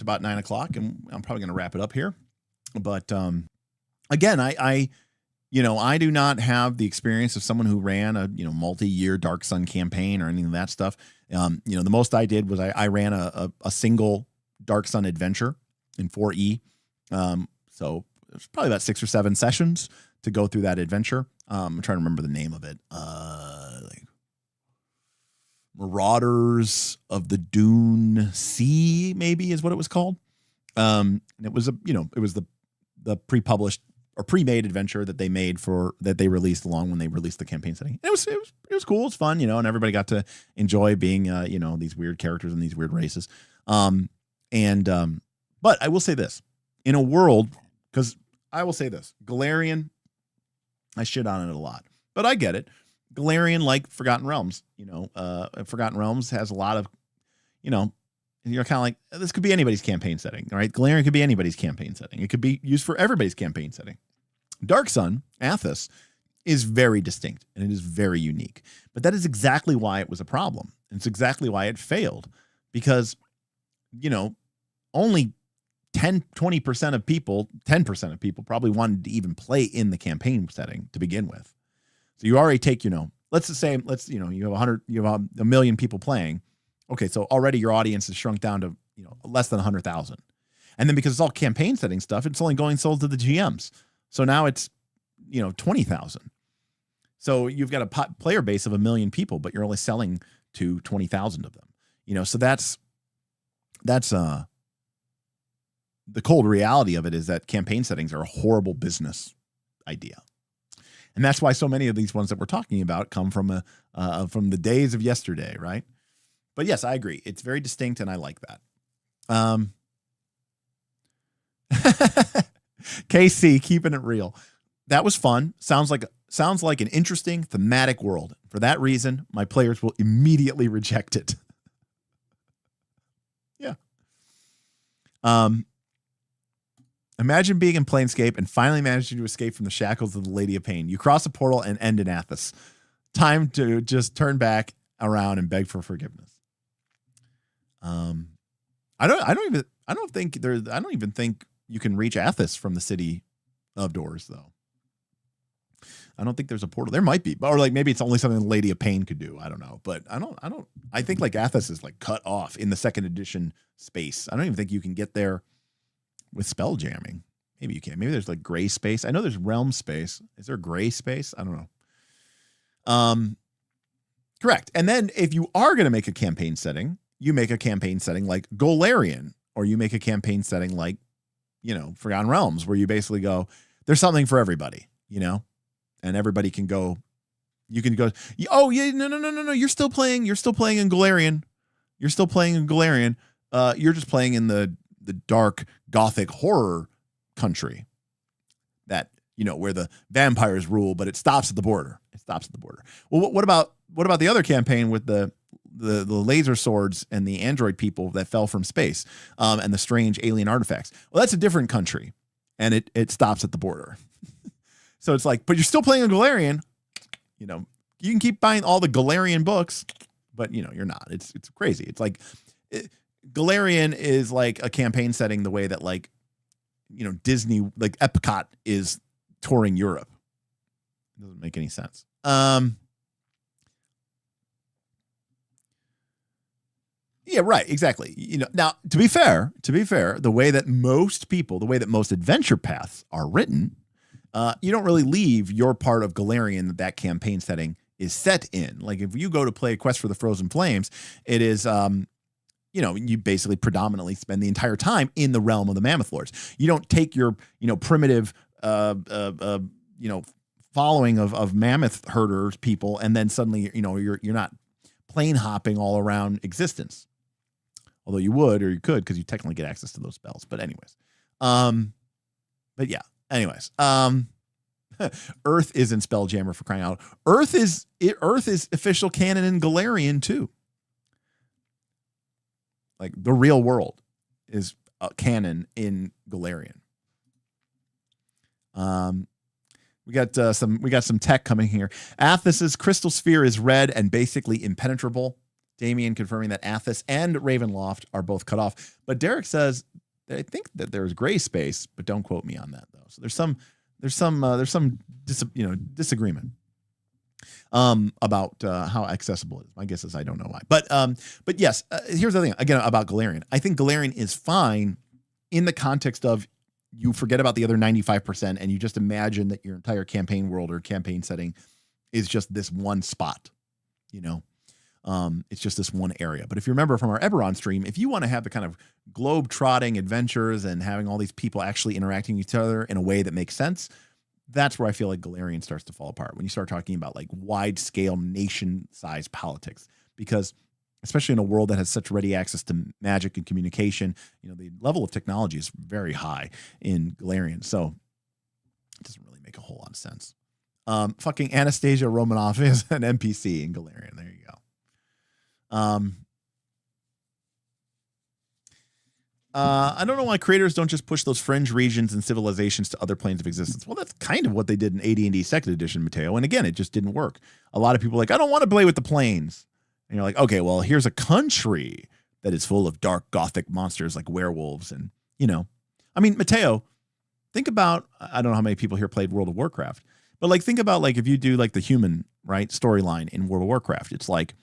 about 9 o'clock, and I'm probably going to wrap it up here. But again, I do not have the experience of someone who ran a multi-year Dark Sun campaign or any of that stuff. The most I did was I ran a single Dark Sun adventure in 4E. So it was probably about 6 or 7 sessions to go through that adventure. I'm trying to remember the name of it. Marauders of the Dune Sea, maybe is what it was called. And it was the pre-published or pre-made adventure that they made that they released along when they released the campaign setting. And it was cool. It's fun, and everybody got to enjoy being, these weird characters and these weird races. But I will say this, in a world, because I will say this, Galarian, I shit on it a lot, but I get it. Galarian, like Forgotten Realms, Forgotten Realms has a lot of, you're kind of like, this could be anybody's campaign setting, right? Galarian could be anybody's campaign setting. It could be used for everybody's campaign setting. Dark Sun, Athas, is very distinct and it is very unique. But that is exactly why it was a problem. And it's exactly why it failed. Because, only 20% of people, 10% of people probably wanted to even play in the campaign setting to begin with. So you already take, let's just say, you have a million people playing. Okay, so already your audience is shrunk down to, less than 100,000. And then because it's all campaign setting stuff, it's only sold to the GMs. So now it's, 20,000. So you've got a player base of 1 million people, but you're only selling to 20,000 of them. So that's the cold reality of it is that campaign settings are a horrible business idea. And that's why so many of these ones that we're talking about come from the days of yesterday, right? But yes, I agree. It's very distinct, and I like that. KC, keeping it real. That was fun. Sounds like an interesting thematic world. For that reason, my players will immediately reject it. Yeah. Imagine being in Planescape and finally managing to escape from the shackles of the Lady of Pain. You cross a portal and end in Athas. Time to just turn back around and beg for forgiveness. I don't even think you can reach Athas from the City of Doors, though. I don't think there's a portal. There might be, or like maybe it's only something the Lady of Pain could do. I don't know, but I think like Athas is like cut off in the 2nd edition space. I don't even think you can get there with spell jamming. Maybe you can. Maybe there's like gray space. I know there's realm space. Is there gray space? I don't know. Correct. And then if you are going to make a campaign setting, you make a campaign setting like Golarion, or you make a campaign setting like, Forgotten Realms, where you basically go, there's something for everybody, and everybody can go. You can go, oh yeah, no. You're still playing in Golarion. You're still playing in Galarian. You're just playing in the dark gothic horror country that, where the vampires rule, but it stops at the border. Well, what about the other campaign with the laser swords and the android people that fell from space, and the strange alien artifacts? Well, that's a different country, and it stops at the border. So it's like, but you're still playing a Galarian. You can keep buying all the Galarian books, but you're not. It's crazy. It's like Galarian is like a campaign setting the way that Disney, like Epcot is touring Europe. It doesn't make any sense. Yeah, right. Exactly. Now to be fair, the way that most adventure paths are written, you don't really leave your part of Galarian that campaign setting is set in. Like if you go to play Quest for the Frozen Flames, it is, you basically predominantly spend the entire time in the realm of the Mammoth Lords. You don't take your, primitive, following of mammoth herders people, and then suddenly, you're not plane hopping all around existence. Although you would, or you could, because you technically get access to those spells. But anyways, Earth is in Spelljammer, for crying out. Earth is official canon in Galarian too. Like the real world is canon in Galarian. We got some tech coming here. Athas's crystal sphere is red and basically impenetrable. Damien confirming that Athas and Ravenloft are both cut off. But Derek says, I think that there's gray space, but don't quote me on that though. So there's some disagreement about how accessible it is. My guess is I don't know why. But yes, here's the thing again about Galarian. I think Galarian is fine in the context of you forget about the other 95% and you just imagine that your entire campaign world or campaign setting is just this one spot, it's just this one area. But if you remember from our Eberron stream, if you want to have the kind of globe-trotting adventures and having all these people actually interacting with each other in a way that makes sense, that's where I feel like Galarian starts to fall apart when you start talking about like wide-scale nation-sized politics. Because especially in a world that has such ready access to magic and communication, the level of technology is very high in Galarian. So it doesn't really make a whole lot of sense. Fucking Anastasia Romanoff is an NPC in Galarian. There you go. I don't know why creators don't just push those fringe regions and civilizations to other planes of existence. Well, that's kind of what they did in AD&D Second Edition, Mateo. And again, it just didn't work. A lot of people are like, I don't want to play with the planes. And you're like, okay, well, here's a country that is full of dark gothic monsters like werewolves. And, Mateo, think about, I don't know how many people here played World of Warcraft, but like, think about like if you do like the human, right, storyline in World of Warcraft, it's like,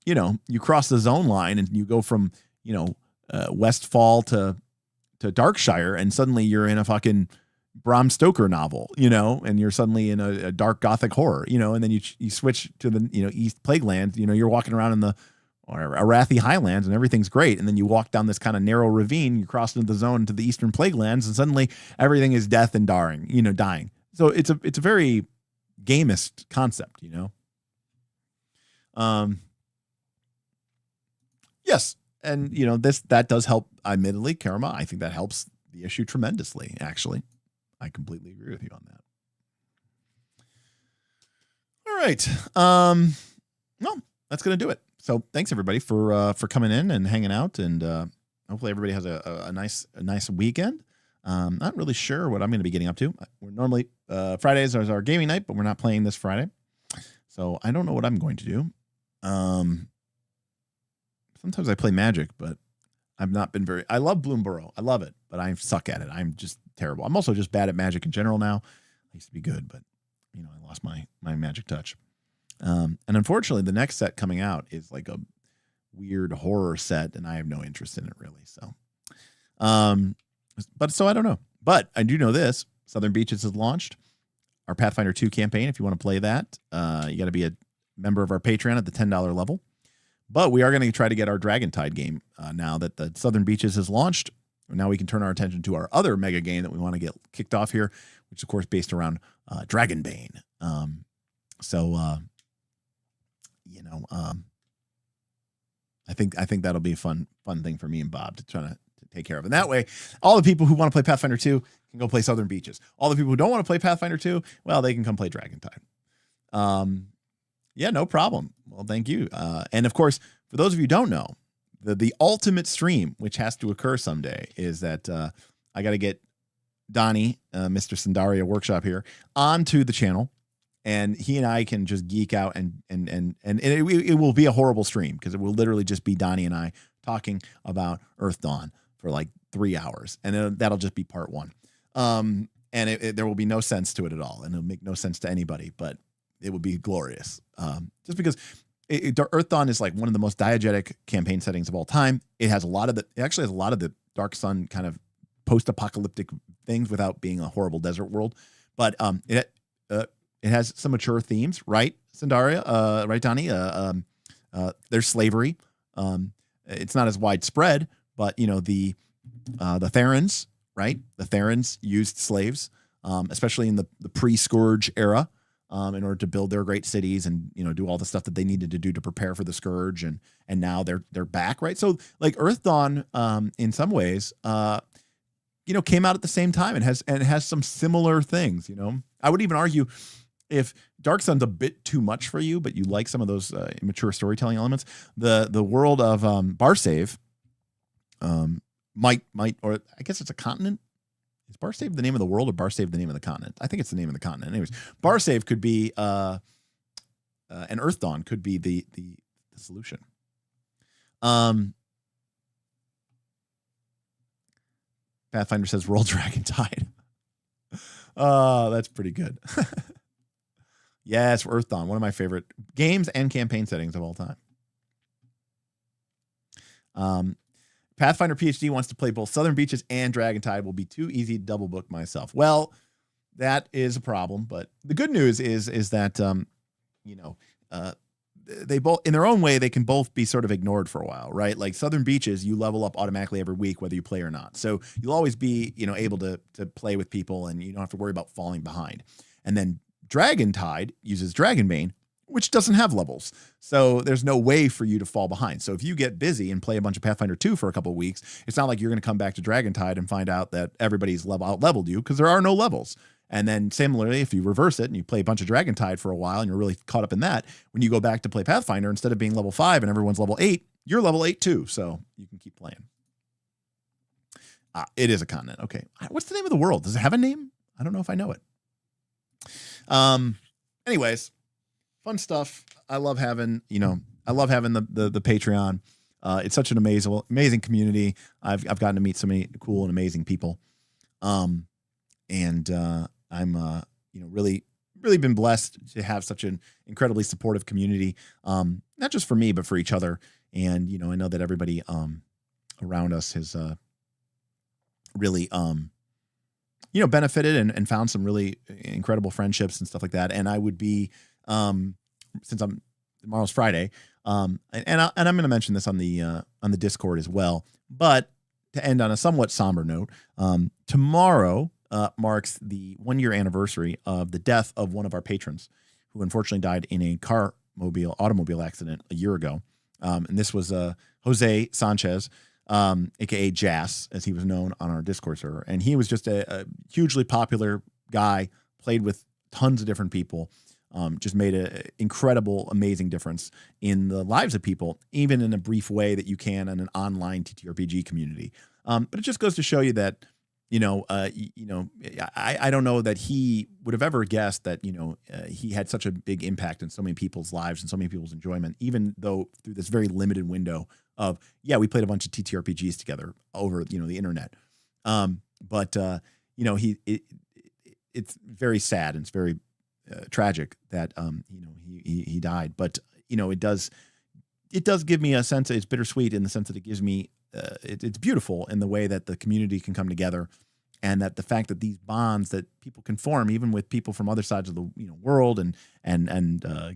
you cross the zone line and you go from, Westfall to Darkshire, and suddenly you're in a fucking Bram Stoker novel, and you're suddenly in a dark gothic horror, and then you switch to the, East Plaguelands, you're walking around in the Arathi Highlands and everything's great. And then you walk down this kind of narrow ravine, you cross into the zone to the Eastern Plaguelands, and suddenly everything is death and dying. So it's a very gamist concept, Yes. And, that does help, admittedly, Karama. I think that helps the issue tremendously, actually. I completely agree with you on that. All right. Well, that's going to do it. So thanks, everybody, for coming in and hanging out. And hopefully everybody has a nice weekend. Not really sure what I'm going to be getting up to. We're normally, Fridays is our gaming night, but we're not playing this Friday. So I don't know what I'm going to do. Sometimes I play Magic, but I've not been I love Bloomborough. I love it, but I suck at it. I'm just terrible. I'm also just bad at Magic in general now. I used to be good, but I lost my Magic touch. And unfortunately, the next set coming out is like a weird horror set, and I have no interest in it really. So, so I don't know. But I do know this: Southern Beaches has launched our Pathfinder 2 campaign. If you want to play that, you got to be a member of our Patreon at the $10 level. But we are going to try to get our Dragontide game now that the Southern Beaches has launched. Now we can turn our attention to our other mega game that we want to get kicked off here, which is, of course, based around Dragonbane. I think that'll be a fun thing for me and Bob to try to take care of. And that way, all the people who want to play Pathfinder 2 can go play Southern Beaches. All the people who don't want to play Pathfinder 2, well, they can come play Dragontide. Yeah, no problem. Well, thank you. And of course, for those of you who don't know, the ultimate stream, which has to occur someday, is that I got to get Donnie, Mr. Sandaria Workshop here, onto the channel, and he and I can just geek out, and it will be a horrible stream because it will literally just be Donnie and I talking about Earth Dawn for like 3 hours, and that'll just be part one. And there will be no sense to it at all, and it'll make no sense to anybody, but it will be glorious. Just because Earth Dawn is like one of the most diegetic campaign settings of all time. It has it actually has a lot of the Dark Sun kind of post-apocalyptic things without being a horrible desert world. But it has some mature themes, right, Sandaria? Right, Donnie? There's slavery. It's not as widespread, but the Therans, right? The Therans used slaves, especially in the pre-Scourge era, in order to build their great cities and do all the stuff that they needed to do to prepare for the Scourge, and now they're back, right? So like Earth Dawn, in some ways, came out at the same time and has some similar things. I would even argue if Dark Sun's a bit too much for you, but you like some of those immature storytelling elements, the world of Barsave might, or I guess it's a continent. Is Barsave the name of the world or Barsave the name of the continent? I think it's the name of the continent. Anyways, Barsave could be, and Earth Dawn could be the solution. Pathfinder says roll Dragontide. Oh, that's pretty good. Yes, Earth Dawn, one of my favorite games and campaign settings of all time. Pathfinder PhD wants to play both Southern Beaches and Dragontide. Will be too easy to double book myself. Well, that is a problem, but the good news is that they both, in their own way, they can both be sort of ignored for a while, right? Like Southern Beaches, you level up automatically every week, whether you play or not. So you'll always be, able to play with people, and you don't have to worry about falling behind. And then Dragontide uses Dragonbane, which doesn't have levels. So there's no way for you to fall behind. So if you get busy and play a bunch of Pathfinder 2 for a couple of weeks, it's not like you're going to come back to Dragontide and find out that everybody's out-leveled you, because there are no levels. And then similarly, if you reverse it and you play a bunch of Dragontide for a while and you're really caught up in that, when you go back to play Pathfinder, instead of being level 5 and everyone's level 8, you're level 8 too. So you can keep playing. It is a continent. Okay. What's the name of the world? Does it have a name? I don't know if I know it. Anyways, fun stuff. I love having the Patreon. It's such an amazing community. I've gotten to meet so many cool and amazing people. And I'm really been blessed to have such an incredibly supportive community, not just for me, but for each other. And, I know that everybody around us has really benefited and found some really incredible friendships and stuff like that. And I would be, since tomorrow's Friday, and I'm going to mention this on the Discord as well, but to end on a somewhat somber note, tomorrow marks the 1-year anniversary of the death of one of our patrons, who unfortunately died in a automobile accident a year ago. And this was Jose Sanchez, aka Jas, as he was known on our Discord server. And he was just a hugely popular guy, played with tons of different people, just made an incredible, amazing difference in the lives of people, even in a brief way that you can in an online TTRPG community. But it just goes to show you that, I don't know that he would have ever guessed that, he had such a big impact in so many people's lives and so many people's enjoyment, even though through this very limited window of, we played a bunch of TTRPGs together over, the internet. It's very sad and it's very tragic that, he died, but, it does give me a sense, it's bittersweet in the sense that it gives me, it's beautiful in the way that the community can come together, and that the fact that these bonds that people can form, even with people from other sides of the world and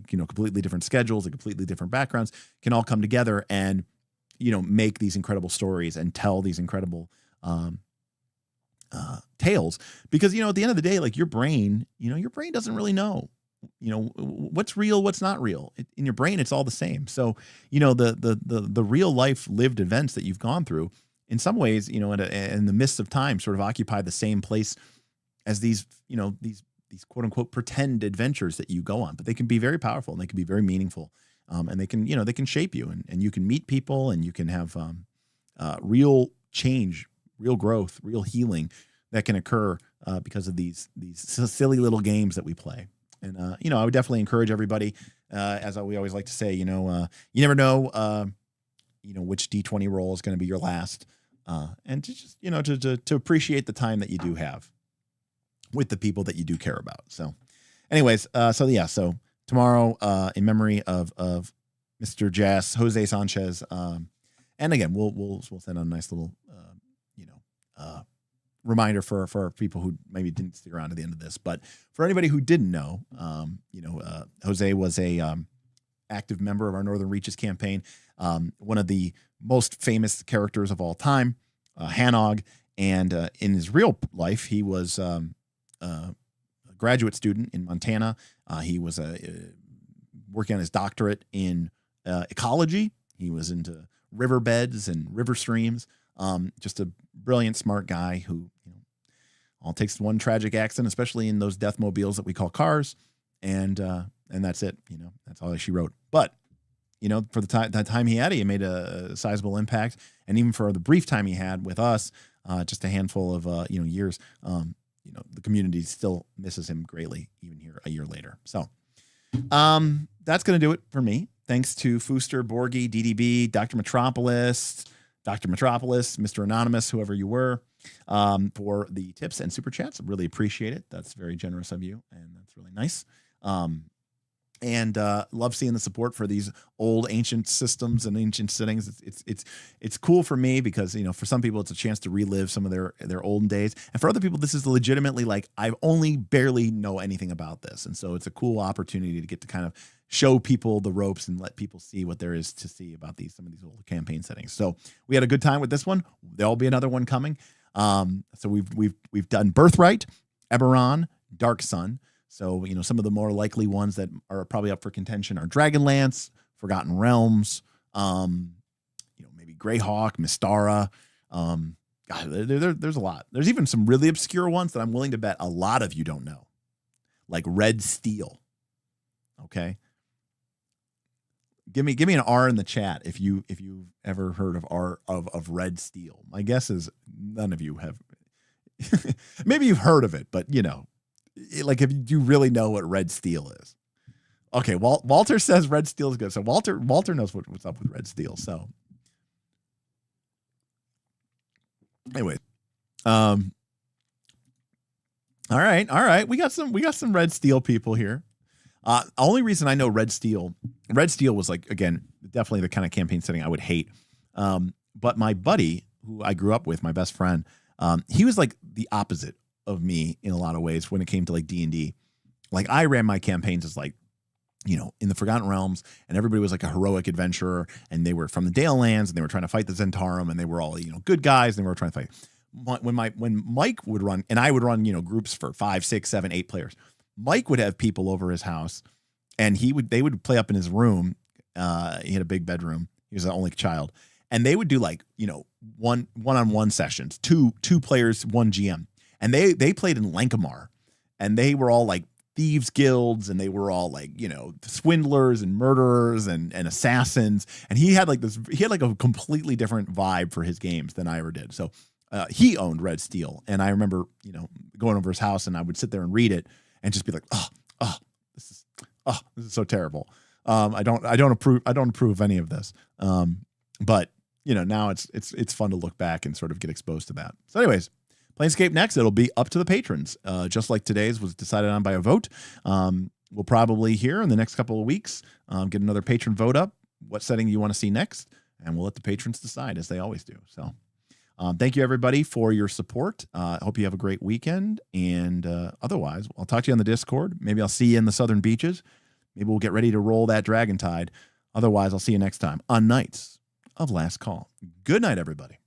completely different schedules and completely different backgrounds, can all come together and make these incredible stories and tell these incredible tales. Because at the end of the day, like your brain doesn't really know. what's real, what's not real. In your brain, it's all the same. So, the real life lived events that you've gone through, in some ways, in the midst of time, sort of occupy the same place as these quote unquote pretend adventures that you go on. But they can be very powerful and they can be very meaningful. And they can shape you, and you can meet people, and you can have real change, real growth, real healing that can occur because of these silly little games that we play. And I would definitely encourage everybody, as we always like to say, you never know, which D20 roll is going to be your last, and to just to appreciate the time that you do have with the people that you do care about. So, anyways, so tomorrow, in memory of Mr. Jazz, Jose Sanchez, and again, we'll send out a nice little reminder for people who maybe didn't stick around to the end of this. But for anybody who didn't know, Jose was a active member of our Northern Reaches campaign, one of the most famous characters of all time, Hanog, and in his real life, he was a graduate student in Montana. He was working on his doctorate in ecology. He was into riverbeds and river streams. Just a brilliant, smart guy who, all takes one tragic accident, especially in those death mobiles that we call cars, and that's it. That's all she wrote. But for that time he had, he made a sizable impact, and even for the brief time he had with us, just a handful of years, the community still misses him greatly, even here a year later. So, that's going to do it for me. Thanks to Fooster, Borgie, DDB, Dr. Metropolis, Mr. Anonymous, whoever you were, for the tips and super chats. I really appreciate it. That's very generous of you, and that's really nice. And love seeing the support for these old ancient systems and ancient settings. It's cool for me because for some people it's a chance to relive some of their olden days, and for other people this is legitimately like I only barely know anything about this, and so it's a cool opportunity to get to kind of show people the ropes and let people see what there is to see about some of these old campaign settings. So we had a good time with this one. There'll be another one coming. So we've done Birthright, Eberron, Dark Sun. So, some of the more likely ones that are probably up for contention are Dragonlance, Forgotten Realms, maybe Greyhawk, Mystara. God, there's a lot. There's even some really obscure ones that I'm willing to bet a lot of you don't know, like Red Steel. Okay. Give me an R in the chat if you've ever heard of Red Steel. My guess is none of you have. Maybe you've heard of it, but like if you really know what Red Steel is. Okay, Walter says Red Steel is good. So Walter knows what's up with Red Steel. So anyway, all right. We got some Red Steel people here. Only reason I know Red Steel was like, again, definitely the kind of campaign setting I would hate. But my buddy who I grew up with, my best friend, he was like the opposite of me in a lot of ways when it came to like D&D. Like I ran my campaigns as like, in the Forgotten Realms, and everybody was like a heroic adventurer, and they were from the Dale Lands, and they were trying to fight the Zentarum, and they were all, good guys, and they were trying to fight. When Mike would run, and I would run, groups for 5, 6, 7, 8 players, Mike would have people over his house, and they would play up in his room. He had a big bedroom. He was the only child, and they would do like, one-on-one sessions, two players, one GM. And they played in Lankamar, and they were all like thieves guilds, and they were all like, swindlers and murderers and assassins. And he had like a completely different vibe for his games than I ever did. So he owned Red Steel. And I remember, going over his house, and I would sit there and read it and just be like, this is so terrible. I don't approve of any of this. But now it's fun to look back and sort of get exposed to that. So anyways, Planescape next, it'll be up to the patrons. Just like today's was decided on by a vote. We'll probably here in the next couple of weeks get another patron vote up, what setting you want to see next, and we'll let the patrons decide, as they always do. So thank you, everybody, for your support. I hope you have a great weekend, and otherwise, I'll talk to you on the Discord. Maybe I'll see you in the Southern Beaches. Maybe we'll get ready to roll that Dragon Tide. Otherwise, I'll see you next time on Knights of Last Call. Good night, everybody.